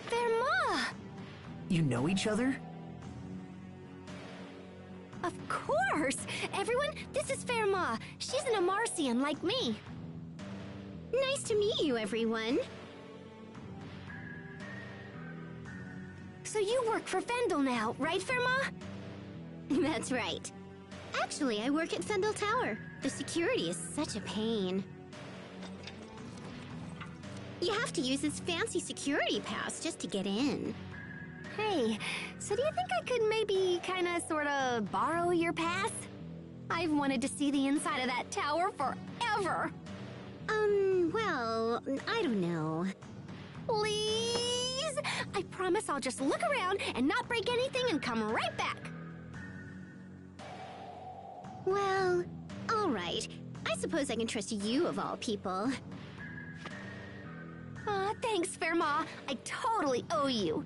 Verma! You know each other? Of course! Everyone, this is Verma. She's an Amarcian like me. Nice to meet you, everyone. So you work for Fendel now, right, Verma? That's right. Actually, I work at Fendel Tower. The security is such a pain. You have to use this fancy security pass just to get in. Hey, so do you think I could maybe kinda sorta borrow your pass? I've wanted to see the inside of that tower forever. Well, I don't know. Please? I promise I'll just look around and not break anything and come right back. Well, all right. I suppose I can trust you of all people. Thanks, Verma. I totally owe you.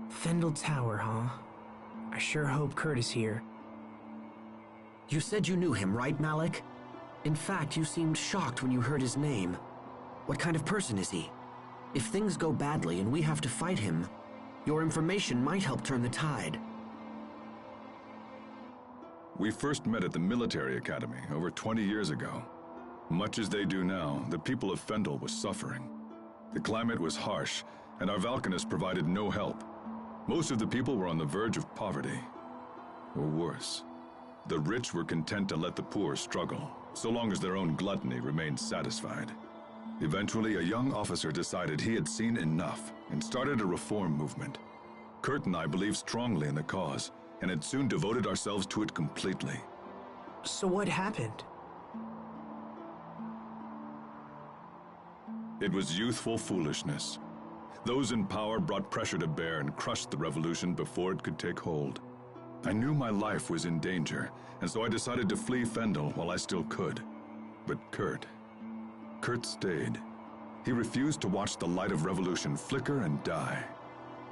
Fendel Tower, huh? I sure hope Kurt is here. You said you knew him, right, Malik? In fact, you seemed shocked when you heard his name. What kind of person is he? If things go badly and we have to fight him, your information might help turn the tide. We first met at the military academy over 20 years ago. Much as they do now, the people of Fendel was suffering. The climate was harsh, and our Valkanists provided no help. Most of the people were on the verge of poverty. Or worse. The rich were content to let the poor struggle, so long as their own gluttony remained satisfied. Eventually, a young officer decided he had seen enough and started a reform movement. Kurt and I believed strongly in the cause, and had soon devoted ourselves to it completely. So what happened? It was youthful foolishness. Those in power brought pressure to bear and crushed the revolution before it could take hold. I knew my life was in danger, and so I decided to flee Fendel while I still could. But Kurt, Kurt stayed. He refused to watch the light of revolution flicker and die.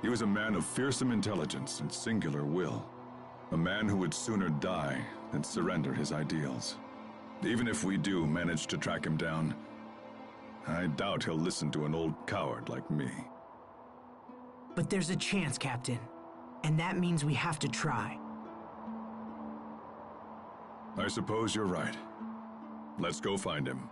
He was a man of fearsome intelligence and singular will. A man who would sooner die than surrender his ideals. Even if we do manage to track him down, I doubt he'll listen to an old coward like me. But there's a chance, Captain. And that means we have to try. I suppose you're right. Let's go find him.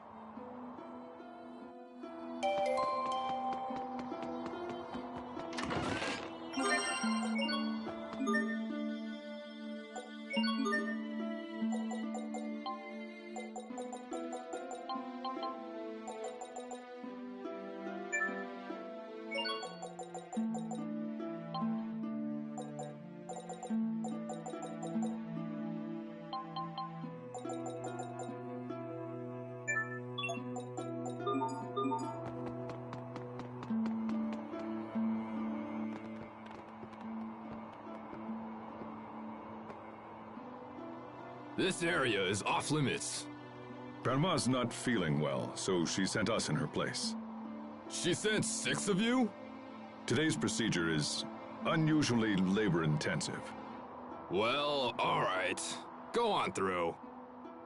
This area is off limits. Grandma's not feeling well, so she sent us in her place. She sent 6 of you? Today's procedure is unusually labor-intensive. Well, alright. Go on through.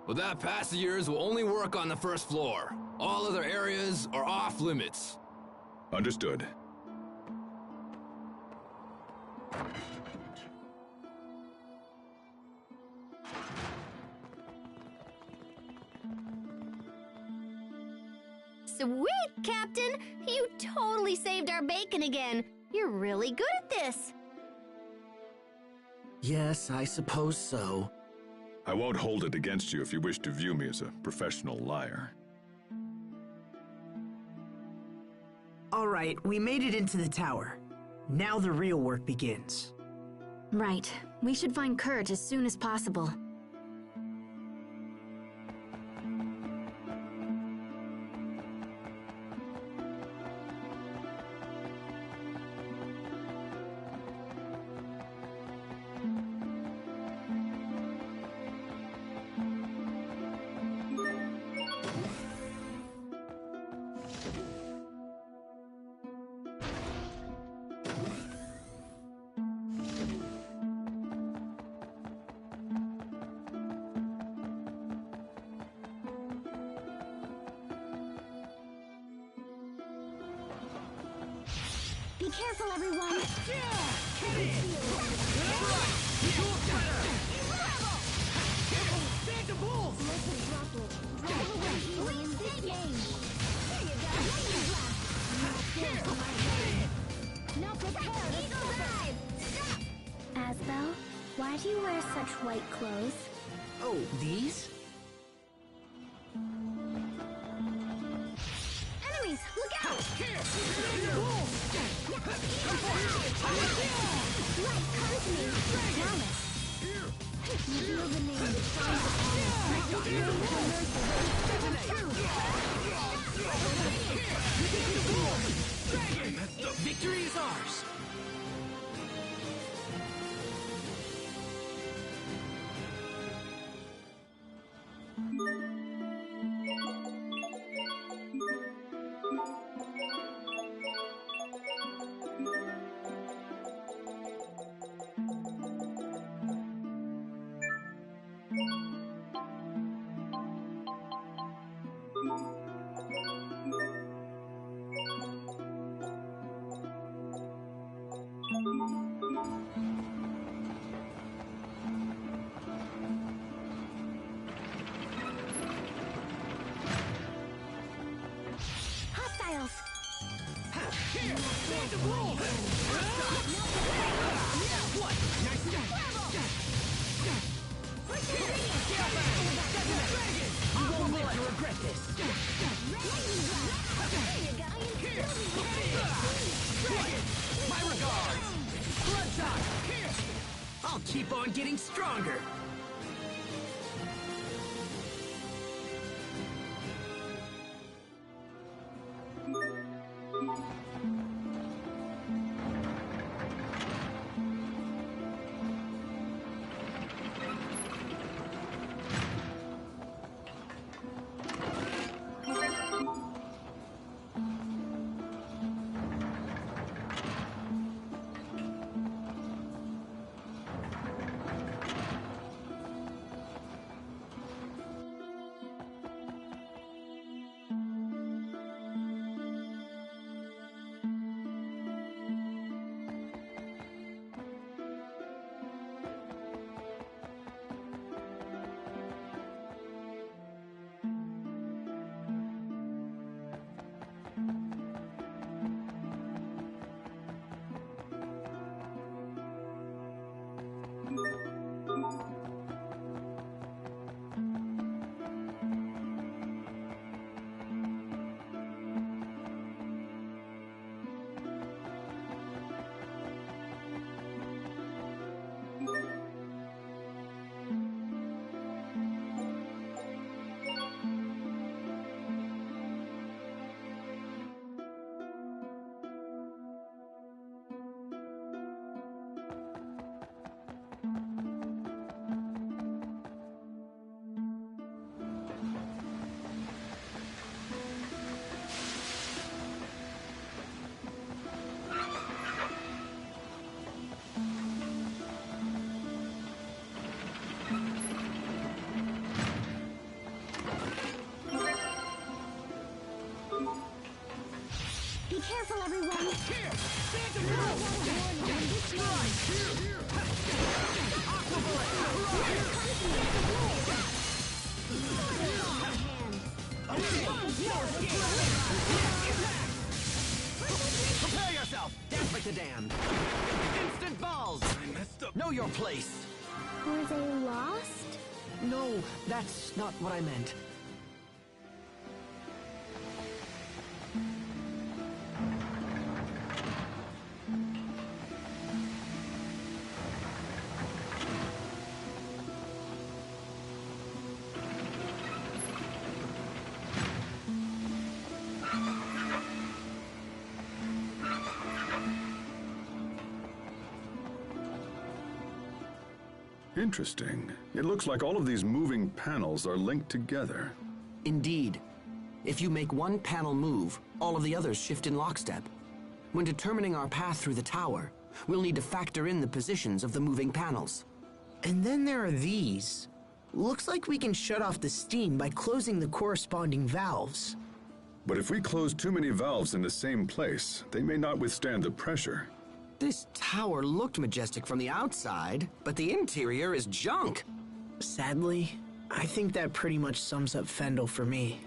But that pass of yours will only work on the first floor. All other areas are off limits. Understood. Sweet, Captain! You totally saved our bacon again. You're really good at this. Yes, I suppose so. I won't hold it against you if you wish to view me as a professional liar. All right, we made it into the tower. Now the real work begins. Right. We should find Kurt as soon as possible. Be careful, everyone! Asbel, why do you wear such white clothes? Oh, these? Enemies, look out! Light, come to me. Promise. Reveal the name that shines upon us. Name the The victory is ours! Hostiles! What? Nice you won't live to regret this! My regards! Bloodshot! I'll keep on getting stronger! Prepare yourself! Dance like the damned! Instant balls! I messed up. Know your place! Were they lost? No, that's not what I meant. Interesting. It looks like all of these moving panels are linked together. Indeed. If you make one panel move, all of the others shift in lockstep. When determining our path through the tower, we'll need to factor in the positions of the moving panels. And then there are these. Looks like we can shut off the steam by closing the corresponding valves. But if we close too many valves in the same place, they may not withstand the pressure. This tower looked majestic from the outside, but the interior is junk. Sadly, I think that pretty much sums up Fendel for me.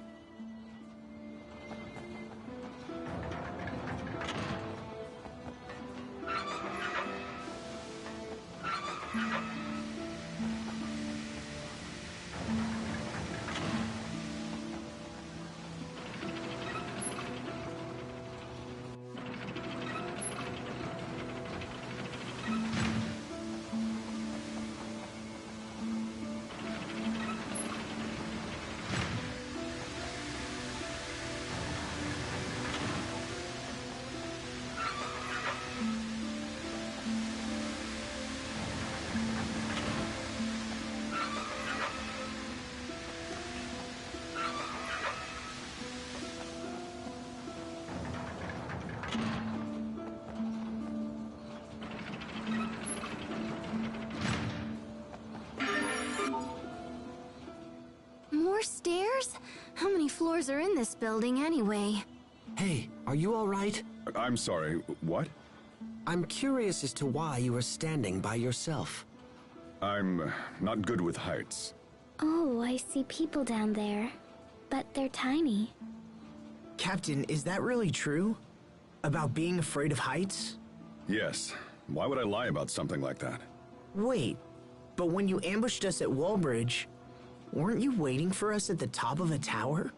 More stairs? How many floors are in this building anyway? Hey, are you all right? I'm sorry, what? I'm curious as to why you are standing by yourself. I'm not good with heights. Oh, I see people down there. But they're tiny. Captain, is that really true? About being afraid of heights? Yes. Why would I lie about something like that? Wait, but when you ambushed us at Wallbridge, weren't you waiting for us at the top of a tower?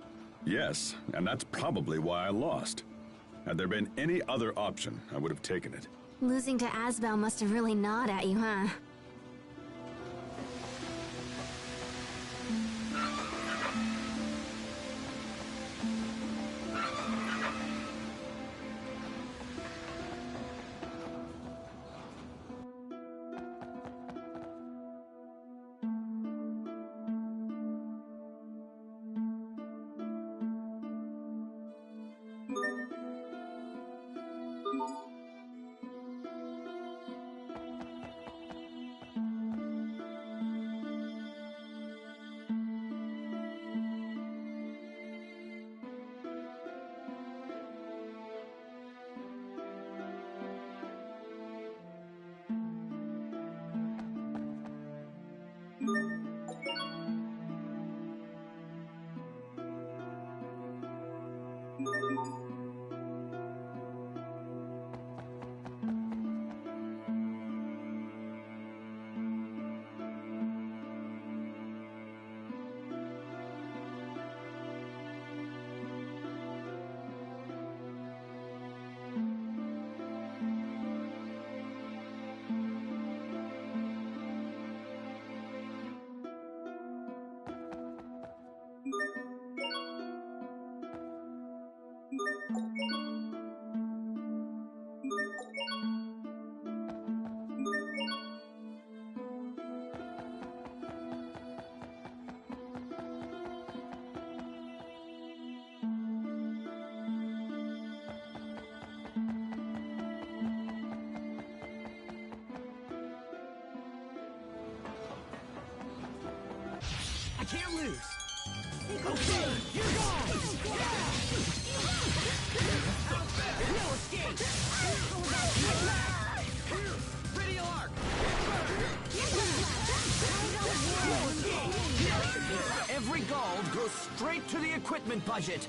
Yes, and that's probably why I lost. Had there been any other option, I would have taken it. Losing to Asbel must have really gnawed at you, huh? I can't lose. Okay, you're gone. No escape. Radial arc. Every gold goes straight to the equipment budget.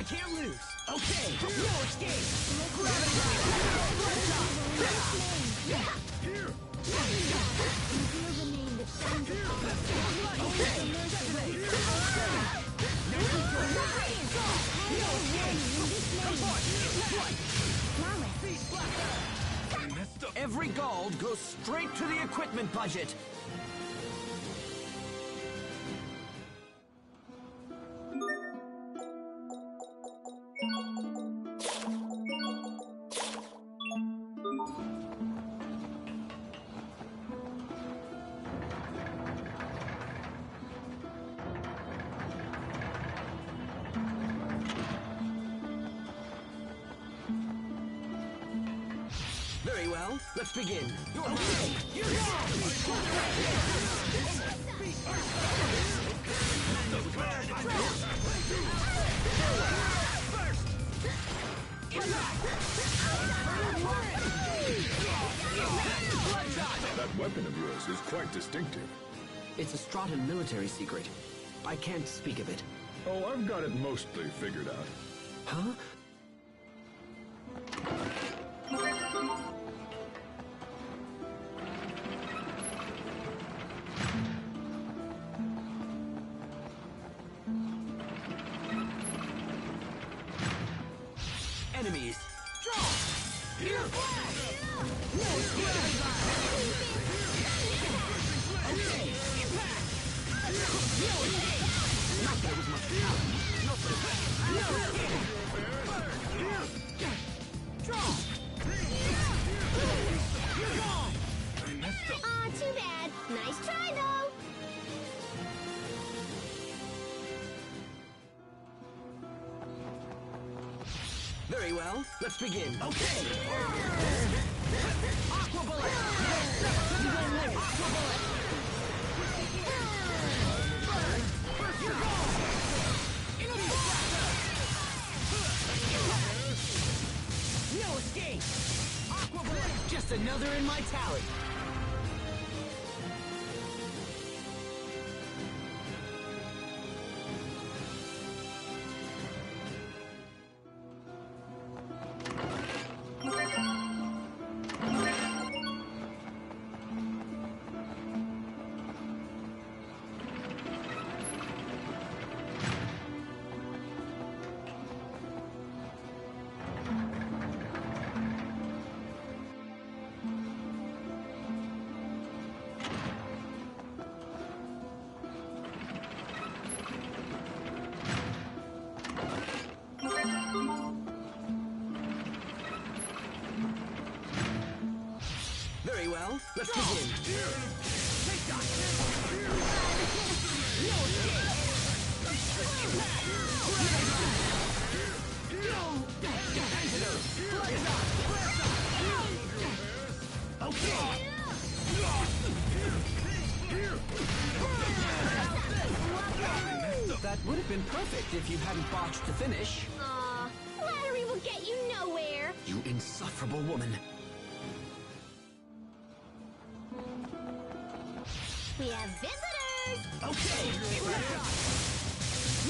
Can't lose. Okay, no escape. Every gold goes straight to the equipment budget. Very well, let's begin. You're mine. You're That weapon of yours is quite distinctive. It's a Strahtan military secret. I can't speak of it. Oh, I've got it mostly figured out. Huh? enemies. Draw! Here! No okay, impact! Not that it was much power. No escape! Draw! You're gone! Aw, too bad. Nice try, though. Very well, let's begin. Okay! Aqua Bullet! Aqua Bullet! You're gone! No escape! Aqua Bullet! Just another in my tally. Very well, let's begin. Take that! No escape! Okay! That would have been perfect if you hadn't botched the finish. Aw, flattery will get you nowhere. You insufferable woman. We have visitors! Okay!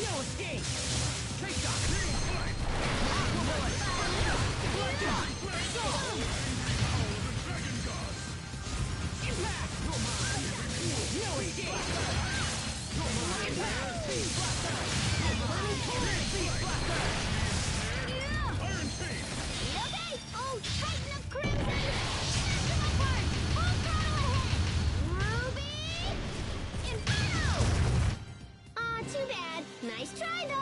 No escape! Take that! Aqua Bullet! Blood Dot! Impact! No escape! Impact! Iron Chain! Okay! Oh, Titan of Crimson! Smash them apart! Full throttle ahead! Ruby! Inferno! Aw, too bad. Nice try, though!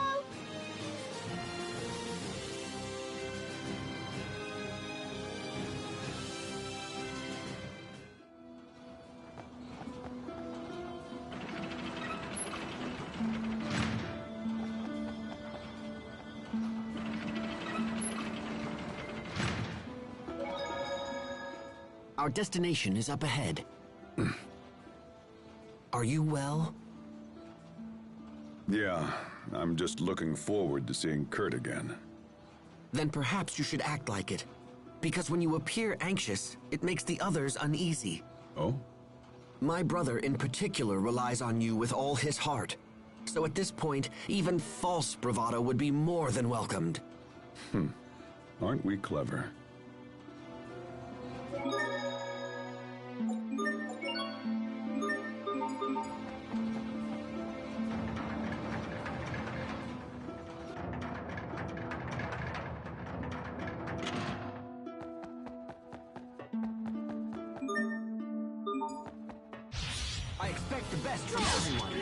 Our destination is up ahead. Are you well? Yeah, I'm just looking forward to seeing Kurt again. Then perhaps you should act like it. Because when you appear anxious, it makes the others uneasy. Oh? My brother in particular relies on you with all his heart. So at this point, even false bravado would be more than welcomed. Aren't we clever? I expect the best from everyone.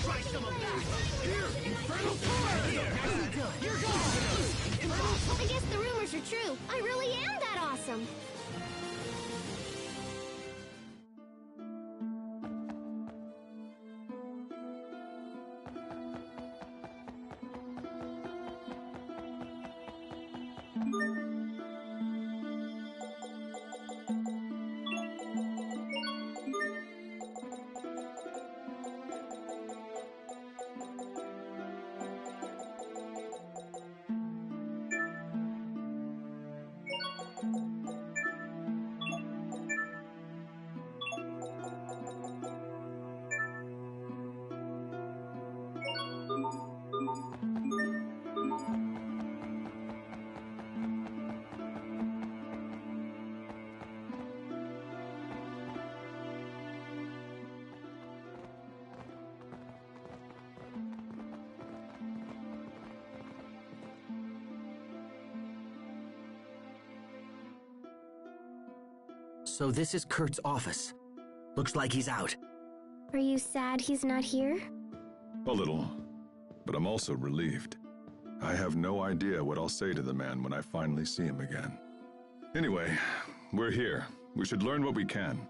Try some of that. Here, Infernal Torrent. You're gone. I guess the rumors are true. I really am that awesome. So this is Kurt's office. Looks like he's out. Are you sad he's not here? A little. But I'm also relieved. I have no idea what I'll say to the man when I finally see him again. Anyway, we're here. We should learn what we can.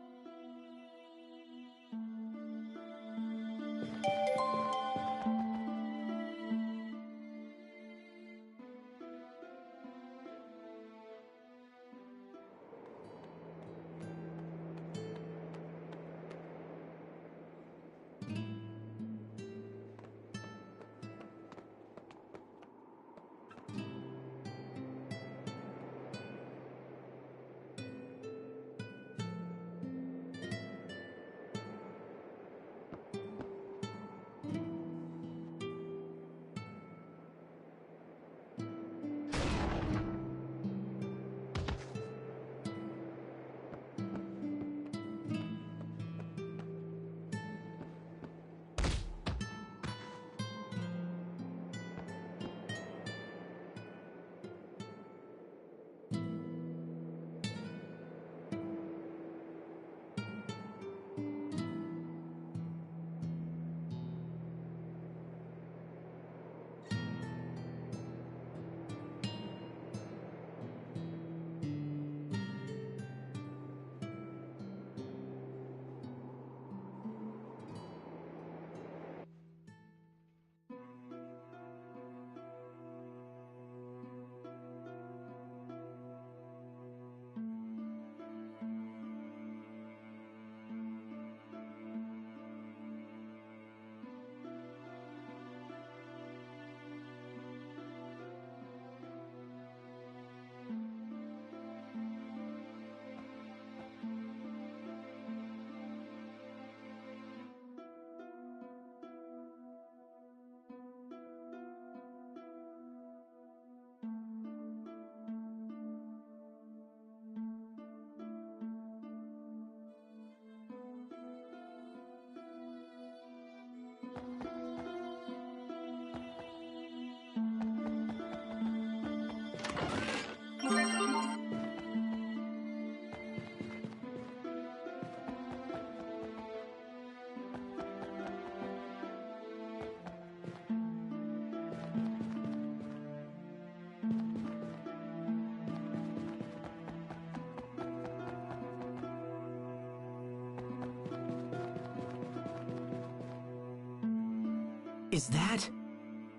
Is that?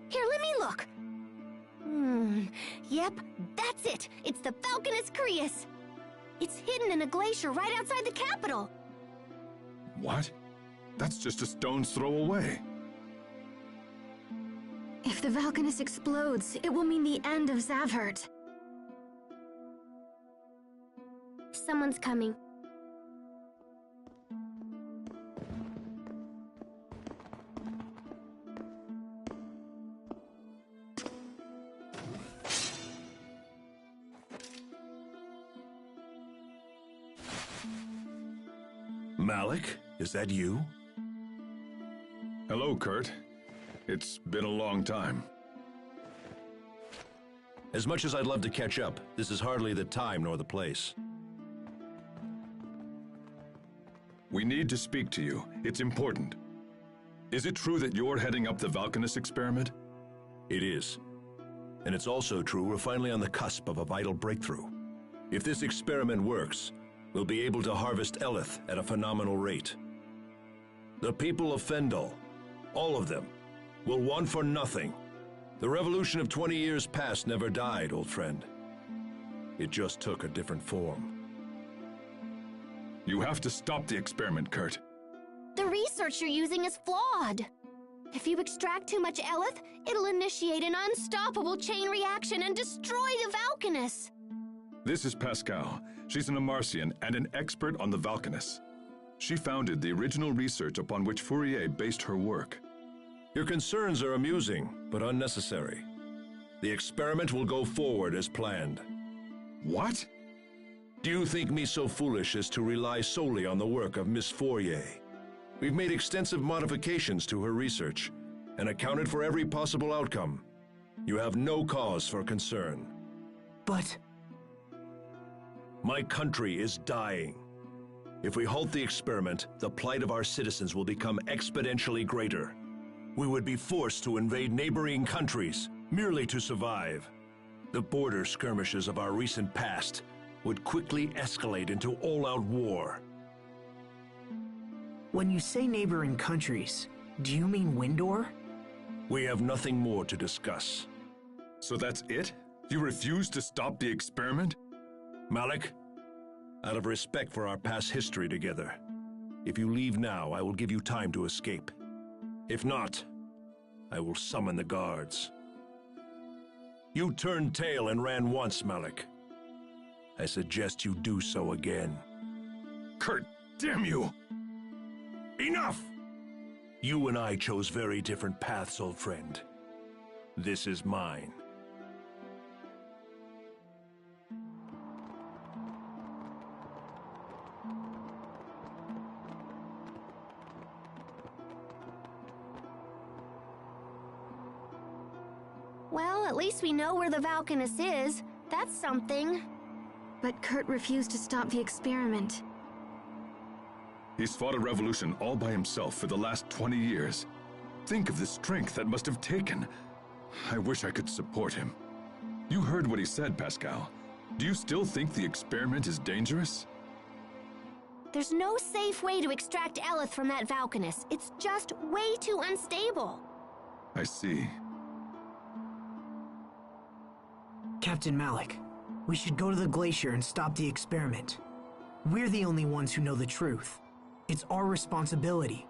Here, let me look. Yep, that's it. It's the Falconus Crius. It's hidden in a glacier right outside the capital. What? That's just a stone's throw away. If the Valkanus explodes, it will mean the end of Zavhert. Someone's coming. Malik, is that you? Hello, Kurt. It's been a long time. As much as I'd love to catch up, this is hardly the time nor the place. We need to speak to you. It's important. Is it true that you're heading up the Valkanus experiment? It is. And it's also true we're finally on the cusp of a vital breakthrough. If this experiment works, we'll be able to harvest Eleth at a phenomenal rate. The people of Fendel, all of them, will want for nothing. The revolution of 20 years past never died, old friend. It just took a different form. You have to stop the experiment, Kurt. The research you're using is flawed. If you extract too much Eleth, it'll initiate an unstoppable chain reaction and destroy the Valkanus. This is Pascal. She's an Amarcian and an expert on the Valkanus. She founded the original research upon which Fourier based her work. Your concerns are amusing, but unnecessary. The experiment will go forward as planned. What? Do you think me so foolish as to rely solely on the work of Miss Fourier? We've made extensive modifications to her research and accounted for every possible outcome. You have no cause for concern. But... My country is dying. If we halt the experiment, the plight of our citizens will become exponentially greater. We would be forced to invade neighboring countries merely to survive. The border skirmishes of our recent past would quickly escalate into all-out war. When you say neighboring countries, do you mean Windor? We have nothing more to discuss. So that's it? You refuse to stop the experiment? Malik, out of respect for our past history together, if you leave now, I will give you time to escape. If not, I will summon the guards. You turned tail and ran once, Malik. I suggest you do so again. Kurt, damn you! Enough! You and I chose very different paths, old friend. This is mine. Well, at least we know where the Valkanus is. That's something. But Kurt refused to stop the experiment. He's fought a revolution all by himself for the last 20 years. Think of the strength that must have taken. I wish I could support him. You heard what he said, Pascal. Do you still think the experiment is dangerous? There's no safe way to extract Eleth from that Valkanus. It's just way too unstable. I see. Captain Malik, we should go to the glacier and stop the experiment. We're the only ones who know the truth. It's our responsibility.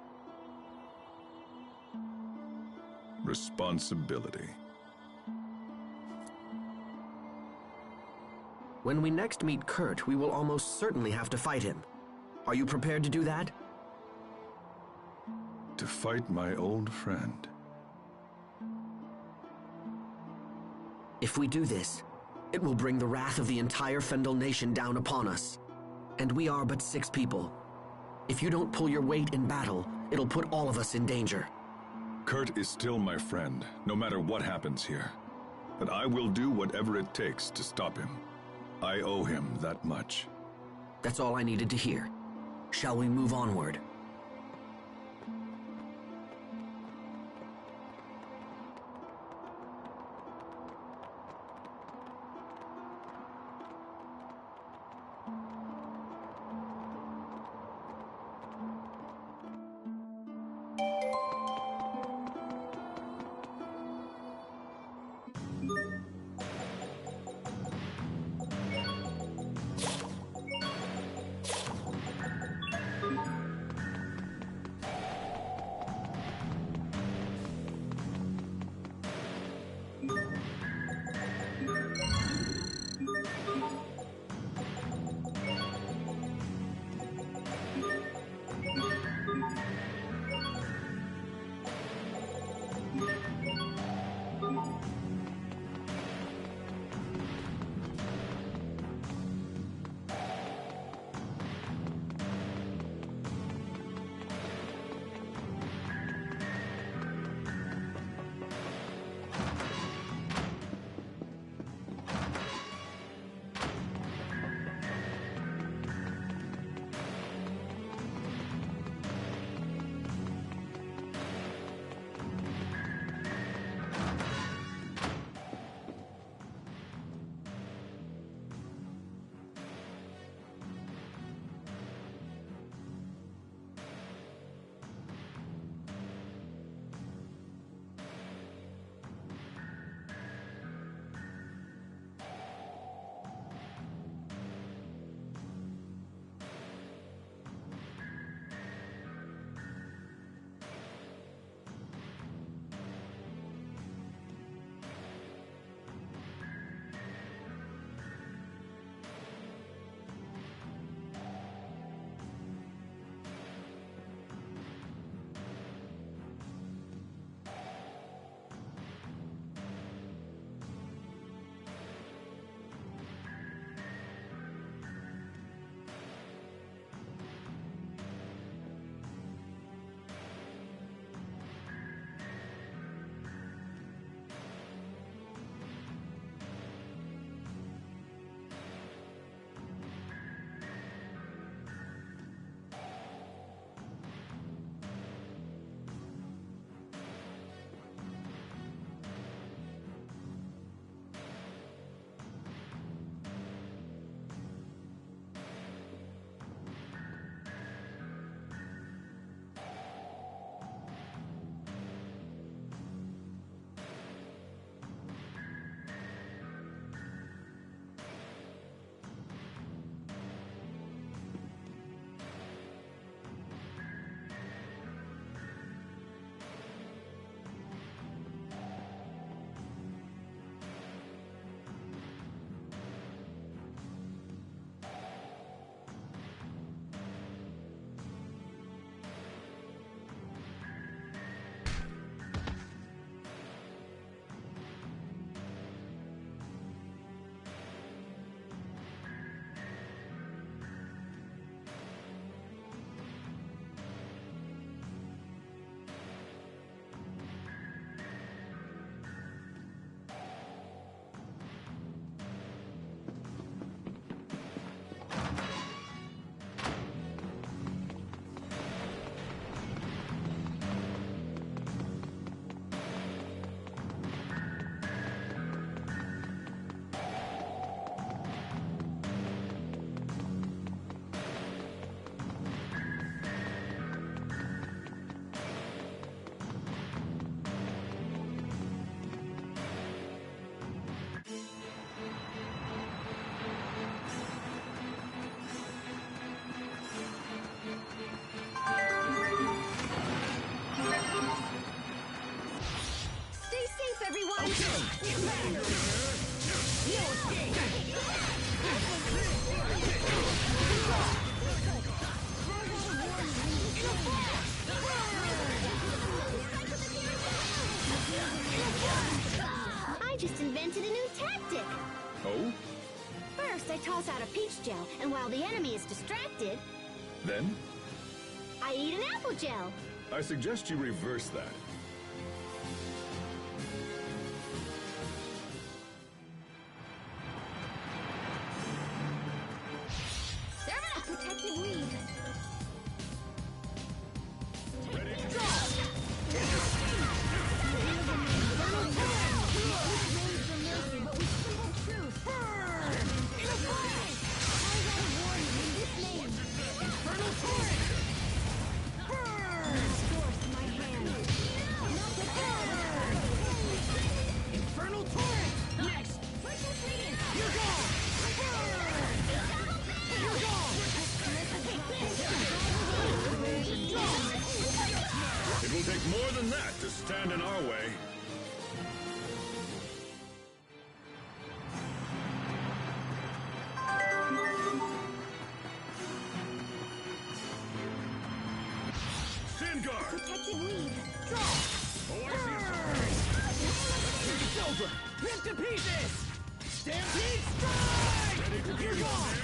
Responsibility. When we next meet Kurt, we will almost certainly have to fight him. Are you prepared to do that? To fight my old friend. If we do this, it will bring the wrath of the entire Fendel nation down upon us. And we are but 6 people. If you don't pull your weight in battle, it'll put all of us in danger. Kurt is still my friend, no matter what happens here. But I will do whatever it takes to stop him. I owe him that much. That's all I needed to hear. Shall we move onward? I just invented a new tactic. Oh? First, I toss out a peach gel, and while the enemy is distracted, Then? I eat an apple gel. I suggest you reverse that. Serve it up! Protective weave. Infernal torrent! Next! You're gone! You're gone! It will take more than that to stand in our way. Sandguard! Protective weave. Draw! It's over! Ripped to pieces! Stampede strike! You're gone!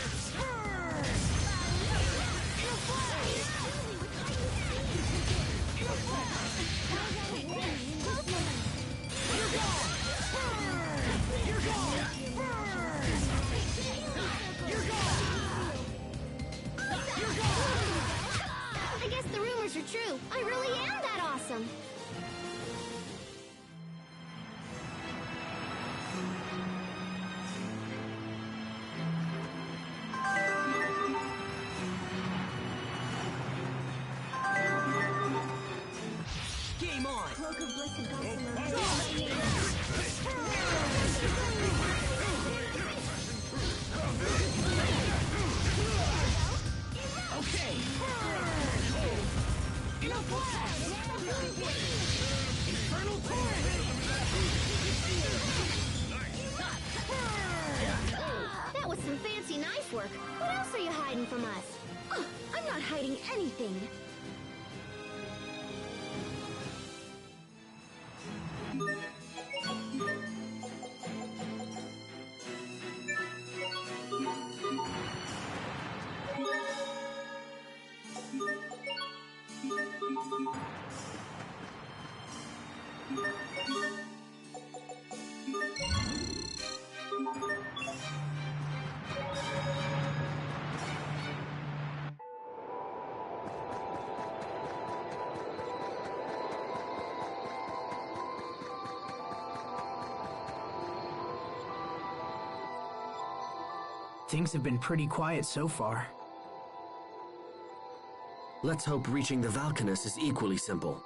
I guess the rumors are true. I really am that awesome. Game on! Cloak of Blessed Gossamer. Okay! Infernal torrent! That was some fancy knife work. What else are you hiding from us? I'm not hiding anything. Things have been pretty quiet so far. Let's hope reaching the Valkanus is equally simple.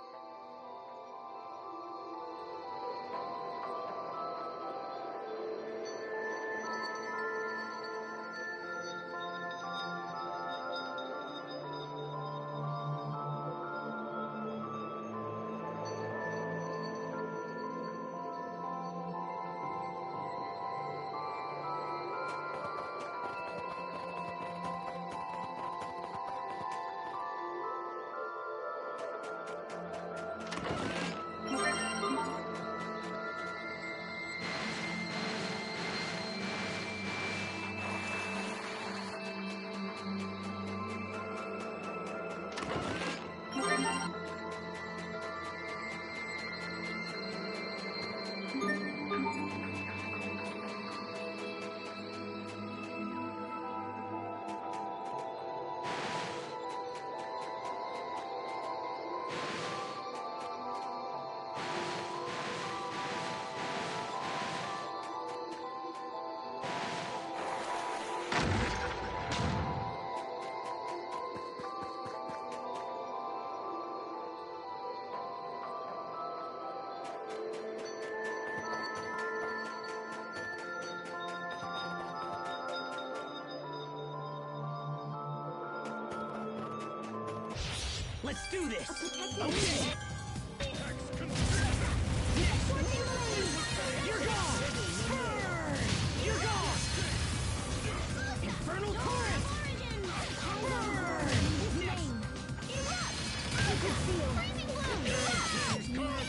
Let's do this! Okay. Next! You're gone! Infernal Torrent!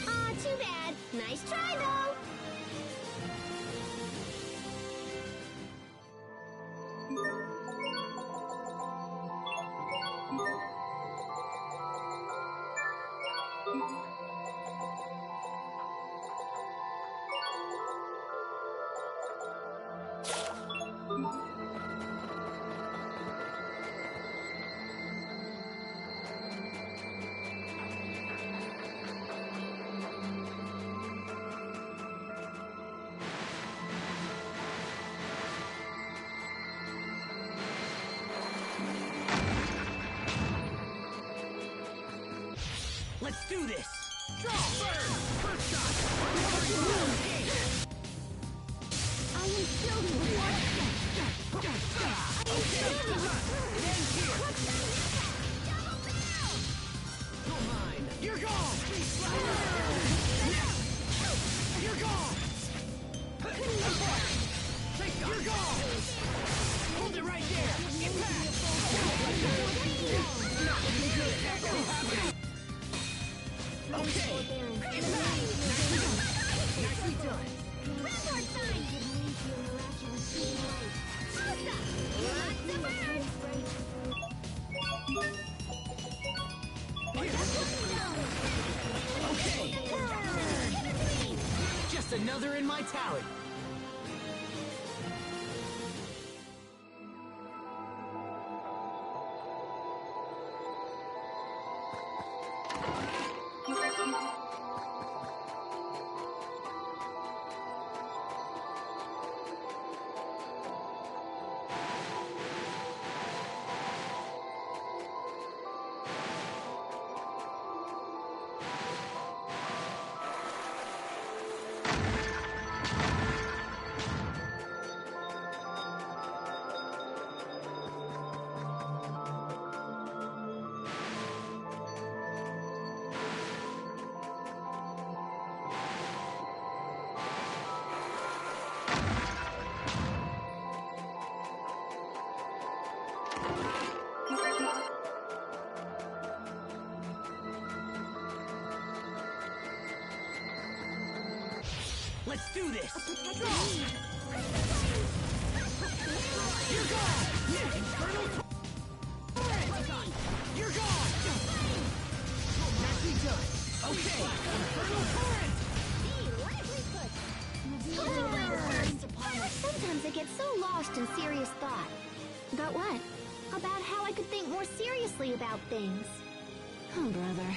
Aw, too bad. Nice try, though. Let's do this! Draw! First shot! I am filled with what? Okay, it ends here! You're mine! You're gone! You're gone! Take that! You're gone! Hold it right there! Get back! Okay! Impact! Nicely done! Rampart sign! Lots of Okay! Just another in my tally! Let's do this! Draw! You're gone! Infernal Torrent! You're gone! Nicely done! Okay! Infernal Torrent! Sometimes I get so lost in serious thought. About what? About how I could think more seriously about things. Oh, brother.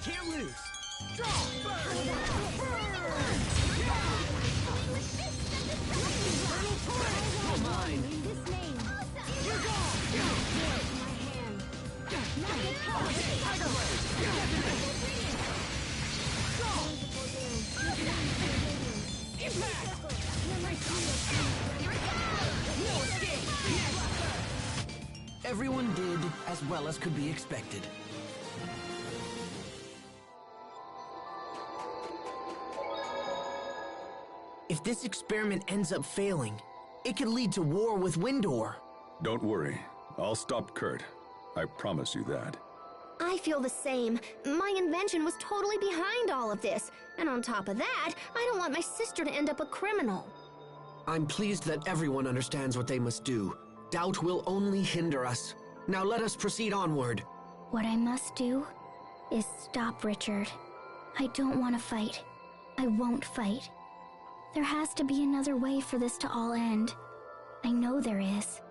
Can't lose! Draw! You're mine! This name. You're gone! My hand. Everyone did as well as could be expected. If this experiment ends up failing, it could lead to war with Windor. Don't worry. I'll stop Kurt. I promise you that. I feel the same. My invention was totally behind all of this. And on top of that, I don't want my sister to end up a criminal. I'm pleased that everyone understands what they must do. Doubt will only hinder us. Now let us proceed onward. What I must do is stop Richard. I don't want to fight. I won't fight. There has to be another way for this to all end. I know there is.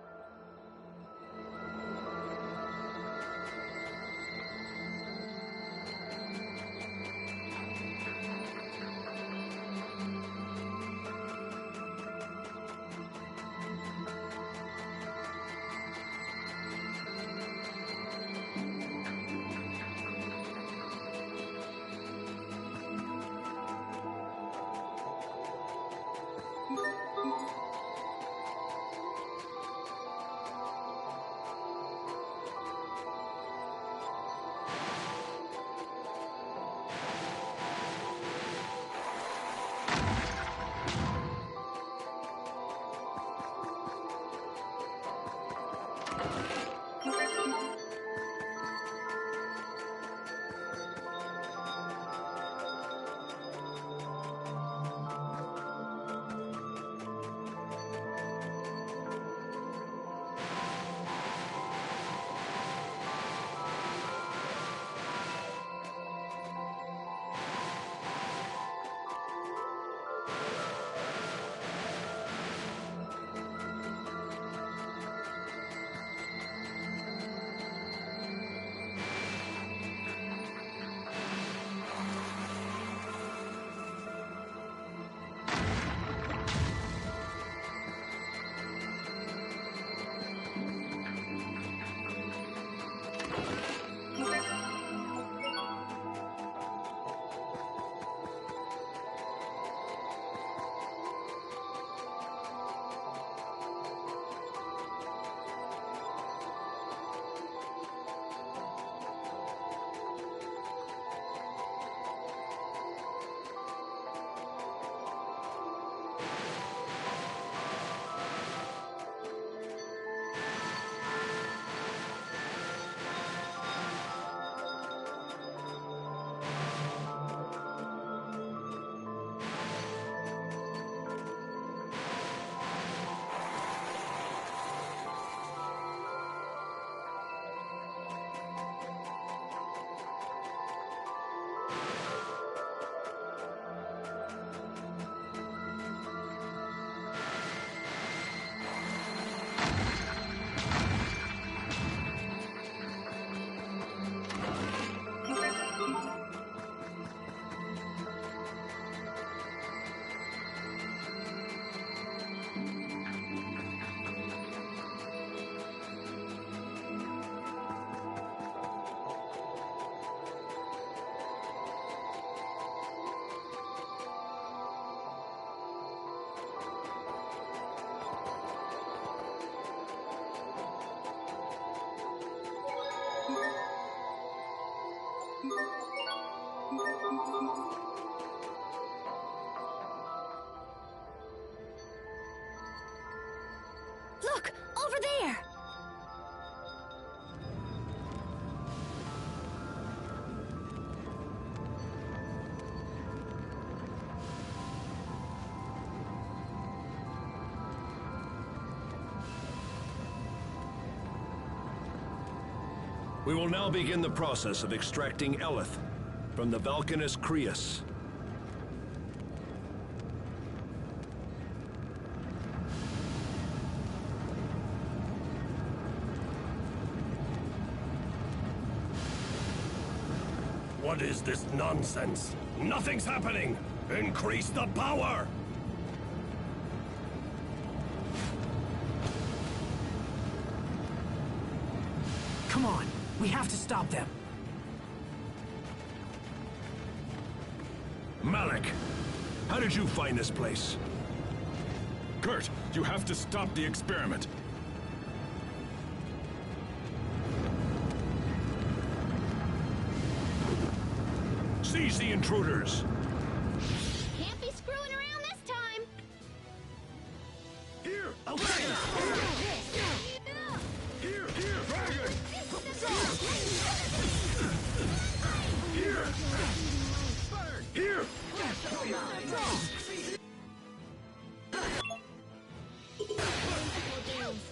Look! Over there! We will now begin the process of extracting Eleth from the Valkanus Crius. What is this nonsense? Nothing's happening! Increase the power! Come on, we have to stop them. Malik, how did you find this place? Kurt, you have to stop the experiment. Seize the intruders! Can't be screwing around this time! Here! Dragon! Here! Dragon! Here! Here!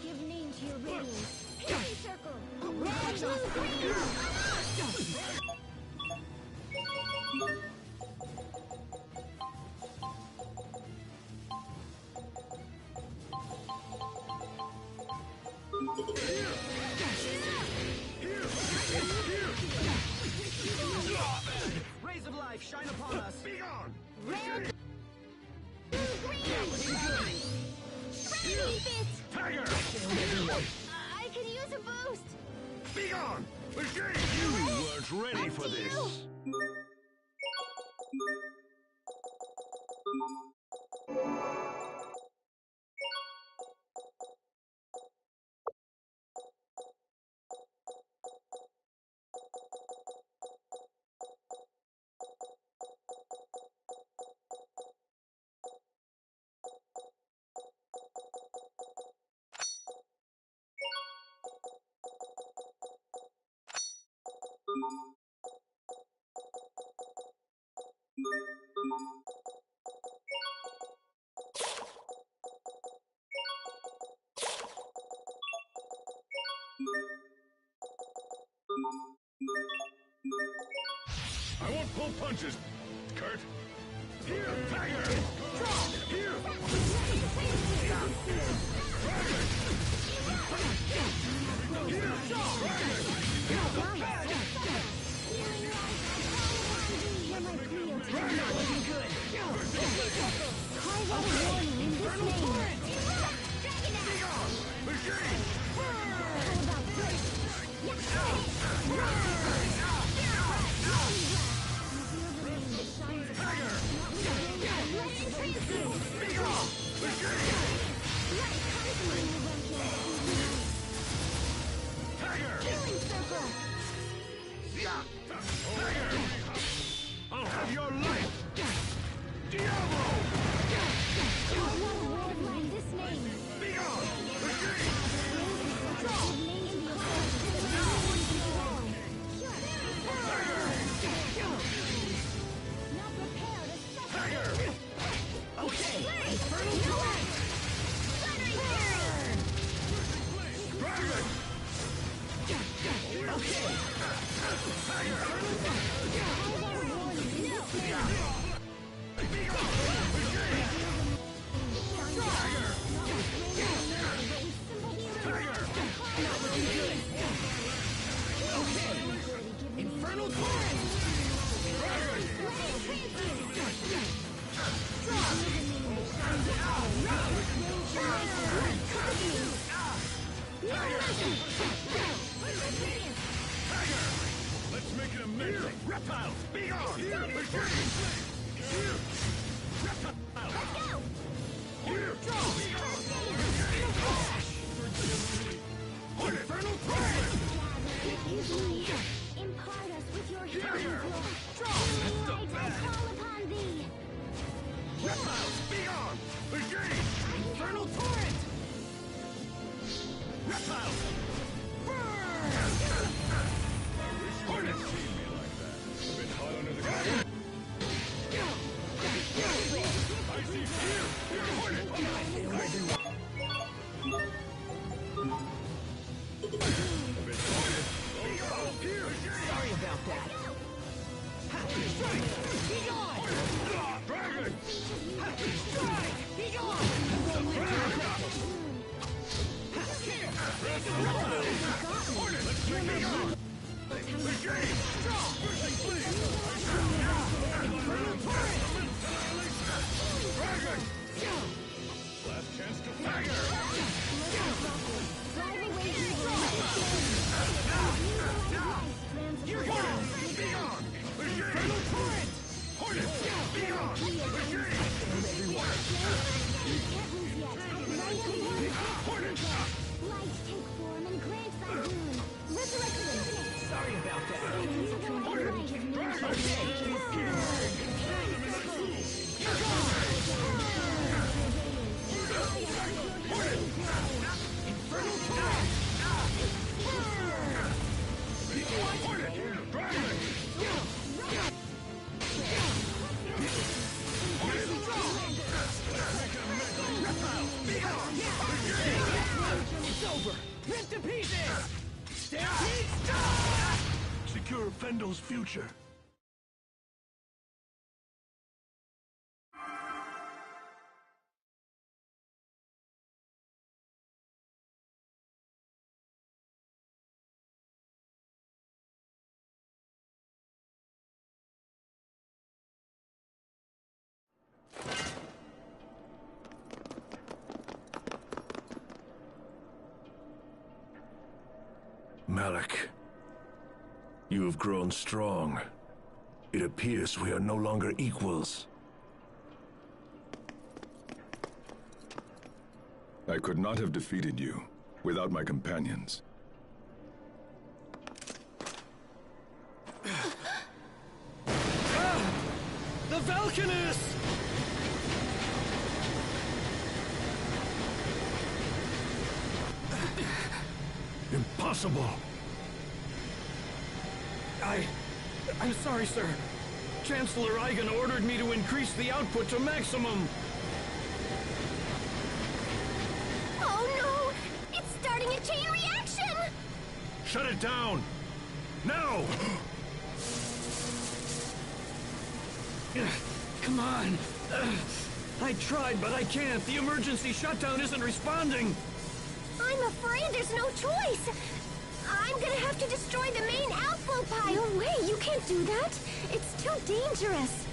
Give name to your radiance. Heavy circle. Red, blue, green. Rays of life shine upon us. Be gone! Red, blue, green. Shiny bits. Tiger! I could use a boost. Be gone! Machine! You weren't ready for this! I won't pull punches, Kurt. Here, Tiger! Here! Dragon! Here! Dragon! I'll have your life! Diablo! This name. Be gone! Tiger! Okay. Dragon! Okay. Infernal torrent! Let's make it amazing! Reptiles, be gone! Here! Here! Reptiles! Let's go! Here! Be gone! Infernal torrent! Impart us with your Tiger! healing flow. Light, I call upon thee. Reptiles, be gone! Machine! Infernal torrent! Reptiles! Hornets! A bit hot under the collar. I see fear! You're a hornet! A bit hornet! Oh, here! Sorry about that. Strike! Be gone! Dragon! Strike! Be gone! You won't live to regret it. Hornet! Let's make it on! Machine! Infernal torrent! Dragon! Last chance to Tiger! You're gone! Be gone! Machine! Hornet! Be gone! Machine! to pieces! Stampede stop! Secure Fendel's future. Malik, you have grown strong. It appears we are no longer equals. I could not have defeated you without my companions. The Valkanus! Impossible! I'm sorry, sir. Chancellor Eigen ordered me to increase the output to maximum. Oh no! It's starting a chain reaction! Shut it down! Now! Come on. I tried, but I can't. The emergency shutdown isn't responding. I'm afraid there's no choice. I'm gonna have to destroy the main outflow pipe. No way, you can't do that. It's too dangerous.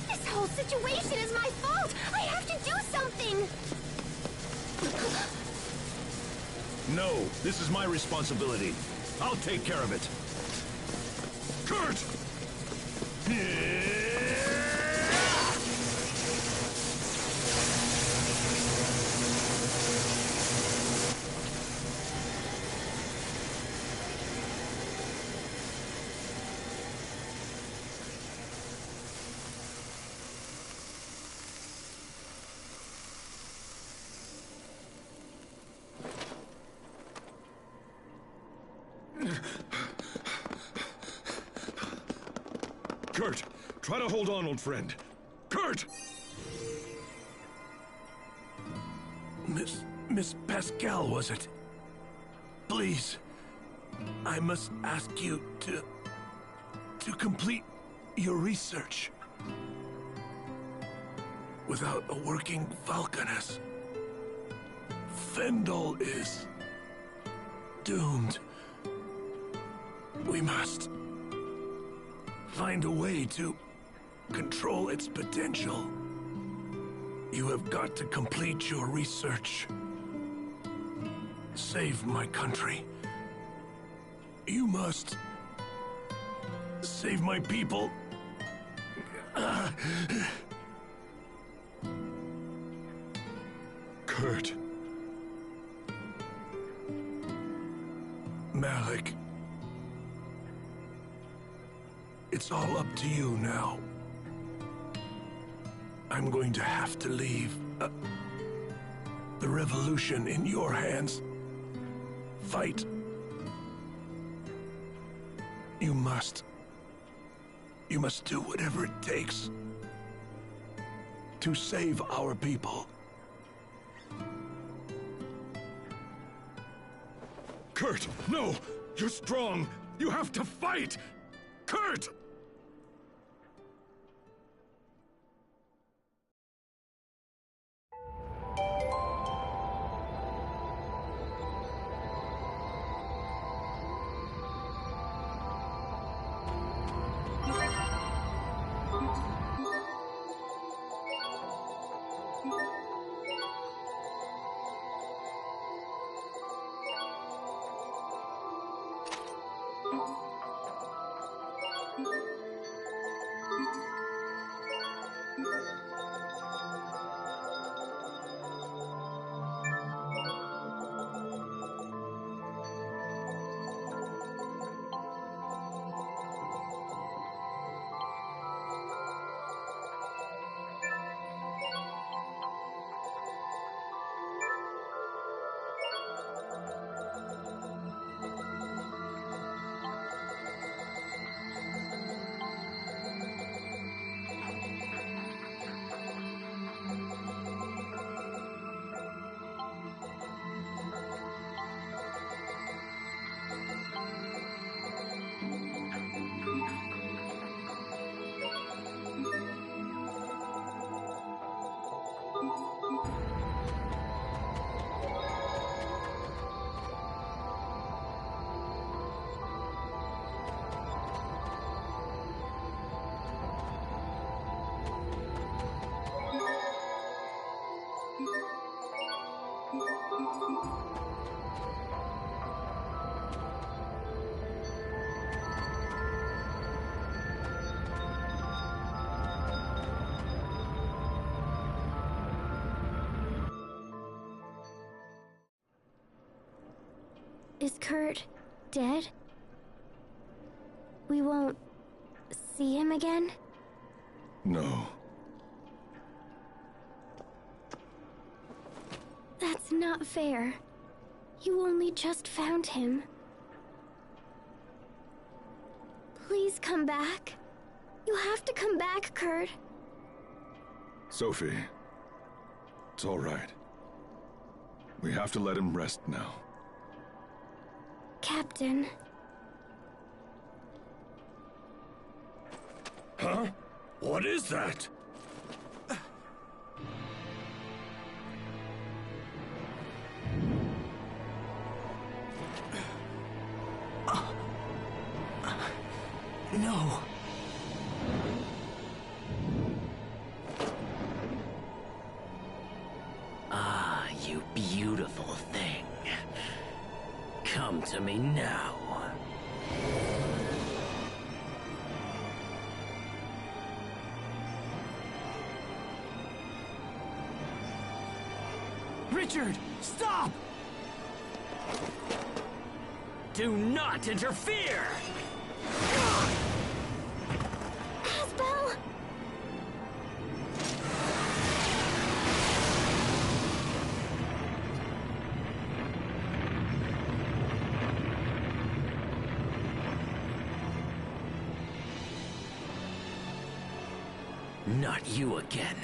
This whole situation is my fault. I have to do something. No, this is my responsibility. I'll take care of it. Kurt! Kurt, try to hold on, old friend. Kurt! Miss Pascal, was it? Please, I must ask you to complete your research. Without a working Valkanus, Fendel is doomed. We must find a way to control its potential. You have got to complete your research. Save my country. You must save my people. Kurt. Malik. It's all up to you now. I'm going to have to leave the revolution in your hands. Fight. You must do whatever it takes to save our people. Kurt, no! You're strong! You have to fight! Kurt! Is Kurt dead? We won't see him again? No. That's not fair. You only just found him. Please come back. You have to come back, Kurt. Sophie, it's all right. We have to let him rest now. Captain. Huh? What is that? No. Ah, you beautiful thing. Come to me now. Richard, stop! Do not interfere! Asbel! Not you again.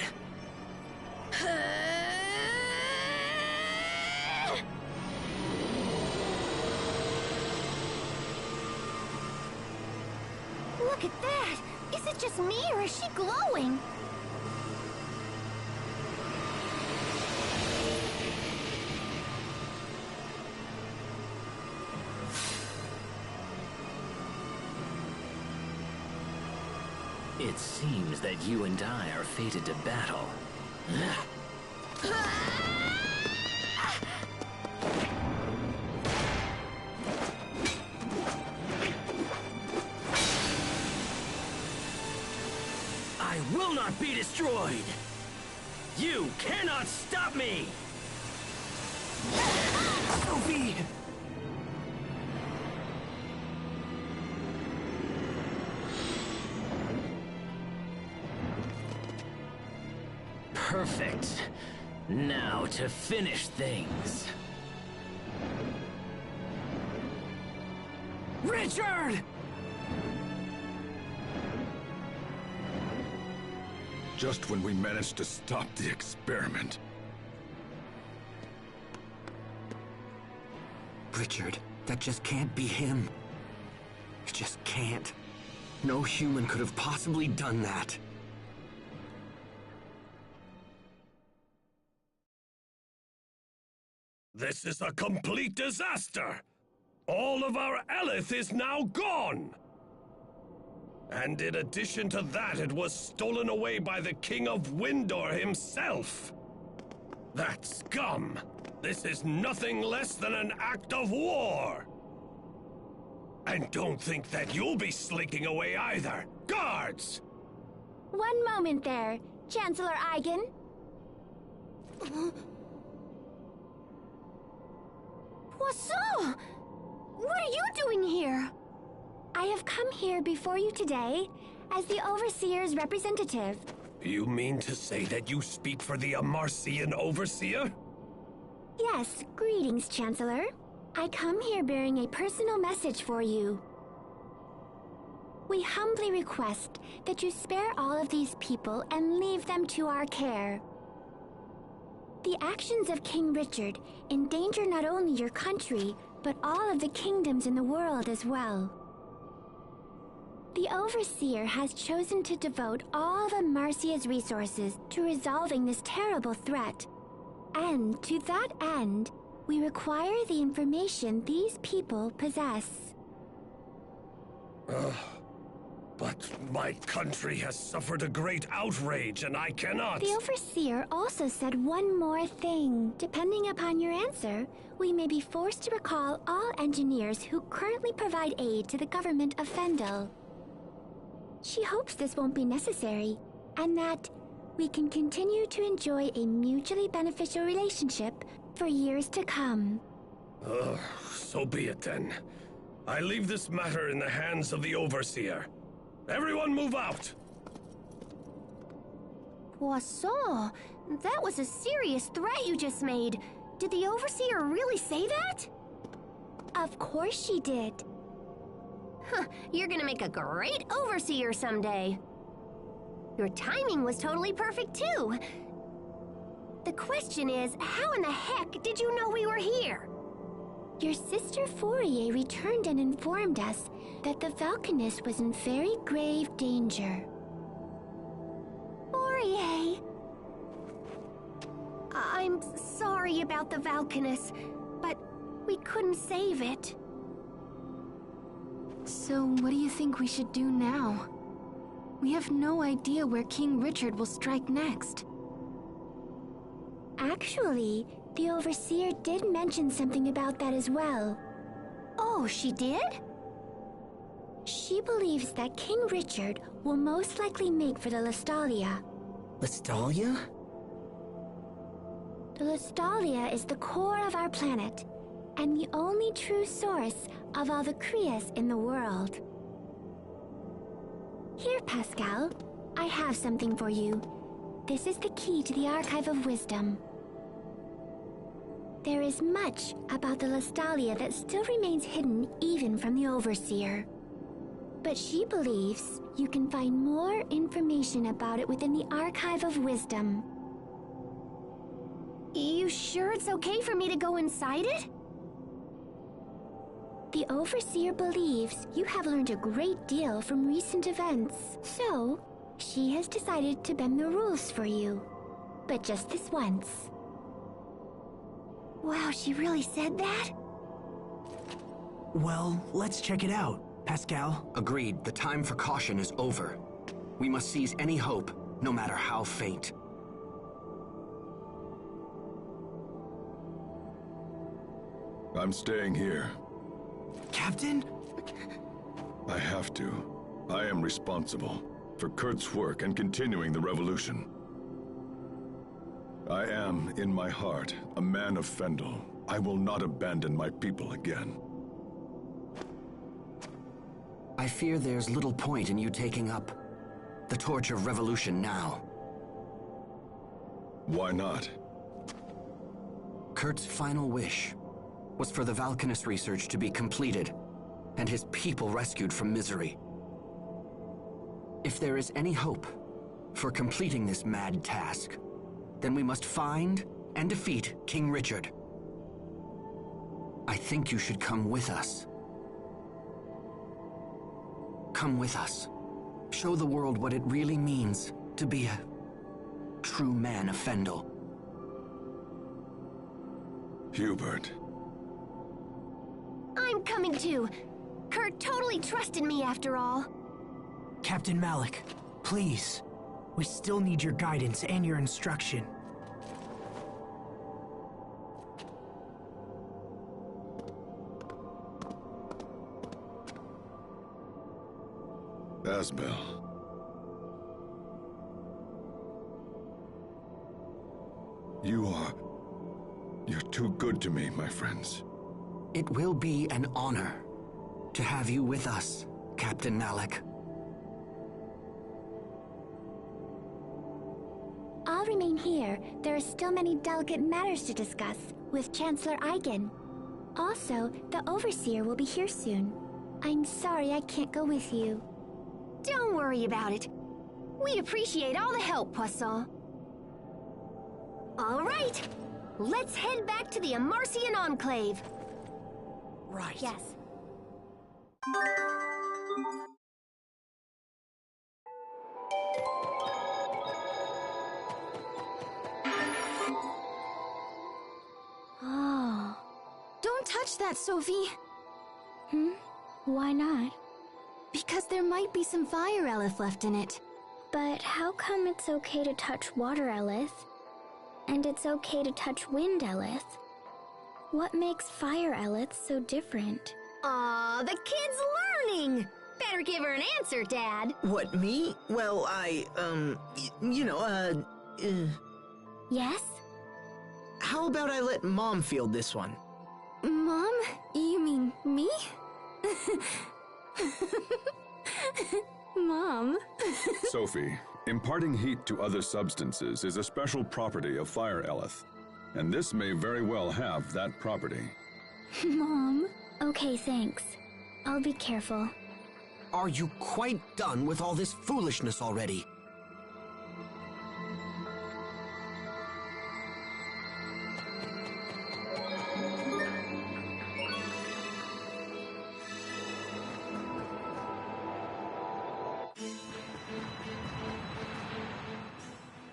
Look at that! Is it just me, or is she glowing? It seems that you and I are fated to battle. I will not be destroyed! You cannot stop me! Sophie! Perfect. Now to finish things. Richard! Just when we managed to stop the experiment. Richard, that just can't be him. It just can't. No human could have possibly done that. This is a complete disaster! All of our Elith is now gone! And in addition to that, it was stolen away by the King of Windor himself! That scum! This is nothing less than an act of war! And don't think that you'll be slinking away either! Guards! One moment there, Chancellor Eigen. Poisson! What are you doing here? I have come here before you today as the Overseer's representative. You mean to say that you speak for the Amarcian Overseer? Yes, greetings, Chancellor. I come here bearing a personal message for you. We humbly request that you spare all of these people and leave them to our care. The actions of King Richard endanger not only your country, but all of the kingdoms in the world as well. The Overseer has chosen to devote all of Amarcia's resources to resolving this terrible threat. And to that end, we require the information these people possess. But my country has suffered a great outrage, and I cannot... The Overseer also said one more thing. Depending upon your answer, we may be forced to recall all engineers who currently provide aid to the government of Fendel. She hopes this won't be necessary, and that we can continue to enjoy a mutually beneficial relationship for years to come. So be it then. I leave this matter in the hands of the Overseer. Everyone move out! Poisson, that was a serious threat you just made. Did the Overseer really say that? Of course she did. Huh, you're gonna make a great Overseer someday. Your timing was totally perfect too. The question is, how in the heck did you know we were here? Your sister Fourier returned and informed us that the Valkanist was in very grave danger. Fourier! I'm sorry about the Valkanist, but we couldn't save it. So what do you think we should do now? We have no idea where King Richard will strike next. Actually, the Overseer did mention something about that as well. Oh, she did? She believes that King Richard will most likely make for the Lestalia. Lestalia? The Lestalia is the core of our planet, and the only true source of all the Krias in the world. Here, Pascal, I have something for you. This is the key to the Archive of Wisdom. There is much about the Lestalia that still remains hidden even from the Overseer. But she believes you can find more information about it within the Archive of Wisdom. You sure it's okay for me to go inside it? The Overseer believes you have learned a great deal from recent events, so she has decided to bend the rules for you. But just this once. Wow, she really said that? Well, let's check it out, Pascal. Agreed. The time for caution is over. We must seize any hope, no matter how faint. I'm staying here. Captain? I have to. I am responsible for Kurt's work and continuing the revolution. I am, in my heart, a man of Fendel. I will not abandon my people again. I fear there's little point in you taking up the torch of revolution now. Why not? Kurt's final wish was for the Valkanist research to be completed and his people rescued from misery. If there is any hope for completing this mad task, then we must find and defeat King Richard. I think you should come with us. Come with us. Show the world what it really means to be a true man of Fendel. Hubert. I'm coming too. Kurt totally trusted me after all. Captain Malik, please. We still need your guidance and your instruction. Asbel. You're too good to me, my friends. It will be an honor to have you with us, Captain Malik. I'll remain here. There are still many delicate matters to discuss with Chancellor Eigen. Also, the Overseer will be here soon. I'm sorry I can't go with you. Don't worry about it. We appreciate all the help, Poisson. All right, let's head back to the Amarcian Enclave. Right. Yes. Oh. Don't touch that, Sophie. Why not? Because there might be some fire Elith left in it. But how come it's okay to touch water Elith, and it's okay to touch wind Elith? What makes fire Elith so different? Aw, the kid's learning! Better give her an answer, Dad. What, me? Well, Yes? How about I let Mom field this one? Mom? You mean me? Mom. Sophie, imparting heat to other substances is a special property of Fire Eleth, and this may very well have that property. Mom. Okay, thanks. I'll be careful. Are you quite done with all this foolishness already?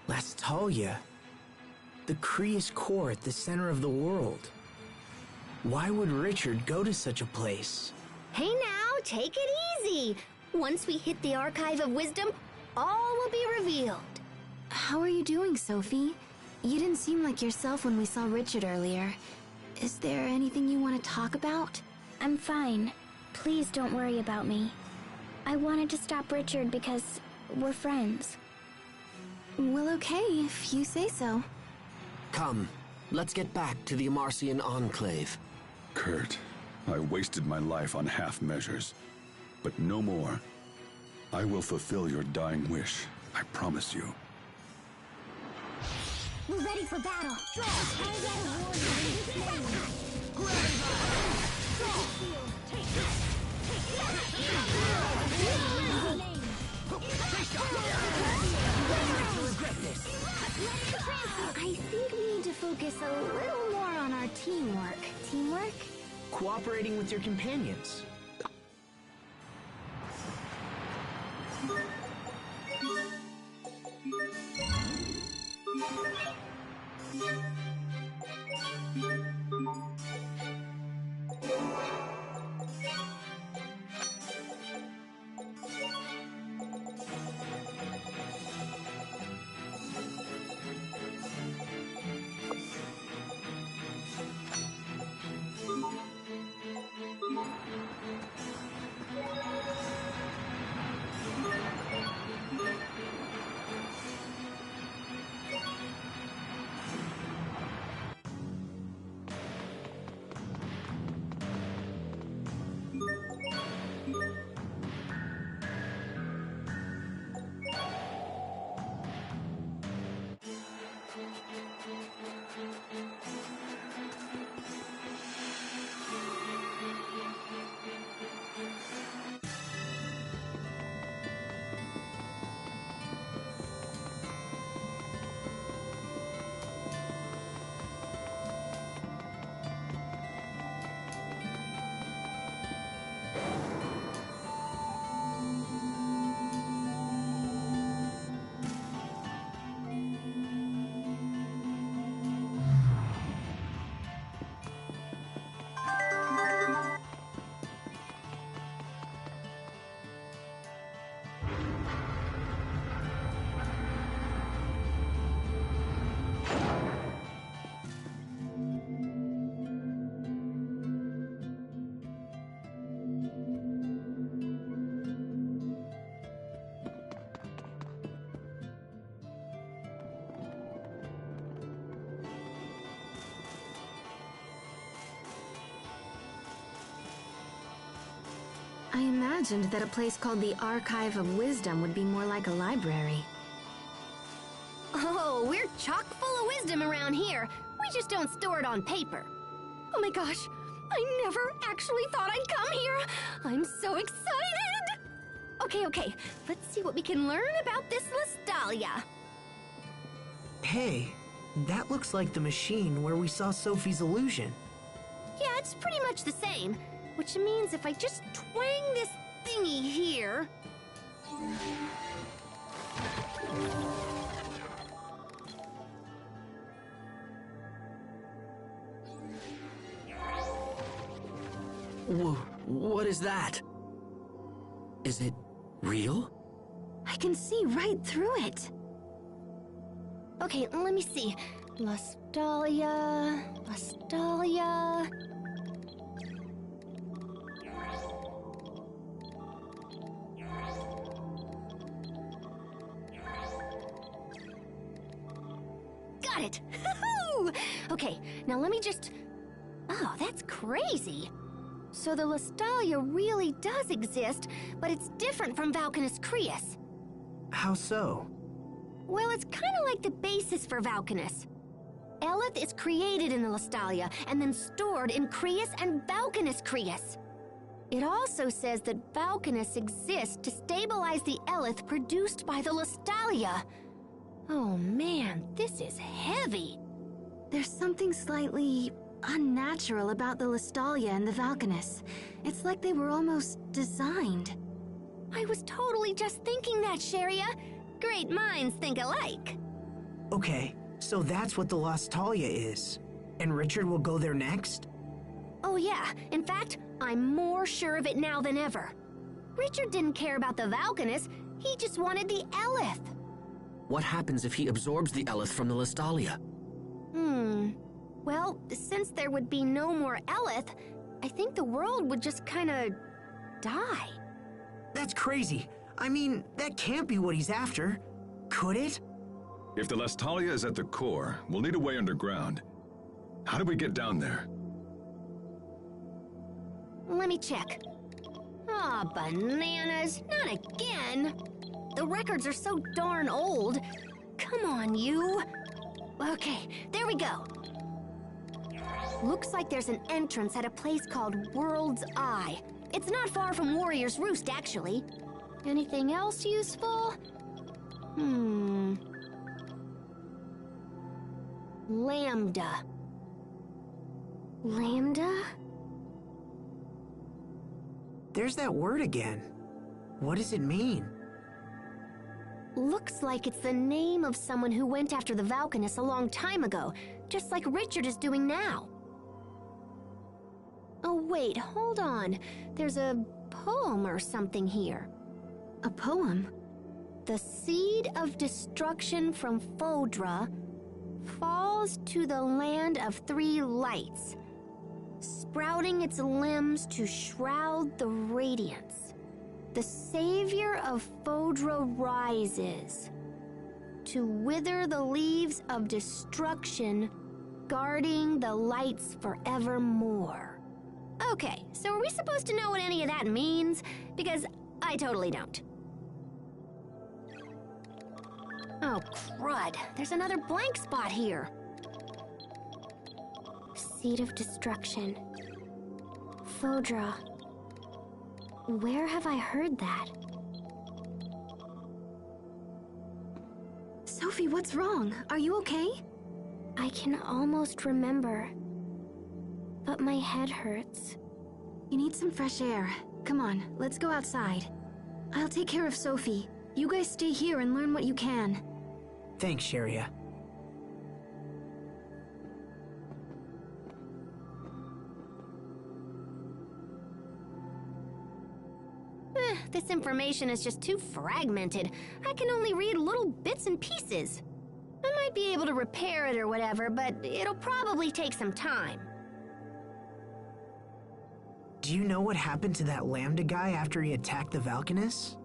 Lastalia, the Kreus core at the center of the world. Why would Richard go to such a place? Hey now, take it easy. Once we hit the Archive of Wisdom, all will be revealed. How are you doing, Sophie? You didn't seem like yourself when we saw Richard earlier. Is there anything you want to talk about? I'm fine. Please don't worry about me. I wanted to stop Richard because we're friends. Well, okay, if you say so. Come, let's get back to the Amarcian Enclave. Kurt, I wasted my life on half measures, but no more. I will fulfill your dying wish, I promise you. We're ready for battle. I think we need to focus a little more on our teamwork. Teamwork? Cooperating with your companions. I imagined that a place called the Archive of Wisdom would be more like a library. Oh, we're chock full of wisdom around here. We just don't store it on paper. Oh my gosh, I never actually thought I'd come here. I'm so excited! Okay, let's see what we can learn about this Lastalia. Hey, that looks like the machine where we saw Sophie's illusion. Yeah, it's pretty much the same, which means if I just twang this thingy here... What is that? Is it real? I can see right through it. Okay, let me see. Lastalia... Got it! Okay, now let me just... Oh, that's crazy. So the Lestalia really does exist, but it's different from Valkanus Crius. How so? Well, it's kind of like the basis for Valkanus. Eleth is created in the Lestalia and then stored in Crius and Valkanus Crius. It also says that Valkanus exists to stabilize the Eleth produced by the Lestalia. Oh man, this is heavy. There's something slightly unnatural about the Lestalia and the Valkanus. It's like they were almost designed. I was totally just thinking that, Sharia. Great minds think alike. Okay, so that's what the Lestalia is. And Richard will go there next? Oh yeah, in fact, I'm more sure of it now than ever. Richard didn't care about the Valkanus, he just wanted the Eleth. What happens if he absorbs the Eleth from the Lestalia? Well, since there would be no more Eleth, I think the world would just kinda die. That's crazy. I mean, that can't be what he's after. Could it? If the Lestalia is at the core, we'll need a way underground. How do we get down there? Let me check. Aw, bananas, not again. The records are so darn old. Come on, you. Okay, there we go. Looks like there's an entrance at a place called World's Eye. It's not far from Warrior's Roost, actually. Anything else useful? Lambda. Lambda? There's that word again. What does it mean? Looks like it's the name of someone who went after the Valkanus a long time ago, just like Richard is doing now. Oh wait, hold on. There's a poem or something here. A poem? The seed of destruction from Fodra falls to the land of three lights, sprouting its limbs to shroud the radiance. The savior of Fodra rises to wither the leaves of destruction, guarding the lights forevermore. Okay, so are we supposed to know what any of that means? Because I totally don't. Oh, crud. There's another blank spot here. Seed of destruction. Fodra. Where have I heard that? Sophie, what's wrong? Are you okay? I can almost remember, but my head hurts. You need some fresh air. Come on, let's go outside. I'll take care of Sophie. You guys stay here and learn what you can. Thanks, Sharia. This information is just too fragmented. I can only read little bits and pieces. I might be able to repair it or whatever, but it'll probably take some time. Do you know what happened to that Lambda guy after he attacked the Valkanus?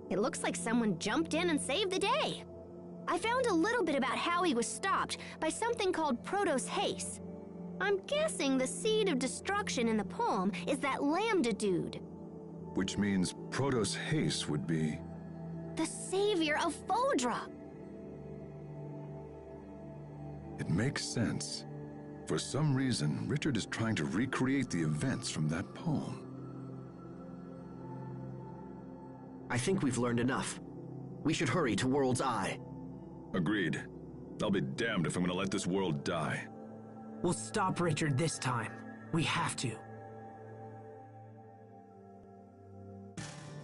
It looks like someone jumped in and saved the day. I found a little bit about how he was stopped by something called Protos Haste. I'm guessing the seed of destruction in the poem is that Lambda dude. Which means Protos Haste would be... the savior of Fodra. It makes sense. For some reason, Richard is trying to recreate the events from that poem. I think we've learned enough. We should hurry to World's Eye. Agreed. I'll be damned if I'm gonna let this world die. We'll stop Richard this time. We have to.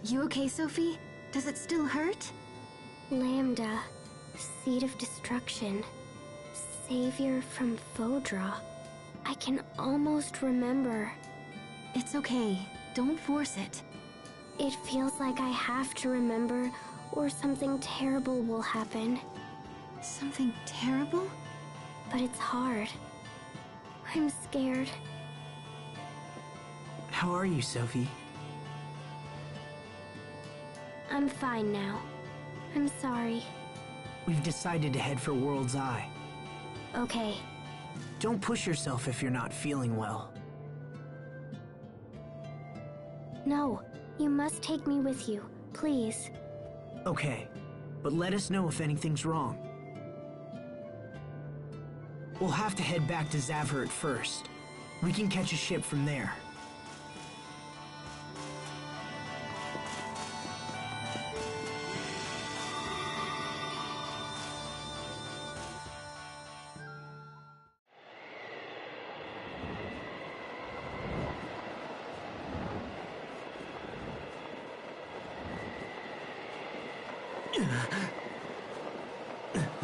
You okay, Sophie? Does it still hurt? Lambda. Seed of destruction. Savior from Fodra. I can almost remember. It's okay. Don't force it. It feels like I have to remember, or something terrible will happen. Something terrible? But it's hard. I'm scared. How are you, Sophie? I'm fine now. I'm sorry. We've decided to head for World's Eye. Okay. Don't push yourself if you're not feeling well. No, you must take me with you, please. Okay, but let us know if anything's wrong. We'll have to head back to Zavhert first. We can catch a ship from there.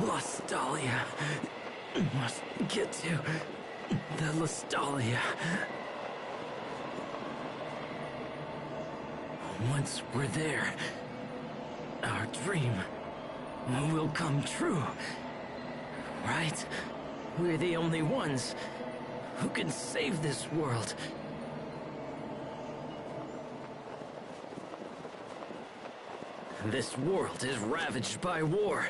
Lastalia. Must get to the Lastalia. Once we're there, our dream will come true. Right? We're the only ones who can save this world. This world is ravaged by war.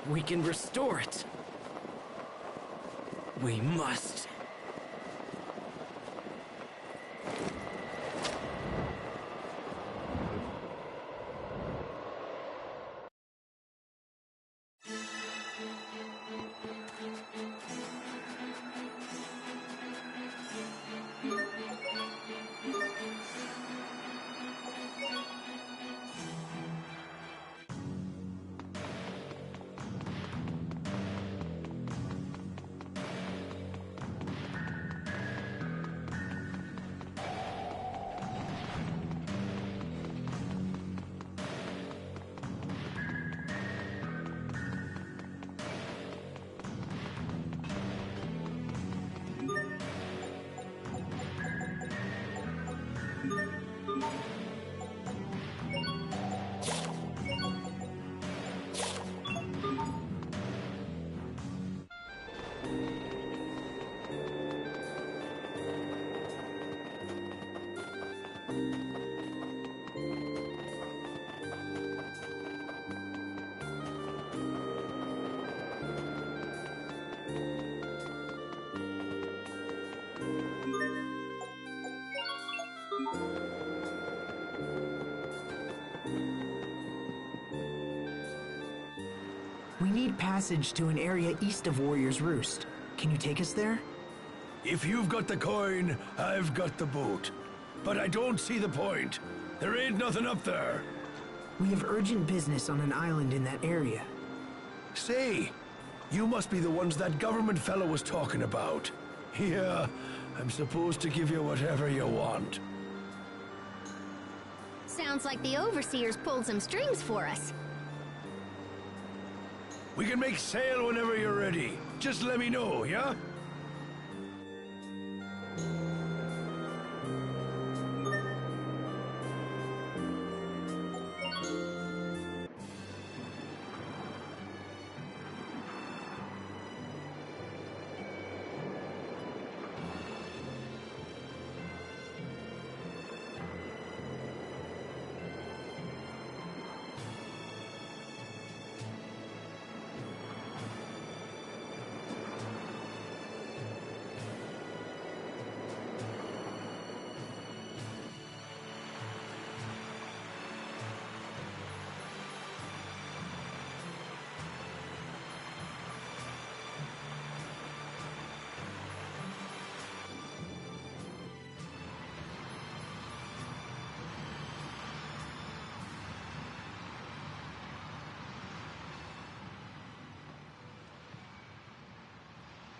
We can restore it. We must. We need passage to an area east of Warrior's Roost. Can you take us there? If you've got the coin, I've got the boat. But I don't see the point. There ain't nothing up there. We have urgent business on an island in that area. Say, you must be the ones that government fellow was talking about. Yeah, I'm supposed to give you whatever you want. Sounds like the Overseers pulled some strings for us. We can make sail whenever you're ready. Just let me know, yeah?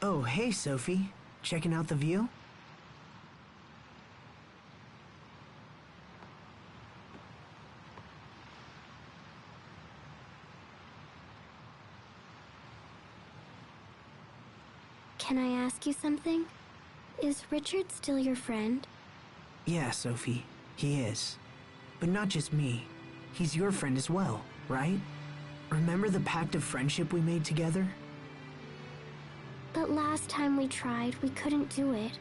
Oh, hey, Sophie. Checking out the view? Can I ask you something? Is Richard still your friend? Yeah, Sophie. He is. But not just me. He's your friend as well, right? Remember the pact of friendship we made together? But last time we tried, we couldn't do it.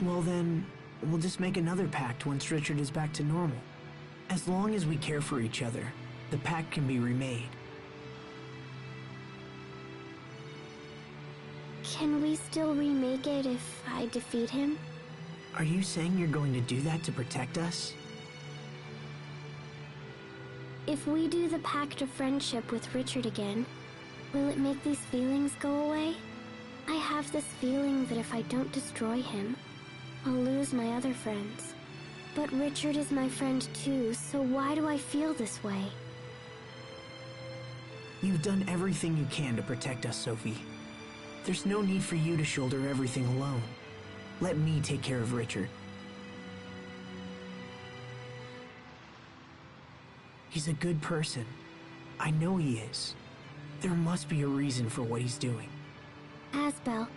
Well then, we'll just make another pact once Richard is back to normal. As long as we care for each other, the pact can be remade. Can we still remake it if I defeat him? Are you saying you're going to do that to protect us? If we do the Pact of Friendship with Richard again, will it make these feelings go away? I have this feeling that if I don't destroy him, I'll lose my other friends. But Richard is my friend too, so why do I feel this way? You've done everything you can to protect us, Sophie. There's no need for you to shoulder everything alone. Let me take care of Richard. He's a good person. I know he is. There must be a reason for what he's doing. Asbel.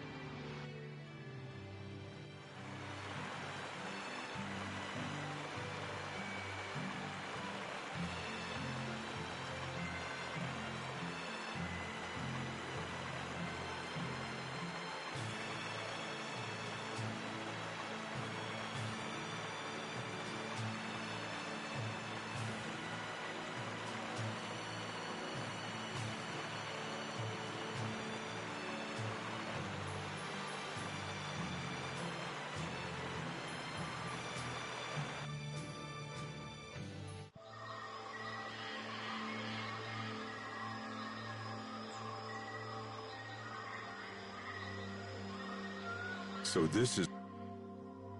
So this is...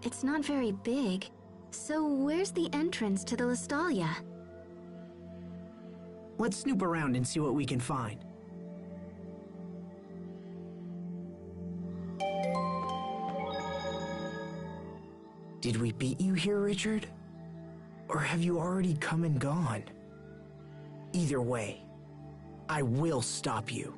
It's not very big. So where's the entrance to the Lestalia? Let's snoop around and see what we can find. Did we beat you here, Richard? Or have you already come and gone? Either way, I will stop you.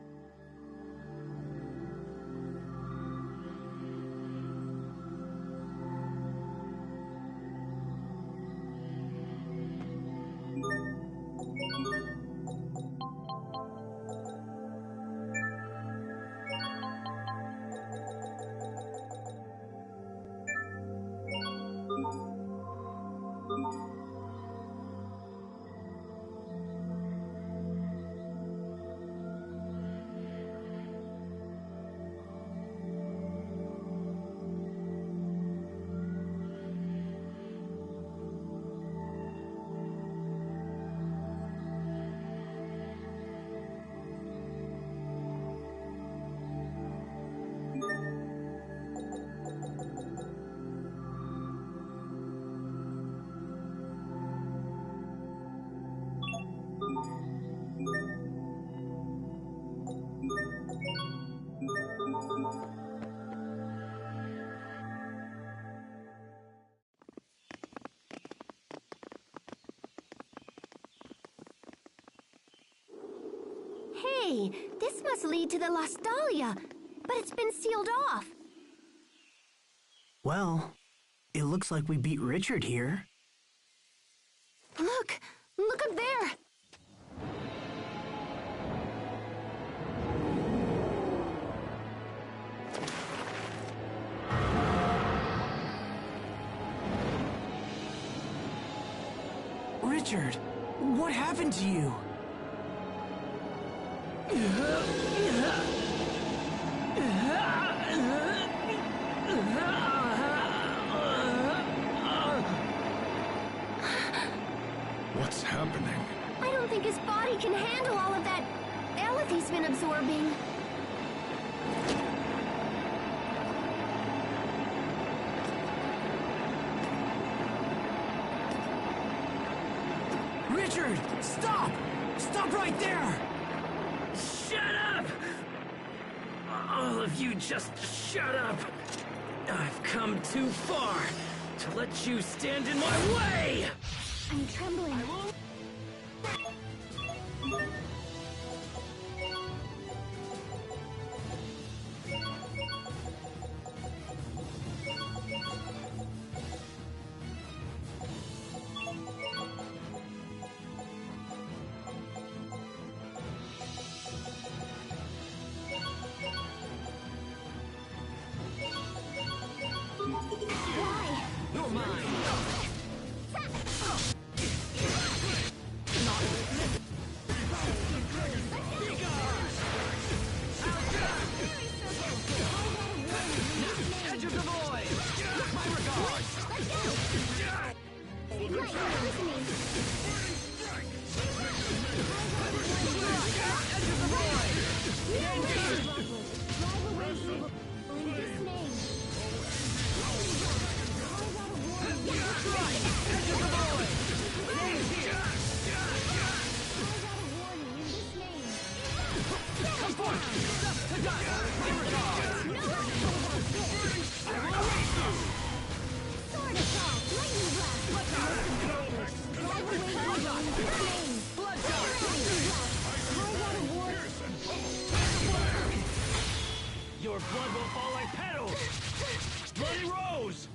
Hey, this must lead to the Lestalia, but it's been sealed off. Well, it looks like we beat Richard here. Look! Look up there! Richard, what happened to you? What's happening? I don't think his body can handle all of that Eleth he's been absorbing. Richard, stop! Stop right there! Shut up! All of you just shut up! I've come too far to let you stand in my way! I'm trembling. You're mine! Your blood will fall like petals! Bloody rose!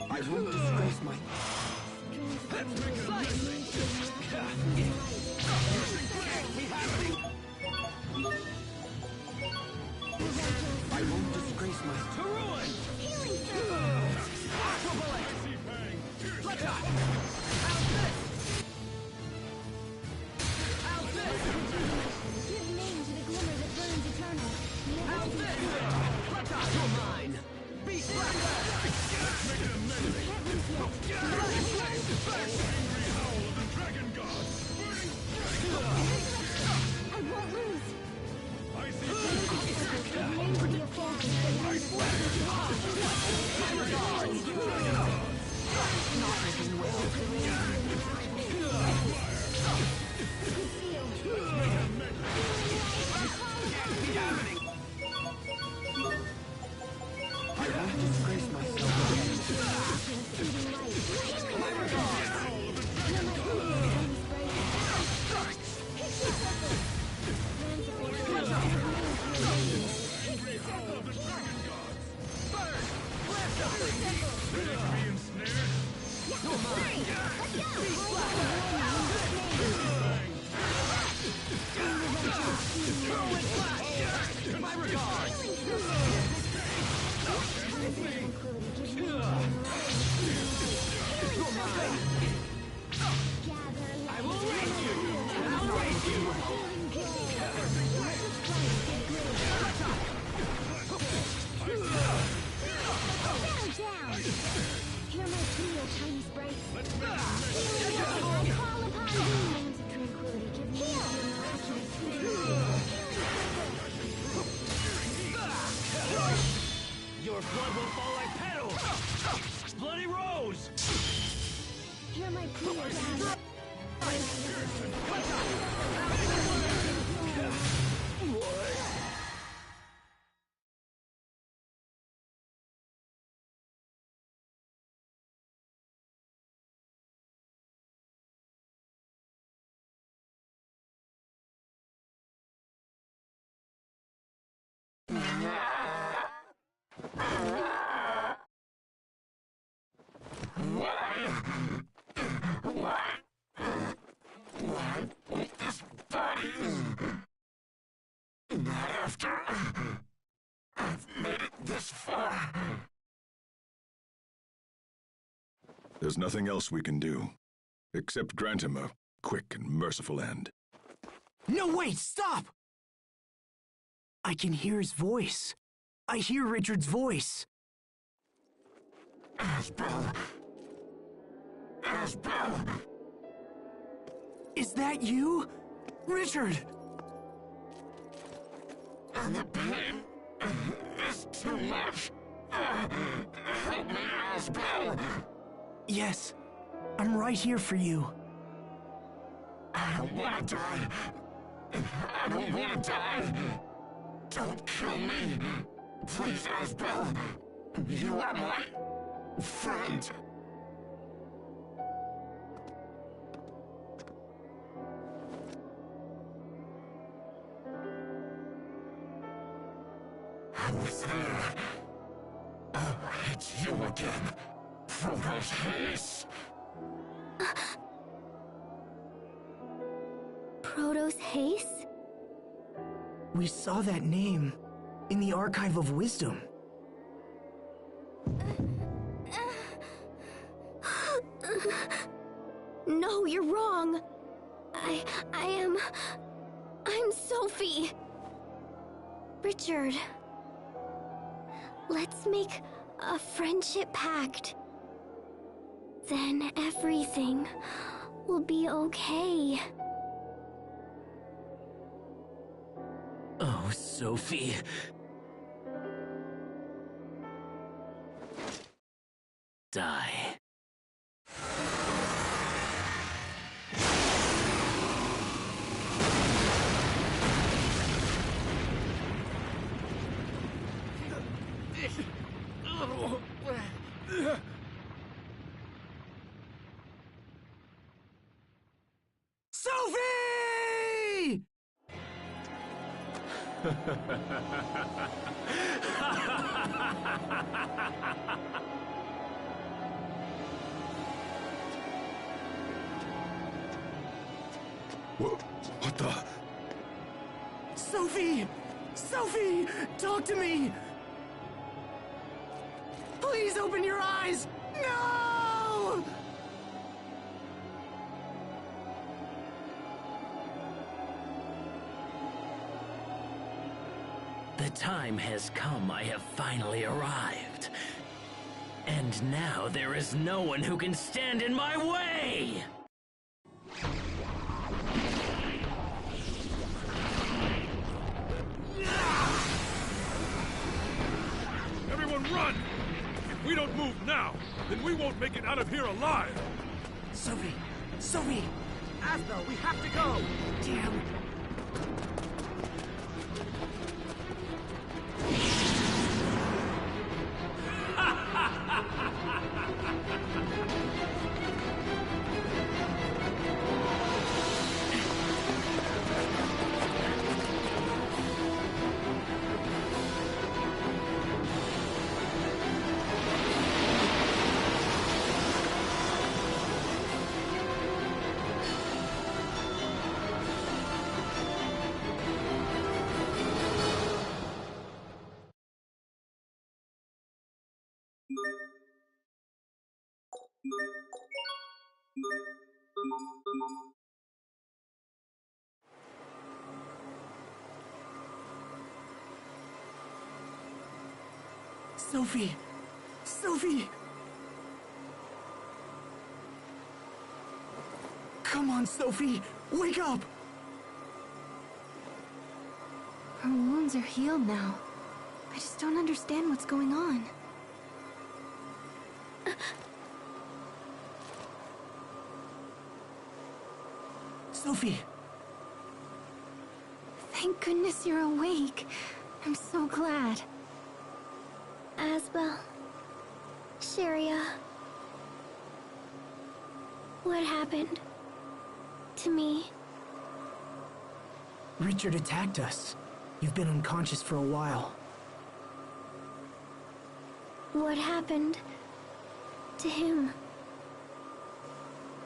I won't disgrace my... I won't disgrace my... To ruin! Healing Aqua bullet! Blood shot! Give name to the glimmer that burns eternal. How's this? Blood shot! You're mine! Beast blaster! I won't lose. Name to be a focus. I won't disgrace myself again. My regards! I will raise you! I'll raise you! Hear my plea, O tiny sprite. Call upon thee. Names of tranquility, give me your miraculous Your blood will fall like petals! Bloody rose! Hear my plea, O dad. Not after I've made it this far. There's nothing else we can do, except grant him a quick and merciful end. No, wait, stop! I can hear his voice. I hear Richard's voice. Asbel. Asbel. Is that you? Richard! And the pain is too much. Help me, Asbel. Yes, I'm right here for you. I don't want to die. I don't want to die. Don't kill me. Please, Asbel. You are my friend. I was there. Oh, it's you again. Protos Hayes. Protos Hayes? We saw that name in the Archive of Wisdom. No, you're wrong. I'm Sophie. Richard. Let's make a friendship pact. Then everything will be okay. Oh, Sophie. Die. What the? Sophie! Sophie! Talk to me! Please open your eyes! No! The time has come. I have finally arrived. And now there is no one who can stand in my way! Everyone run! If we don't move now, then we won't make it out of here alive! Sophie! Sophie! Asbel, we have to go! Damn. Sophie! Sophie! Come on, Sophie! Wake up! Her wounds are healed now. I just don't understand what's going on. Sophie! Thank goodness you're awake. I'm so glad. Asbel. Sharia. What happened? To me? Richard attacked us. You've been unconscious for a while. What happened to him?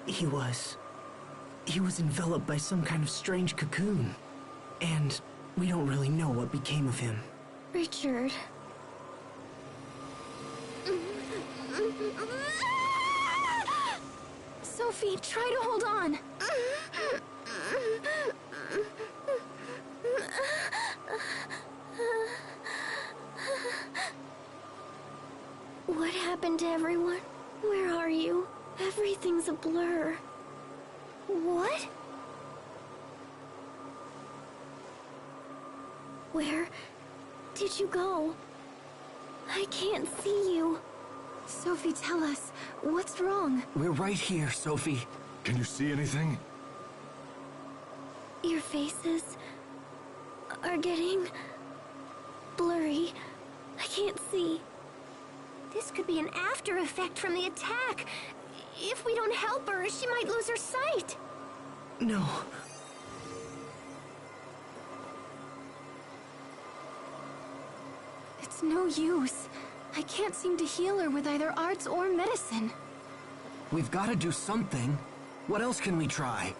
He was enveloped by some kind of strange cocoon. And we don't really know what became of him. Richard. Sophie, try to hold on. What happened to everyone? Where are you? Everything's a blur. What? Where did you go? I can't see you. Sophie, tell us. What's wrong? We're right here, Sophie. Can you see anything? Your faces are getting blurry. I can't see. This could be an after effect from the attack. If we don't help her, she might lose her sight. No. It's no use. I can't seem to heal her with either arts or medicine. We've got to do something. What else can we try?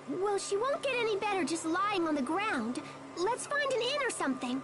Well, she won't get any better just lying on the ground. Let's find an inn or something.